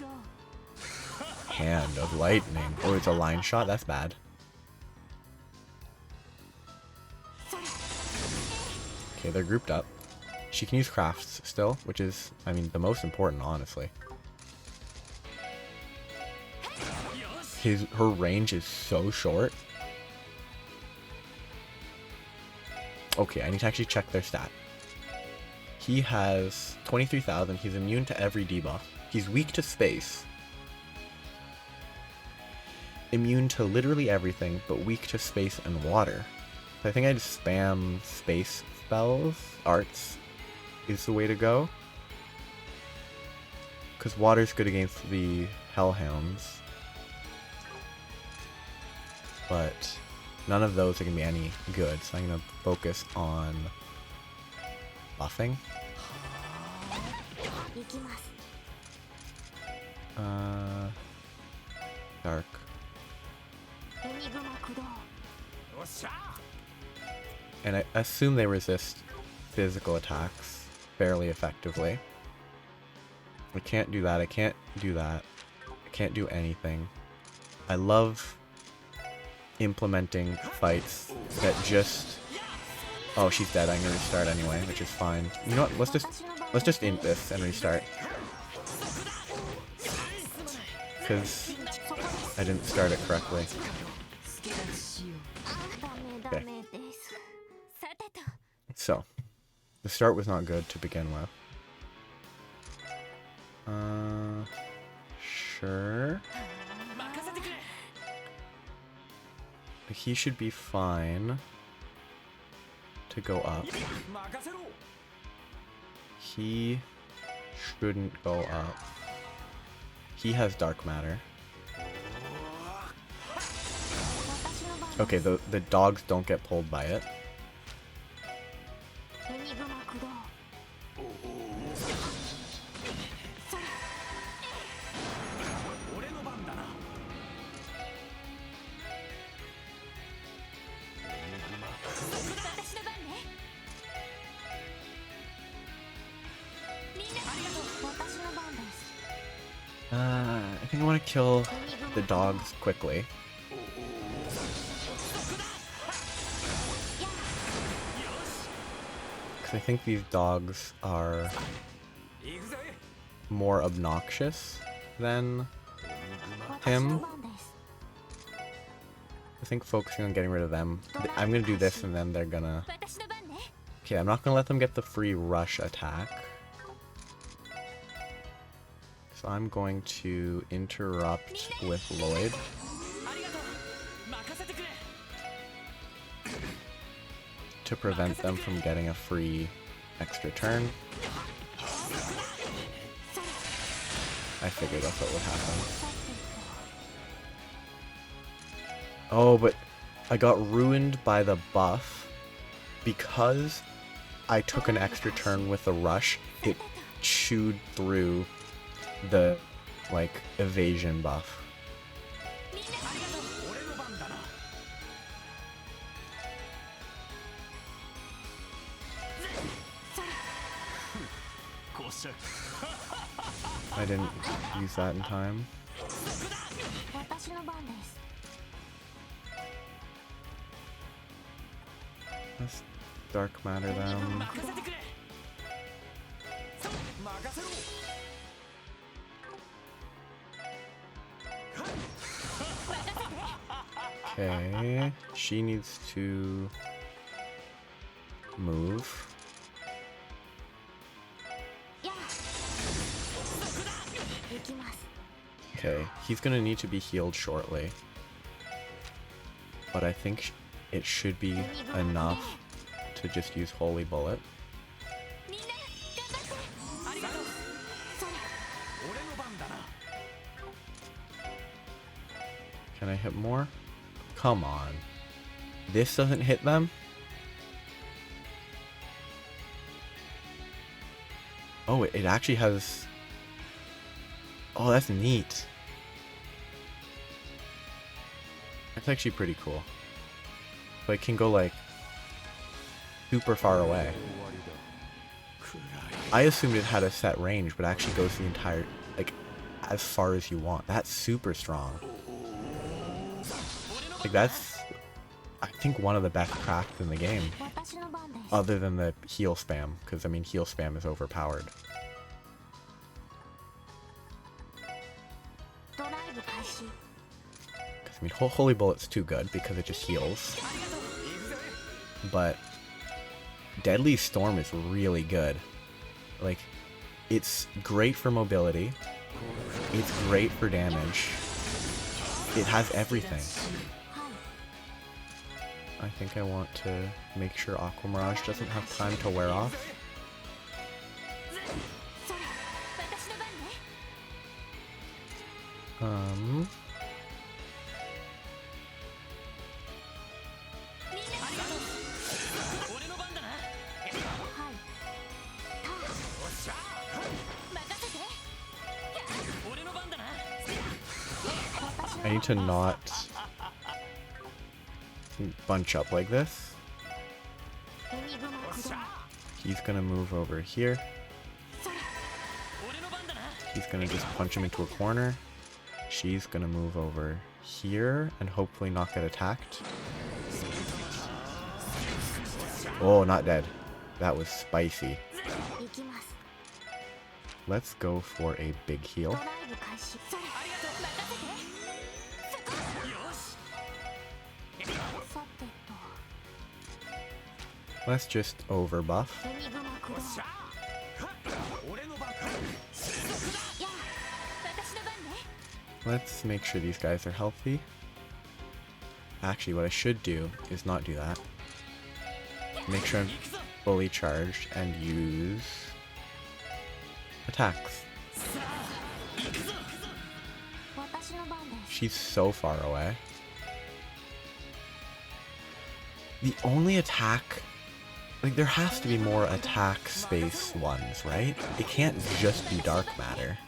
Hand of Lightning. Oh, it's a line shot? That's bad. Okay, they're grouped up. She can use crafts still, which is, I mean, the most important, honestly. Her range is so short. Okay, I need to actually check their stat. He has 23,000. He's immune to every debuff. He's weak to space. Immune to literally everything, but weak to space and water. So I think I just spam space spells. Arts is the way to go. Because water's good against the Hellhounds. But none of those are going to be any good. So I'm going to focus on buffing. Dark. And I assume they resist physical attacks fairly effectively. I can't do that. I can't do that. I can't do anything. I love implementing fights that just... Oh, she's dead. I'm gonna restart anyway, which is fine. You know what? Let's just int this and restart. Because I didn't start it correctly. Okay. So, the start was not good to begin with. Sure. He should be fine to go up. He shouldn't go up. He has dark matter. Okay, the dogs don't get pulled by it. I think I want to kill the dogs quickly. Because I think these dogs are more obnoxious than him. I think focusing on getting rid of them. I'm going to do this and then they're gonna... Okay, I'm not going to let them get the free rush attack. So I'm going to interrupt with Lloyd. To prevent them from getting a free extra turn. I figured that's what would happen. Oh, but I got ruined by the buff because I took an extra turn with the rush. It chewed through the, like, evasion buff. I didn't use that in time. Let's dark matter them. Okay, she needs to move. Okay, he's gonna need to be healed shortly. But I think it should be enough to just use Holy Bullet. Can I hit more? Come on. This doesn't hit them? Oh, it actually has... Oh, that's neat. That's actually pretty cool. But it can go, like, super far away. I assumed it had a set range, but it actually goes the entire... like, as far as you want. That's super strong. Like, that's... I think one of the best crafts in the game. Other than the heal spam, because, I mean, heal spam is overpowered. I mean, Holy Bullet's too good because it just heals. But Deadly Storm is really good. Like, it's great for mobility. It's great for damage. It has everything. I think I want to make sure Aqua Mirage doesn't have time to wear off. I need to not bunch up like this. He's gonna move over here. He's gonna just punch him into a corner. She's gonna move over here and hopefully not get attacked. Oh, not dead. That was spicy. Let's go for a big heal. Let's just overbuff. Let's make sure these guys are healthy. Actually, what I should do is not do that. Make sure I'm fully charged and use attacks. She's so far away. The only attack... Like, there has to be more attack space ones, right? It can't just be dark matter.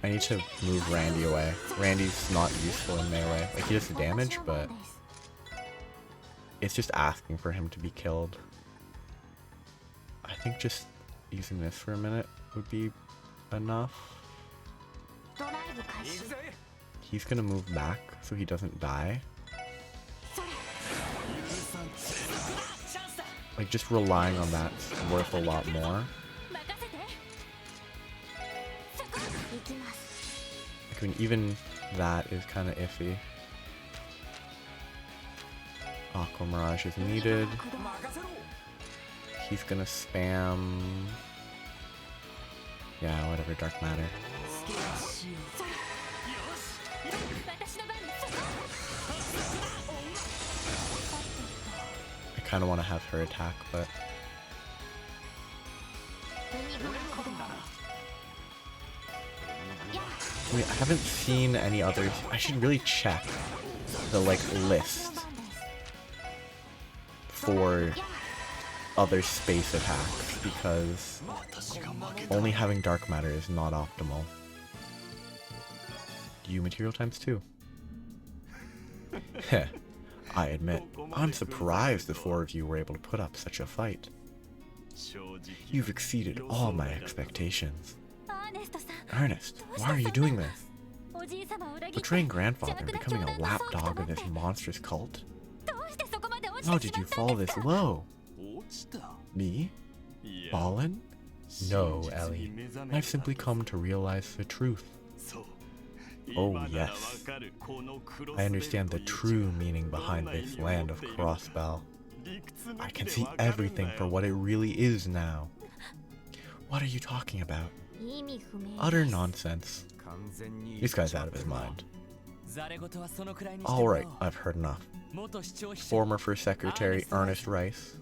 I need to move Randy away. Randy's not useful in melee. Like, he does the damage, but... it's just asking for him to be killed. I think just using this for a minute would be enough. He's gonna move back so he doesn't die. Like, just relying on that's worth a lot more. I mean, even that is kind of iffy. Aqua Mirage is needed. He's gonna spam... yeah, whatever, Dark Matter. I kind of want to have her attack, but... I mean, I haven't seen any others. I should really check the, like, list for other space attacks, because only having dark matter is not optimal. You material times 2. Heh. I admit, I'm surprised the 4 of you were able to put up such a fight. You've exceeded all my expectations. Ernest, why are you doing this? Betraying grandfather and becoming a lapdog of this monstrous cult? How did you fall this low? Me? Fallen? No, Ellie. I've simply come to realize the truth. Oh yes. I understand the true meaning behind this land of Crossbell. I can see everything for what it really is now. What are you talking about? Utter nonsense. This guy's out of his mind. Alright, I've heard enough. Former First Secretary Ernest Rice,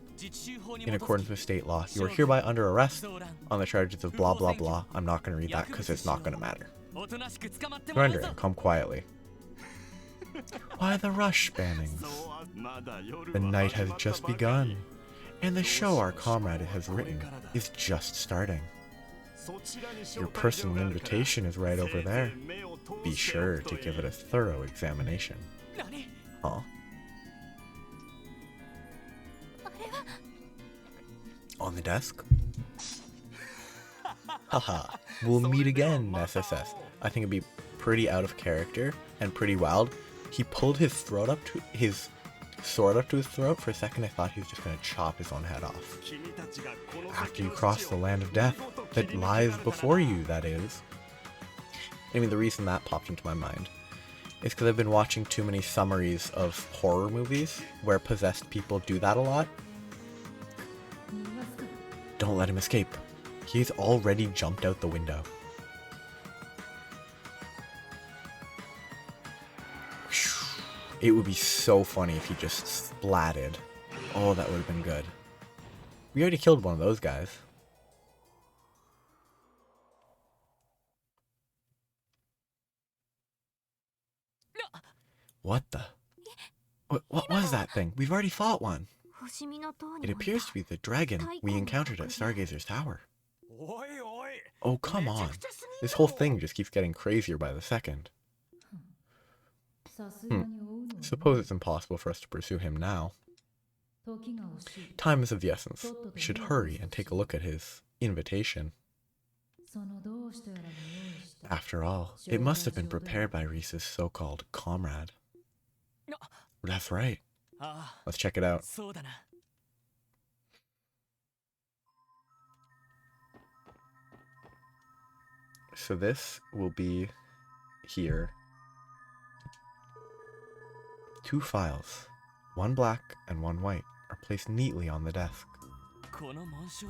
in accordance with state law, you are hereby under arrest on the charges of blah blah blah. I'm not going to read that because it's not going to matter. Surrender and come quietly. Why the rush, Bannings? The night has just begun, and the show our comrade has written is just starting. Your personal invitation is right over there. Be sure to give it a thorough examination. Huh? On the desk? Haha, we'll meet again, SSS. I think it'd be pretty out of character and pretty wild. He pulled his throat up to his sword up to his throat. For a second I thought he was just gonna chop his own head off. After you cross the land of death that lies before you, that is. I mean, the reason that popped into my mind is because I've been watching too many summaries of horror movies where possessed people do that a lot. Don't let him escape. He's already jumped out the window. It would be so funny if he just splatted. Oh, that would have been good. We already killed one of those guys. What the? What was that thing? We've already fought one. It appears to be the dragon we encountered at Stargazer's Tower. Oh, come on. This whole thing just keeps getting crazier by the second. Suppose it's impossible for us to pursue him now. Time is of the essence. We should hurry and take a look at his invitation. After all, it must have been prepared by Reese's so-called comrade. That's right. Let's check it out. So this will be here. 2 files, one black and one white, are placed neatly on the desk.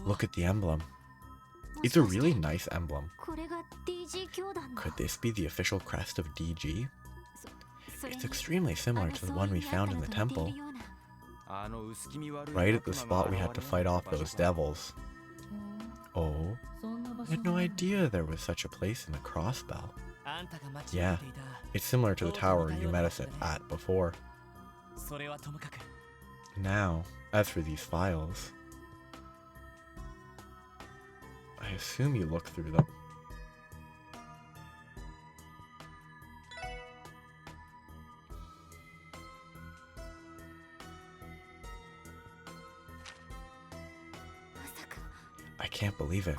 Look at the emblem. It's a really nice emblem. Could this be the official crest of DG? It's extremely similar to the one we found in the temple. Right at the spot we had to fight off those devils. Oh, I had no idea there was such a place in the Crossbell. Yeah, it's similar to the tower you met us at before. Now, as for these files, I assume you look through them. I can't believe it.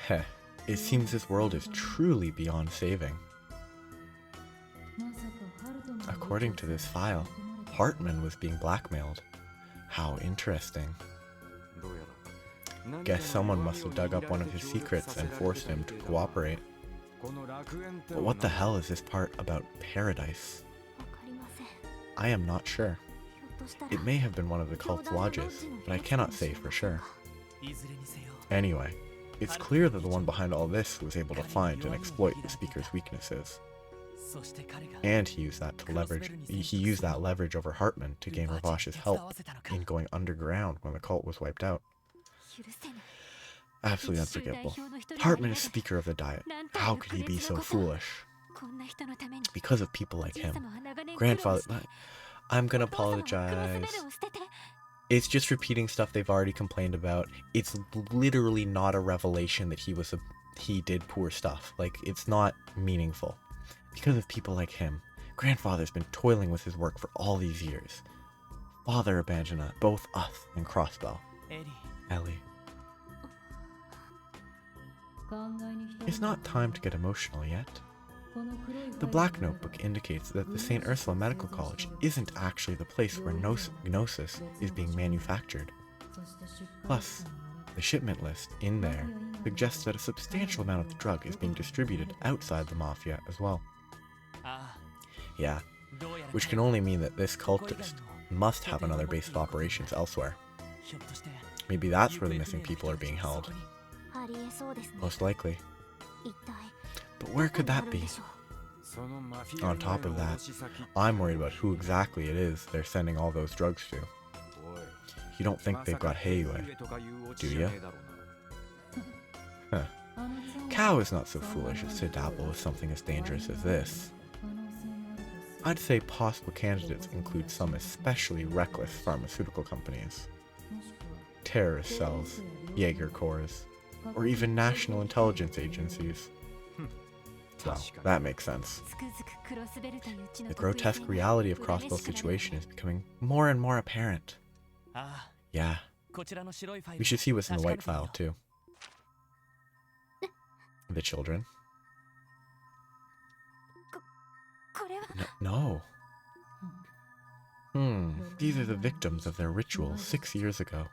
Heh, it seems this world is truly beyond saving. According to this file, Hartman was being blackmailed. How interesting. Guess someone must have dug up one of his secrets and forced him to cooperate. But what the hell is this part about paradise? I am not sure. It may have been one of the cult's lodges, but I cannot say for sure. Anyway, it's clear that the one behind all this was able to find and exploit the speaker's weaknesses. And he used that leverage over Hartman to gain Ravash's help in going underground when the cult was wiped out. Absolutely unforgivable. Hartman is Speaker of the Diet. How could he be so foolish? Because of people like him. Grandfather... I'm gonna apologize. It's just repeating stuff they've already complained about. It's literally not a revelation that he did poor stuff. Like, it's not meaningful. Because of people like him. Grandfather's been toiling with his work for all these years. Father abandoned both us and Crossbell. Ellie. It's not time to get emotional yet. The Black Notebook indicates that the St. Ursula Medical College isn't actually the place where Gnosis is being manufactured. Plus, the shipment list in there suggests that a substantial amount of the drug is being distributed outside the Mafia as well. Yeah, which can only mean that this cultist must have another base of operations elsewhere. Maybe that's where the missing people are being held. Most likely. But where could that be? On top of that, I'm worried about who exactly it is they're sending all those drugs to. You don't think they've got Heiwei, do you? Huh. Cow is not so foolish as to dabble with something as dangerous as this. I'd say possible candidates include some especially reckless pharmaceutical companies, terrorist cells, Jaeger corps, or even national intelligence agencies. Well, that makes sense. The grotesque reality of Crossbell's situation is becoming more and more apparent. Yeah. We should see what's in the white file, too. The children. No. These are the victims of their ritual 6 years ago.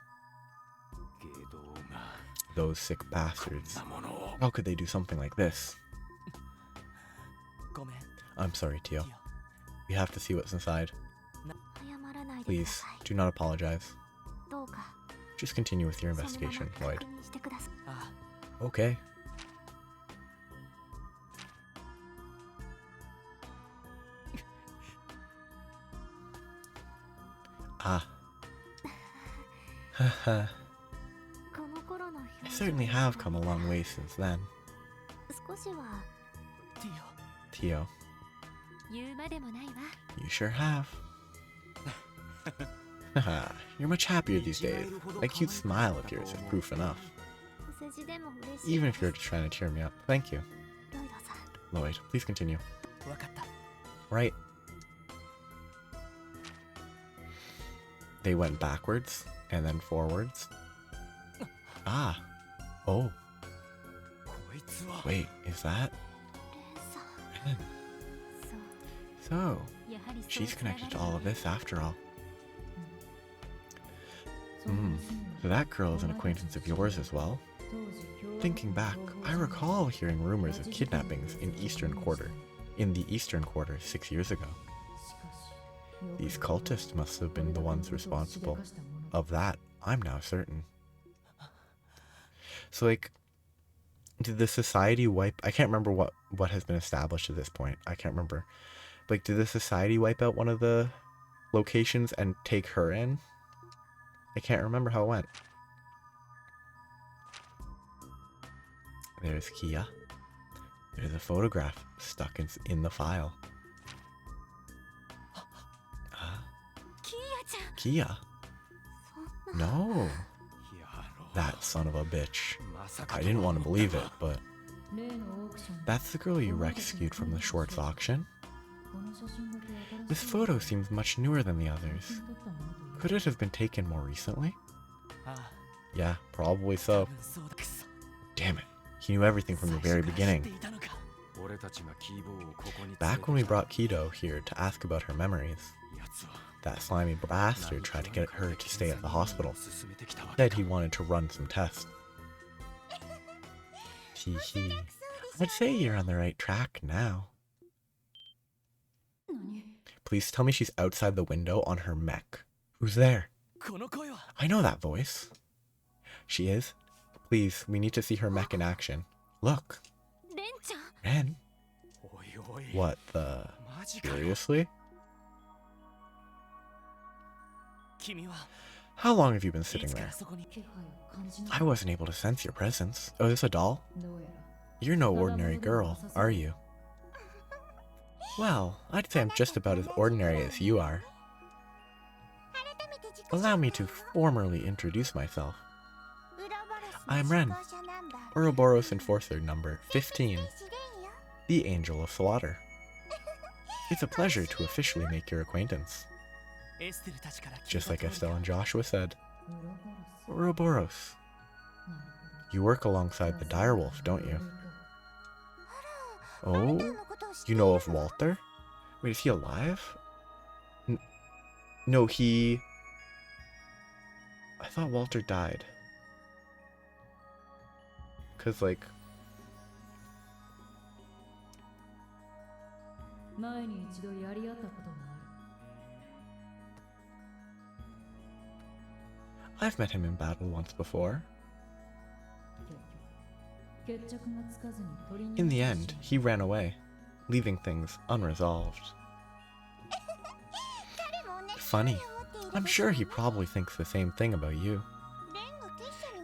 Those sick bastards. How could they do something like this? I'm sorry, Tio. We have to see what's inside. Please, do not apologize. Just continue with your investigation, Lloyd. Okay. Ah. Haha. I certainly have come a long way since then. Tio. You sure have. Haha, you're much happier these days. That cute smile of yours is proof enough. Even if you're just trying to cheer me up. Thank you. Lloyd, please continue. Right. they went backwards and then forwards. Ah. Oh. Wait, is that? Ren. So, she's connected to all of this after all. So that girl is an acquaintance of yours as well? Thinking back, I recall hearing rumors of kidnappings in the Eastern Quarter 6 years ago. These cultists must have been the ones responsible. Of that, I'm now certain. So, like, did the society wipe... I can't remember what has been established at this point. I can't remember. Like, did the society wipe out one of the locations and take her in? I can't remember how it went. There's Kia. There's a photograph stuck in the file. Kia? No. That son of a bitch. I didn't want to believe it, but... That's the girl you rescued from the Schwartz auction? This photo seems much newer than the others. Could it have been taken more recently? Yeah, probably so. Damn it. He knew everything from the very beginning. Back when we brought Kido here to ask about her memories, that slimy bastard tried to get her to stay at the hospital. Said he wanted to run some tests. Hee hee. I'd say you're on the right track now. Please tell me she's outside the window on her mech. Who's there? I know that voice. She is? Please, we need to see her mech in action. Look. Ren? What the... Seriously? How long have you been sitting there? I wasn't able to sense your presence. Oh, is this a doll? You're no ordinary girl, are you? Well, I'd say I'm just about as ordinary as you are. Allow me to formally introduce myself. I'm Ren, Ouroboros Enforcer number 15, the Angel of Slaughter. It's a pleasure to officially make your acquaintance. Just like Estelle and Joshua said. Ouroboros. You work alongside the direwolf, don't you? Oh? You know of Walter? Wait, is he alive? No, he... I thought Walter died. 'Cause, like... I've met him in battle once before. In the end, he ran away, leaving things unresolved. Funny, I'm sure he probably thinks the same thing about you.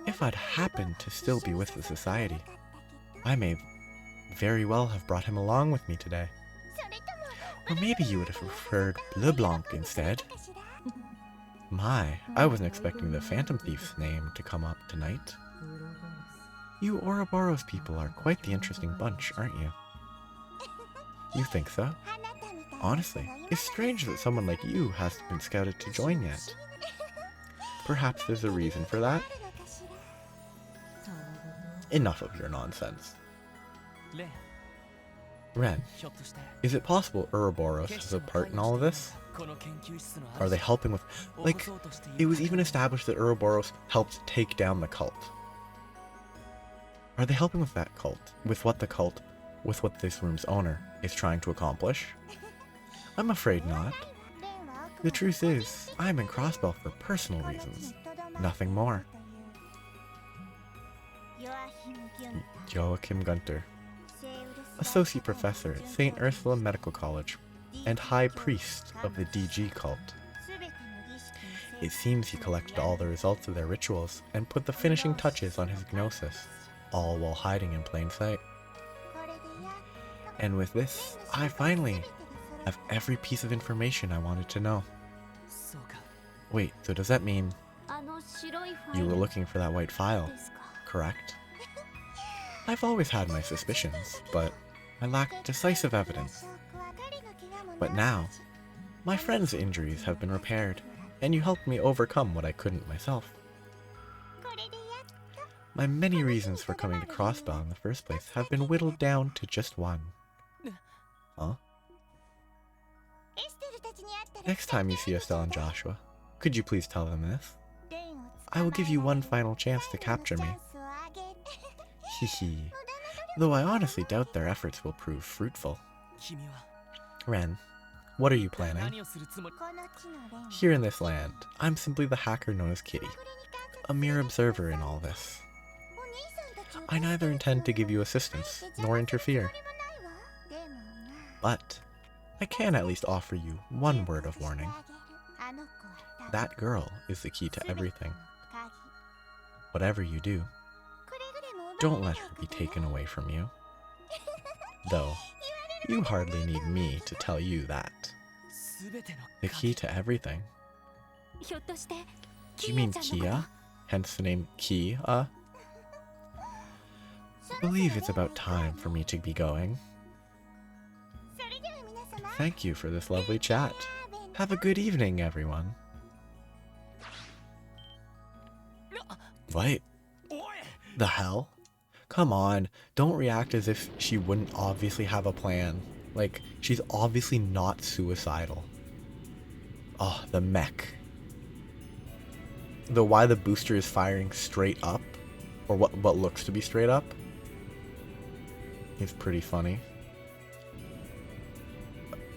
If I'd happened to still be with the society, I may very well have brought him along with me today. Or maybe you would have preferred LeBlanc instead. My, I wasn't expecting the Phantom Thief's name to come up tonight. You Ouroboros people are quite the interesting bunch, aren't you? You think so? Honestly, it's strange that someone like you hasn't been scouted to join yet. Perhaps there's a reason for that? Enough of your nonsense. Ren, is it possible Ouroboros has a part in all of this? Are they helping with... Like, it was even established that Ouroboros helped take down the cult. Are they helping with that cult? With what this room's owner is trying to accomplish? I'm afraid not. The truth is, I'm in Crossbell for personal reasons. Nothing more. Joachim Gunter, Associate Professor at St. Ursula Medical College, and High Priest of the DG cult. It seems he collected all the results of their rituals and put the finishing touches on his gnosis, all while hiding in plain sight. And with this, I finally have every piece of information I wanted to know. Wait, so does that mean you were looking for that white file, correct? I've always had my suspicions, but I lacked decisive evidence. But now, my friend's injuries have been repaired, and you helped me overcome what I couldn't myself. My many reasons for coming to Crossbell in the first place have been whittled down to just one. Huh? Next time you see Estelle and Joshua, could you please tell them this? I will give you one final chance to capture me. Hehe. Though I honestly doubt their efforts will prove fruitful. Ren, what are you planning? Here in this land, I'm simply the hacker known as Kitty, a mere observer in all this. I neither intend to give you assistance, nor interfere. But I can at least offer you one word of warning. That girl is the key to everything. Whatever you do, don't let her be taken away from you. Though, you hardly need me to tell you that. The key to everything. Do you mean Kia? Hence the name Kia? I believe it's about time for me to be going. Thank you for this lovely chat. Have a good evening, everyone. What? The hell? Come on, don't react as if she wouldn't obviously have a plan. Like, she's obviously not suicidal. Oh, the mech. Though why the booster is firing straight up, or what looks to be straight up, is pretty funny.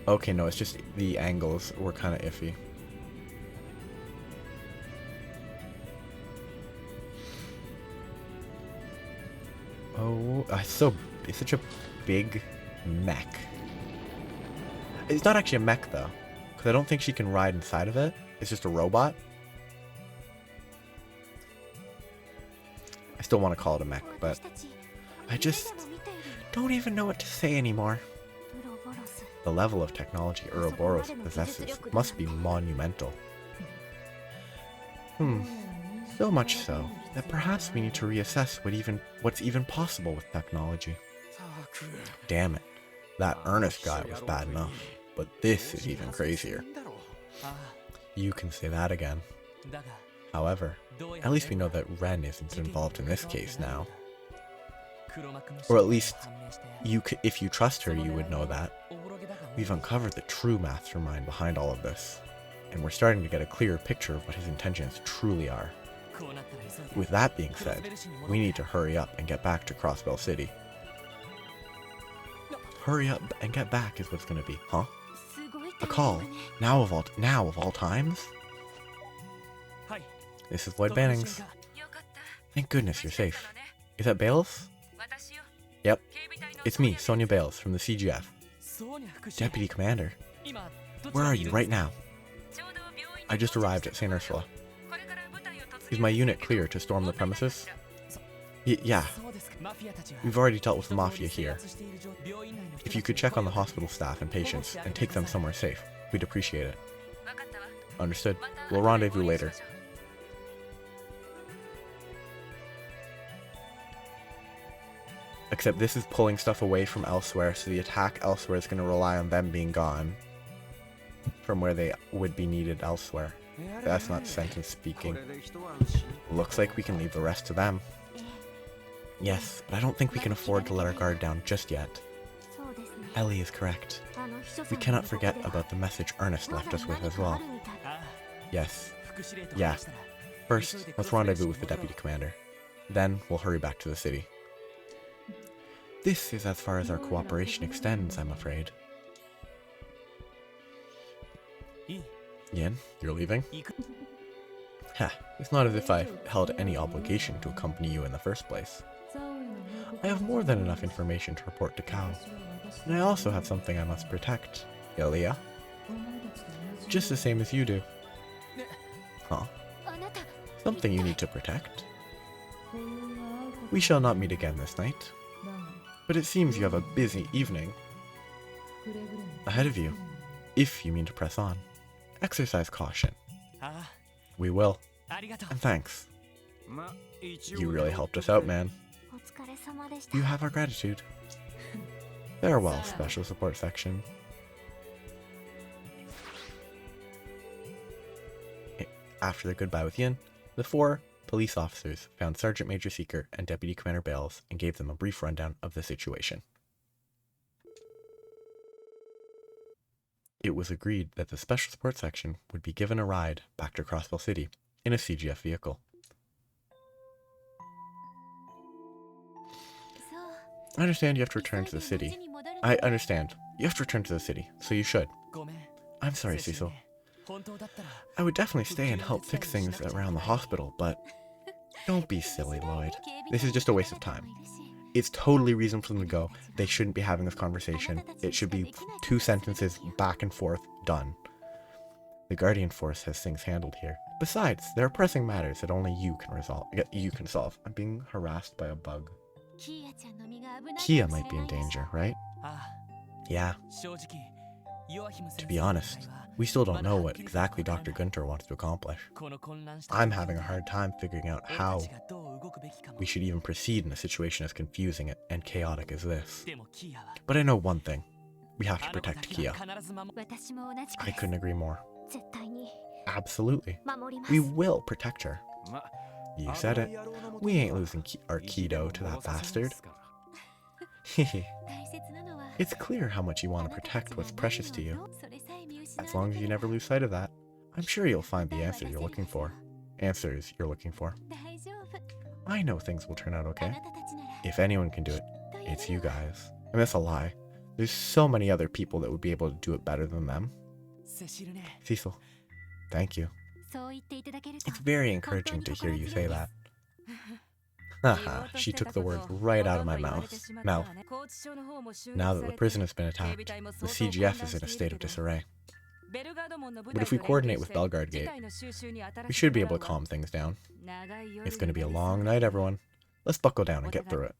Okay, no, it's just the angles were kind of iffy. Oh, it's such a big mech. It's not actually a mech though, because I don't think she can ride inside of it. It's just a robot. I still want to call it a mech, but I just don't even know what to say anymore. The level of technology Ouroboros possesses must be monumental. So much so that perhaps we need to reassess what's even possible with technology. Damn it, that Ernest guy was bad enough, but this is even crazier. You can say that again. However, at least we know that Ren isn't involved in this case now. Or at least, if you trust her, you would know that. We've uncovered the true mastermind behind all of this, and we're starting to get a clearer picture of what his intentions truly are. With that being said, we need to hurry up and get back to Crossbell City. Hurry up and get back is what's gonna be, huh? A call? Now of all times? This is Lloyd Bannings. Thank goodness you're safe. Is that Bales? Yep. It's me, Sonia Bales, from the CGF. Deputy Commander. Where are you right now? I just arrived at St. Ursula. Is my unit clear to storm the premises? Yeah. We've already dealt with the Mafia here. If you could check on the hospital staff and patients and take them somewhere safe, we'd appreciate it. Understood. We'll rendezvous later. Except this is pulling stuff away from elsewhere, so the attack elsewhere is going to rely on them being gone from where they would be needed elsewhere. That's not sentence speaking. Looks like we can leave the rest to them. Yes, but I don't think we can afford to let our guard down just yet. Ellie is correct. We cannot forget about the message Ernest left us with as well. Yes. Yeah. First, let's rendezvous with the Deputy Commander. Then, we'll hurry back to the city. This is as far as our cooperation extends, I'm afraid. Yin, you're leaving? Ha, it's not as if I held any obligation to accompany you in the first place. I have more than enough information to report to Kao, and I also have something I must protect, Ilya. Just the same as you do. Huh? Something you need to protect? We shall not meet again this night, but it seems you have a busy evening ahead of you, if you mean to press on. Exercise caution. We will. And thanks. You really helped us out, man. You have our gratitude. Farewell, Special Support Section. After their goodbye with Yin, the 4 police officers found Sergeant Major Seeker and Deputy Commander Bales and gave them a brief rundown of the situation. It was agreed that the Special Support Section would be given a ride back to Crossbell City in a CGF vehicle. I understand you have to return to the city. I understand. You have to return to the city, so you should. I'm sorry, Cecil. I would definitely stay and help fix things around the hospital, but don't be silly, Lloyd. This is just a waste of time. It's totally reasonable for them to go. They shouldn't be having this conversation. It should be 2 sentences back and forth, done. The Guardian Force has things handled here. Besides, there are pressing matters that only you can solve. I'm being harassed by a bug. Kia might be in danger, right? Yeah. To be honest, we still don't know what exactly Dr. Gunter wants to accomplish. I'm having a hard time figuring out how we should even proceed in a situation as confusing and chaotic as this. But I know one thing. We have to protect Kia. I couldn't agree more. Absolutely. We will protect her. You said it. We ain't losing our Kido to that bastard. It's clear how much you want to protect what's precious to you. As long as you never lose sight of that, I'm sure you'll find the answers you're looking for. I know things will turn out okay. If anyone can do it, it's you guys. And that's a lie. There's so many other people that would be able to do it better than them. Cecil, thank you. It's very encouraging to hear you say that. Haha, she took the words right out of my mouth. Now that the prison has been attacked, the CGF is in a state of disarray. But if we coordinate with Belgard Gate, we should be able to calm things down. It's going to be a long night, everyone. Let's buckle down and get through it.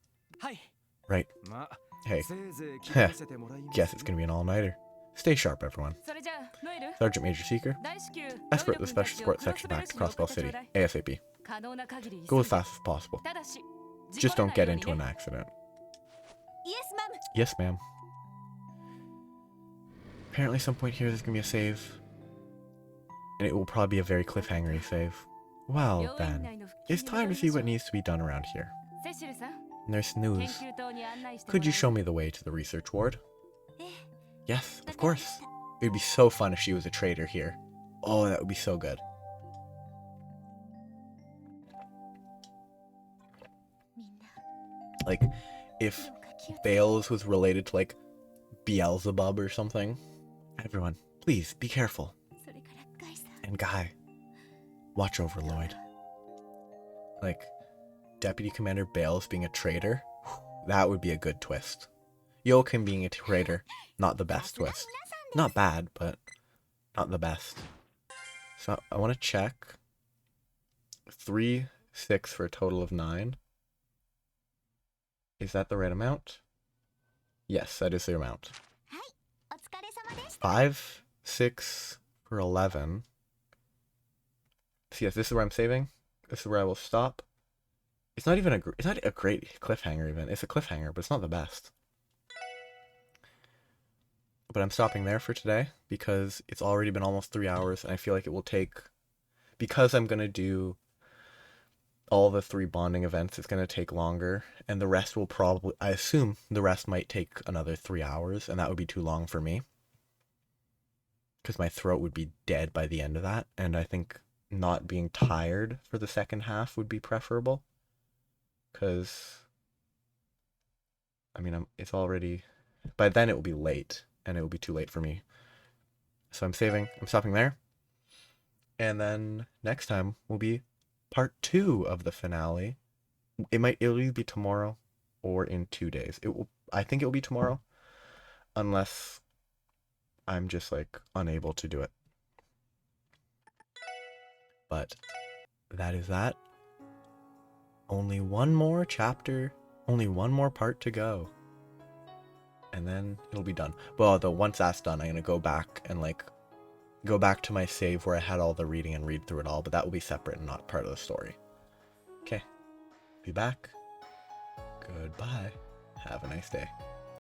Right. Hey. Guess it's going to be an all-nighter. Stay sharp, everyone. Sergeant Major Seeker, escort the Special Support Section back to Crossbell City, ASAP. Go as fast as possible. Just don't get into an accident. Yes, ma'am. Apparently some point here there's going to be a save. And it will probably be a very cliffhangery save. Well then, it's time to see what needs to be done around here. Nurse News, could you show me the way to the research ward? Yes, of course. It would be so fun if she was a traitor here. Oh, that would be so good. Like, if Bales was related to, like, Beelzebub or something. Everyone, please, be careful. And Guy, watch over Lloyd. Like, Deputy Commander Bales being a traitor, that would be a good twist. Joachim being a traitor, not the best twist. Not bad, but not the best. So I want to check. 3, 6 for a total of 9. Is that the right amount? Yes, that is the amount. 5, 6 for 11. So yes, this is where I'm saving. This is where I will stop. It's not even it's not a great cliffhanger even. It's a cliffhanger, but it's not the best. But I'm stopping there for today because it's already been almost 3 hours and I feel like it will take, because I'm going to do all the 3 bonding events, it's going to take longer, and the rest will probably, I assume the rest might take another 3 hours, and that would be too long for me because my throat would be dead by the end of that, and I think not being tired for the second half would be preferable because, I mean, it's already, by then it will be late, and it will be too late for me. So I'm stopping there, and then next time will be part 2 of the finale. It'll either be tomorrow or in 2 days. I think it will be tomorrow, unless I'm just like unable to do it. But that is that. Only one more chapter, only one more part to go, and then it'll be done. Well, once that's done, I'm gonna go back and go back to my save where I had all the reading and read through it all, but that will be separate and not part of the story. Okay, be back. Goodbye. Have a nice day.